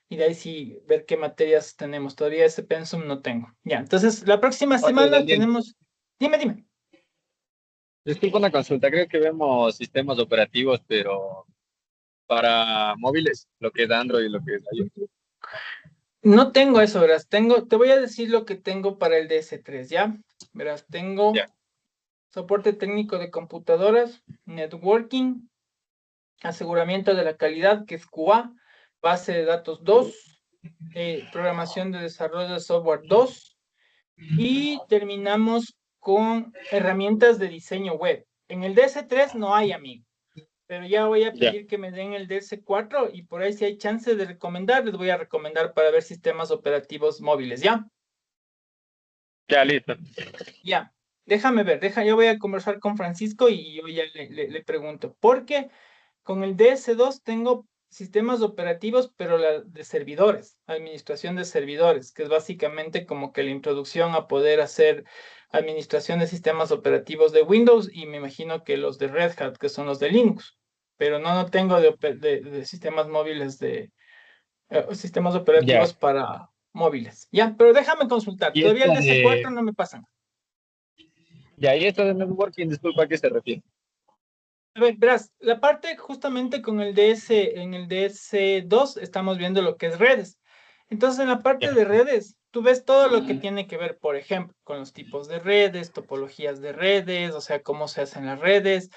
Y de ahí sí ver qué materias tenemos. Todavía ese pensum no tengo. Ya, entonces la próxima Oye, semana Daniel, tenemos... Dime. disculpa una consulta. Creo que vemos sistemas operativos, pero para móviles, lo que es Android y lo que es iOS. No tengo eso, verás. Te voy a decir lo que tengo para el DS3, ¿ya? Verás, tengo Ya, soporte técnico de computadoras, networking, aseguramiento de la calidad, que es QA, base de datos 2, programación de desarrollo de software 2, y terminamos con herramientas de diseño web. En el DS3 no hay, amigo, pero ya voy a ya. pedir que me den el DS4 y por ahí si hay chance de recomendar, les voy a recomendar para ver sistemas operativos móviles, ¿ya? Ya, listo. Ya, déjame ver, yo voy a conversar con Francisco y yo ya le pregunto, porque con el DS2 tengo sistemas operativos, pero la de servidores, administración de servidores, que es básicamente como que la introducción a poder hacer administración de sistemas operativos de Windows y me imagino que los de Red Hat, que son los de Linux, pero no tengo de sistemas móviles sistemas Ya. operativos para móviles. Ya, pero déjame consultar, Y todavía el esta DS4 de, no me pasan. ya, y esta de networking, disculpa, ¿a qué se refiere? A ver, verás, la parte justamente con el DS, en el DS2 estamos viendo lo que es redes. Entonces, en la parte Ya. de redes, tú ves todo lo que tiene que ver, por ejemplo, con los tipos de redes, topologías de redes, o sea, cómo se hacen las redes.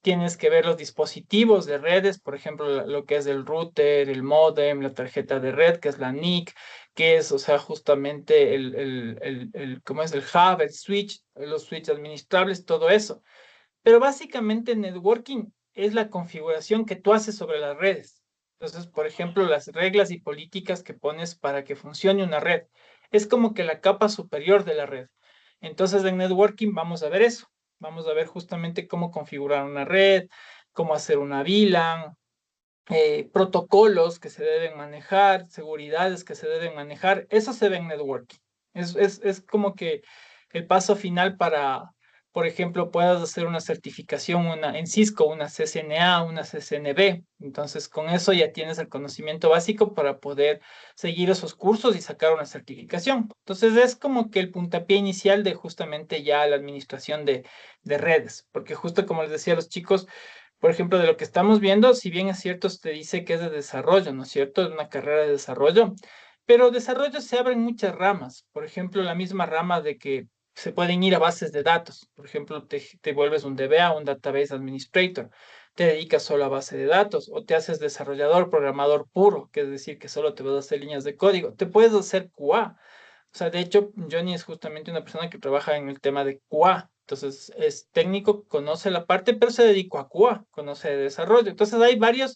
Tienes que ver los dispositivos de redes, por ejemplo, lo que es el router, el módem, la tarjeta de red, que es la NIC, que es, o sea, justamente ¿cómo es? El hub, el switch, los switches administrables, todo eso. Pero básicamente networking es la configuración que tú haces sobre las redes. Entonces, por ejemplo, las reglas y políticas que pones para que funcione una red. Es como que la capa superior de la red. Entonces, en networking vamos a ver eso. Vamos a ver justamente cómo configurar una red, cómo hacer una VLAN, protocolos que se deben manejar, seguridades que se deben manejar. Eso se ve en networking. Es como que el paso final para, por ejemplo, puedas hacer una certificación en Cisco, una CCNA, una CCNB. Entonces, con eso ya tienes el conocimiento básico para poder seguir esos cursos y sacar una certificación. Entonces, es como que el puntapié inicial de justamente ya la administración de redes, porque justo como les decía a los chicos, por ejemplo, de lo que estamos viendo, si bien es cierto, te dice que es de desarrollo, ¿no es cierto? Es una carrera de desarrollo, pero desarrollo se abren muchas ramas. Por ejemplo, la misma rama de que se pueden ir a bases de datos. Por ejemplo, te vuelves un DBA, un Database Administrator, te dedicas solo a base de datos o te haces desarrollador, programador puro, que es decir, que solo te vas a hacer líneas de código. Te puedes hacer QA. O sea, de hecho, Johnny es justamente una persona que trabaja en el tema de QA. Entonces, es técnico, conoce la parte, pero se dedicó a QA, conoce de desarrollo. Entonces, hay varios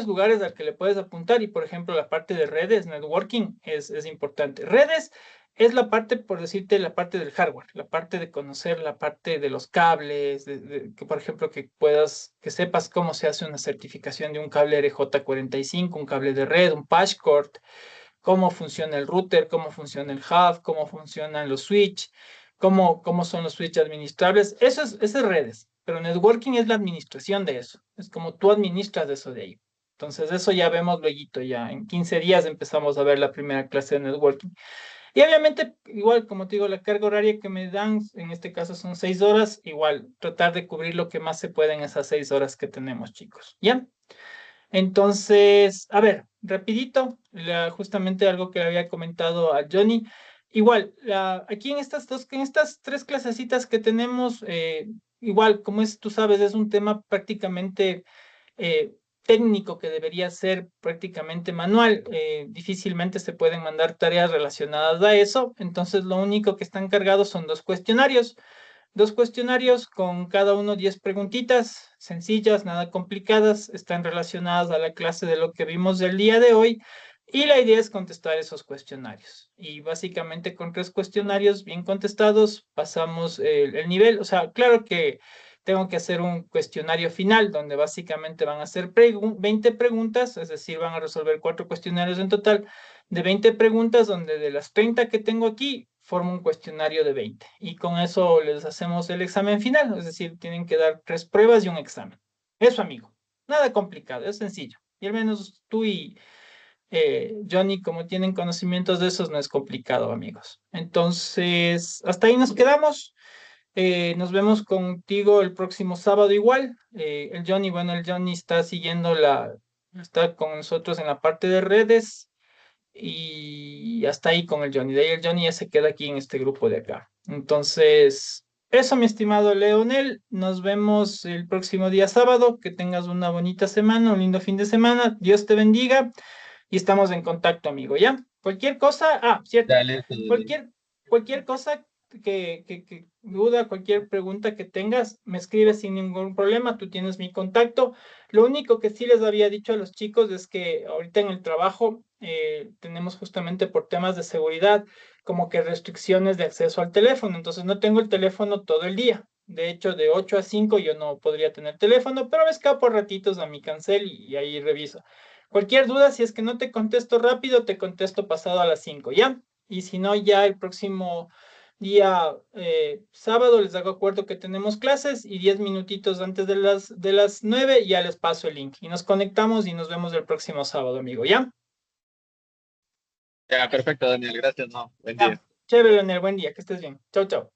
lugares al que le puedes apuntar y, por ejemplo, la parte de redes, networking, es importante. Redes es la parte, por decirte, la parte del hardware, la parte de conocer la parte de los cables, que, por ejemplo, que sepas cómo se hace una certificación de un cable RJ45, un cable de red, un patchcord, cómo funciona el router, cómo funciona el hub, cómo funcionan los switch, cómo son los switch administrables. Eso es redes, pero networking es la administración de eso. Es como tú administras eso de ahí. Entonces, eso ya vemos luego, ya en 15 días empezamos a ver la primera clase de networking. Y obviamente, igual, como te digo, la carga horaria que me dan, en este caso son 6 horas, igual, tratar de cubrir lo que más se puede en esas 6 horas que tenemos, chicos. ¿Ya? Entonces, a ver, rapidito, justamente algo que le había comentado a Johnny. Igual, aquí en estas tres clasecitas que tenemos, igual, como es, tú sabes, es un tema prácticamente eh, técnico que debería ser prácticamente manual. Difícilmente se pueden mandar tareas relacionadas a eso. Entonces, lo único que están cargados son dos cuestionarios con cada uno 10 preguntitas sencillas, nada complicadas, están relacionadas a la clase de lo que vimos el día de hoy y la idea es contestar esos cuestionarios. Y básicamente con 3 cuestionarios bien contestados pasamos el nivel. O sea, claro que tengo que hacer un cuestionario final donde básicamente van a ser 20 preguntas, es decir, van a resolver 4 cuestionarios en total de 20 preguntas, donde de las 30 que tengo aquí, formo un cuestionario de 20. Y con eso les hacemos el examen final, es decir, tienen que dar 3 pruebas y un examen. Eso, amigo. Nada complicado, es sencillo. Y al menos tú y Johnny, como tienen conocimientos de esos, no es complicado, amigos. Entonces, hasta ahí nos quedamos. Nos vemos contigo el próximo sábado igual. El Johnny está está con nosotros en la parte de redes y hasta ahí con el Johnny. De ahí el Johnny ya se queda aquí en este grupo de acá. Entonces, eso, mi estimado Leonel. Nos vemos el próximo día sábado. Que tengas una bonita semana, un lindo fin de semana. Dios te bendiga y estamos en contacto, amigo, ¿ya? Cualquier cosa, cierto. Dale, Cualquier, cualquier cosa, duda, cualquier pregunta que tengas, me escribes sin ningún problema, tú tienes mi contacto. Lo único que sí les había dicho a los chicos es que ahorita en el trabajo tenemos justamente por temas de seguridad como que restricciones de acceso al teléfono, entonces no tengo el teléfono todo el día. De hecho, de 8 a 5 yo no podría tener teléfono, pero me escapo a ratitos a mi cancel y ahí reviso. Cualquier duda, si es que no te contesto rápido, te contesto pasado a las 5, ¿ya? Y si no, ya el próximo día sábado les hago acuerdo que tenemos clases y 10 minutitos antes de las 9 ya les paso el link y nos conectamos y nos vemos el próximo sábado, amigo, ¿ya? Ya, perfecto, Daniel, gracias, no, buen Ya. día. Chévere, Leonel, buen día, que estés bien. Chau, chau.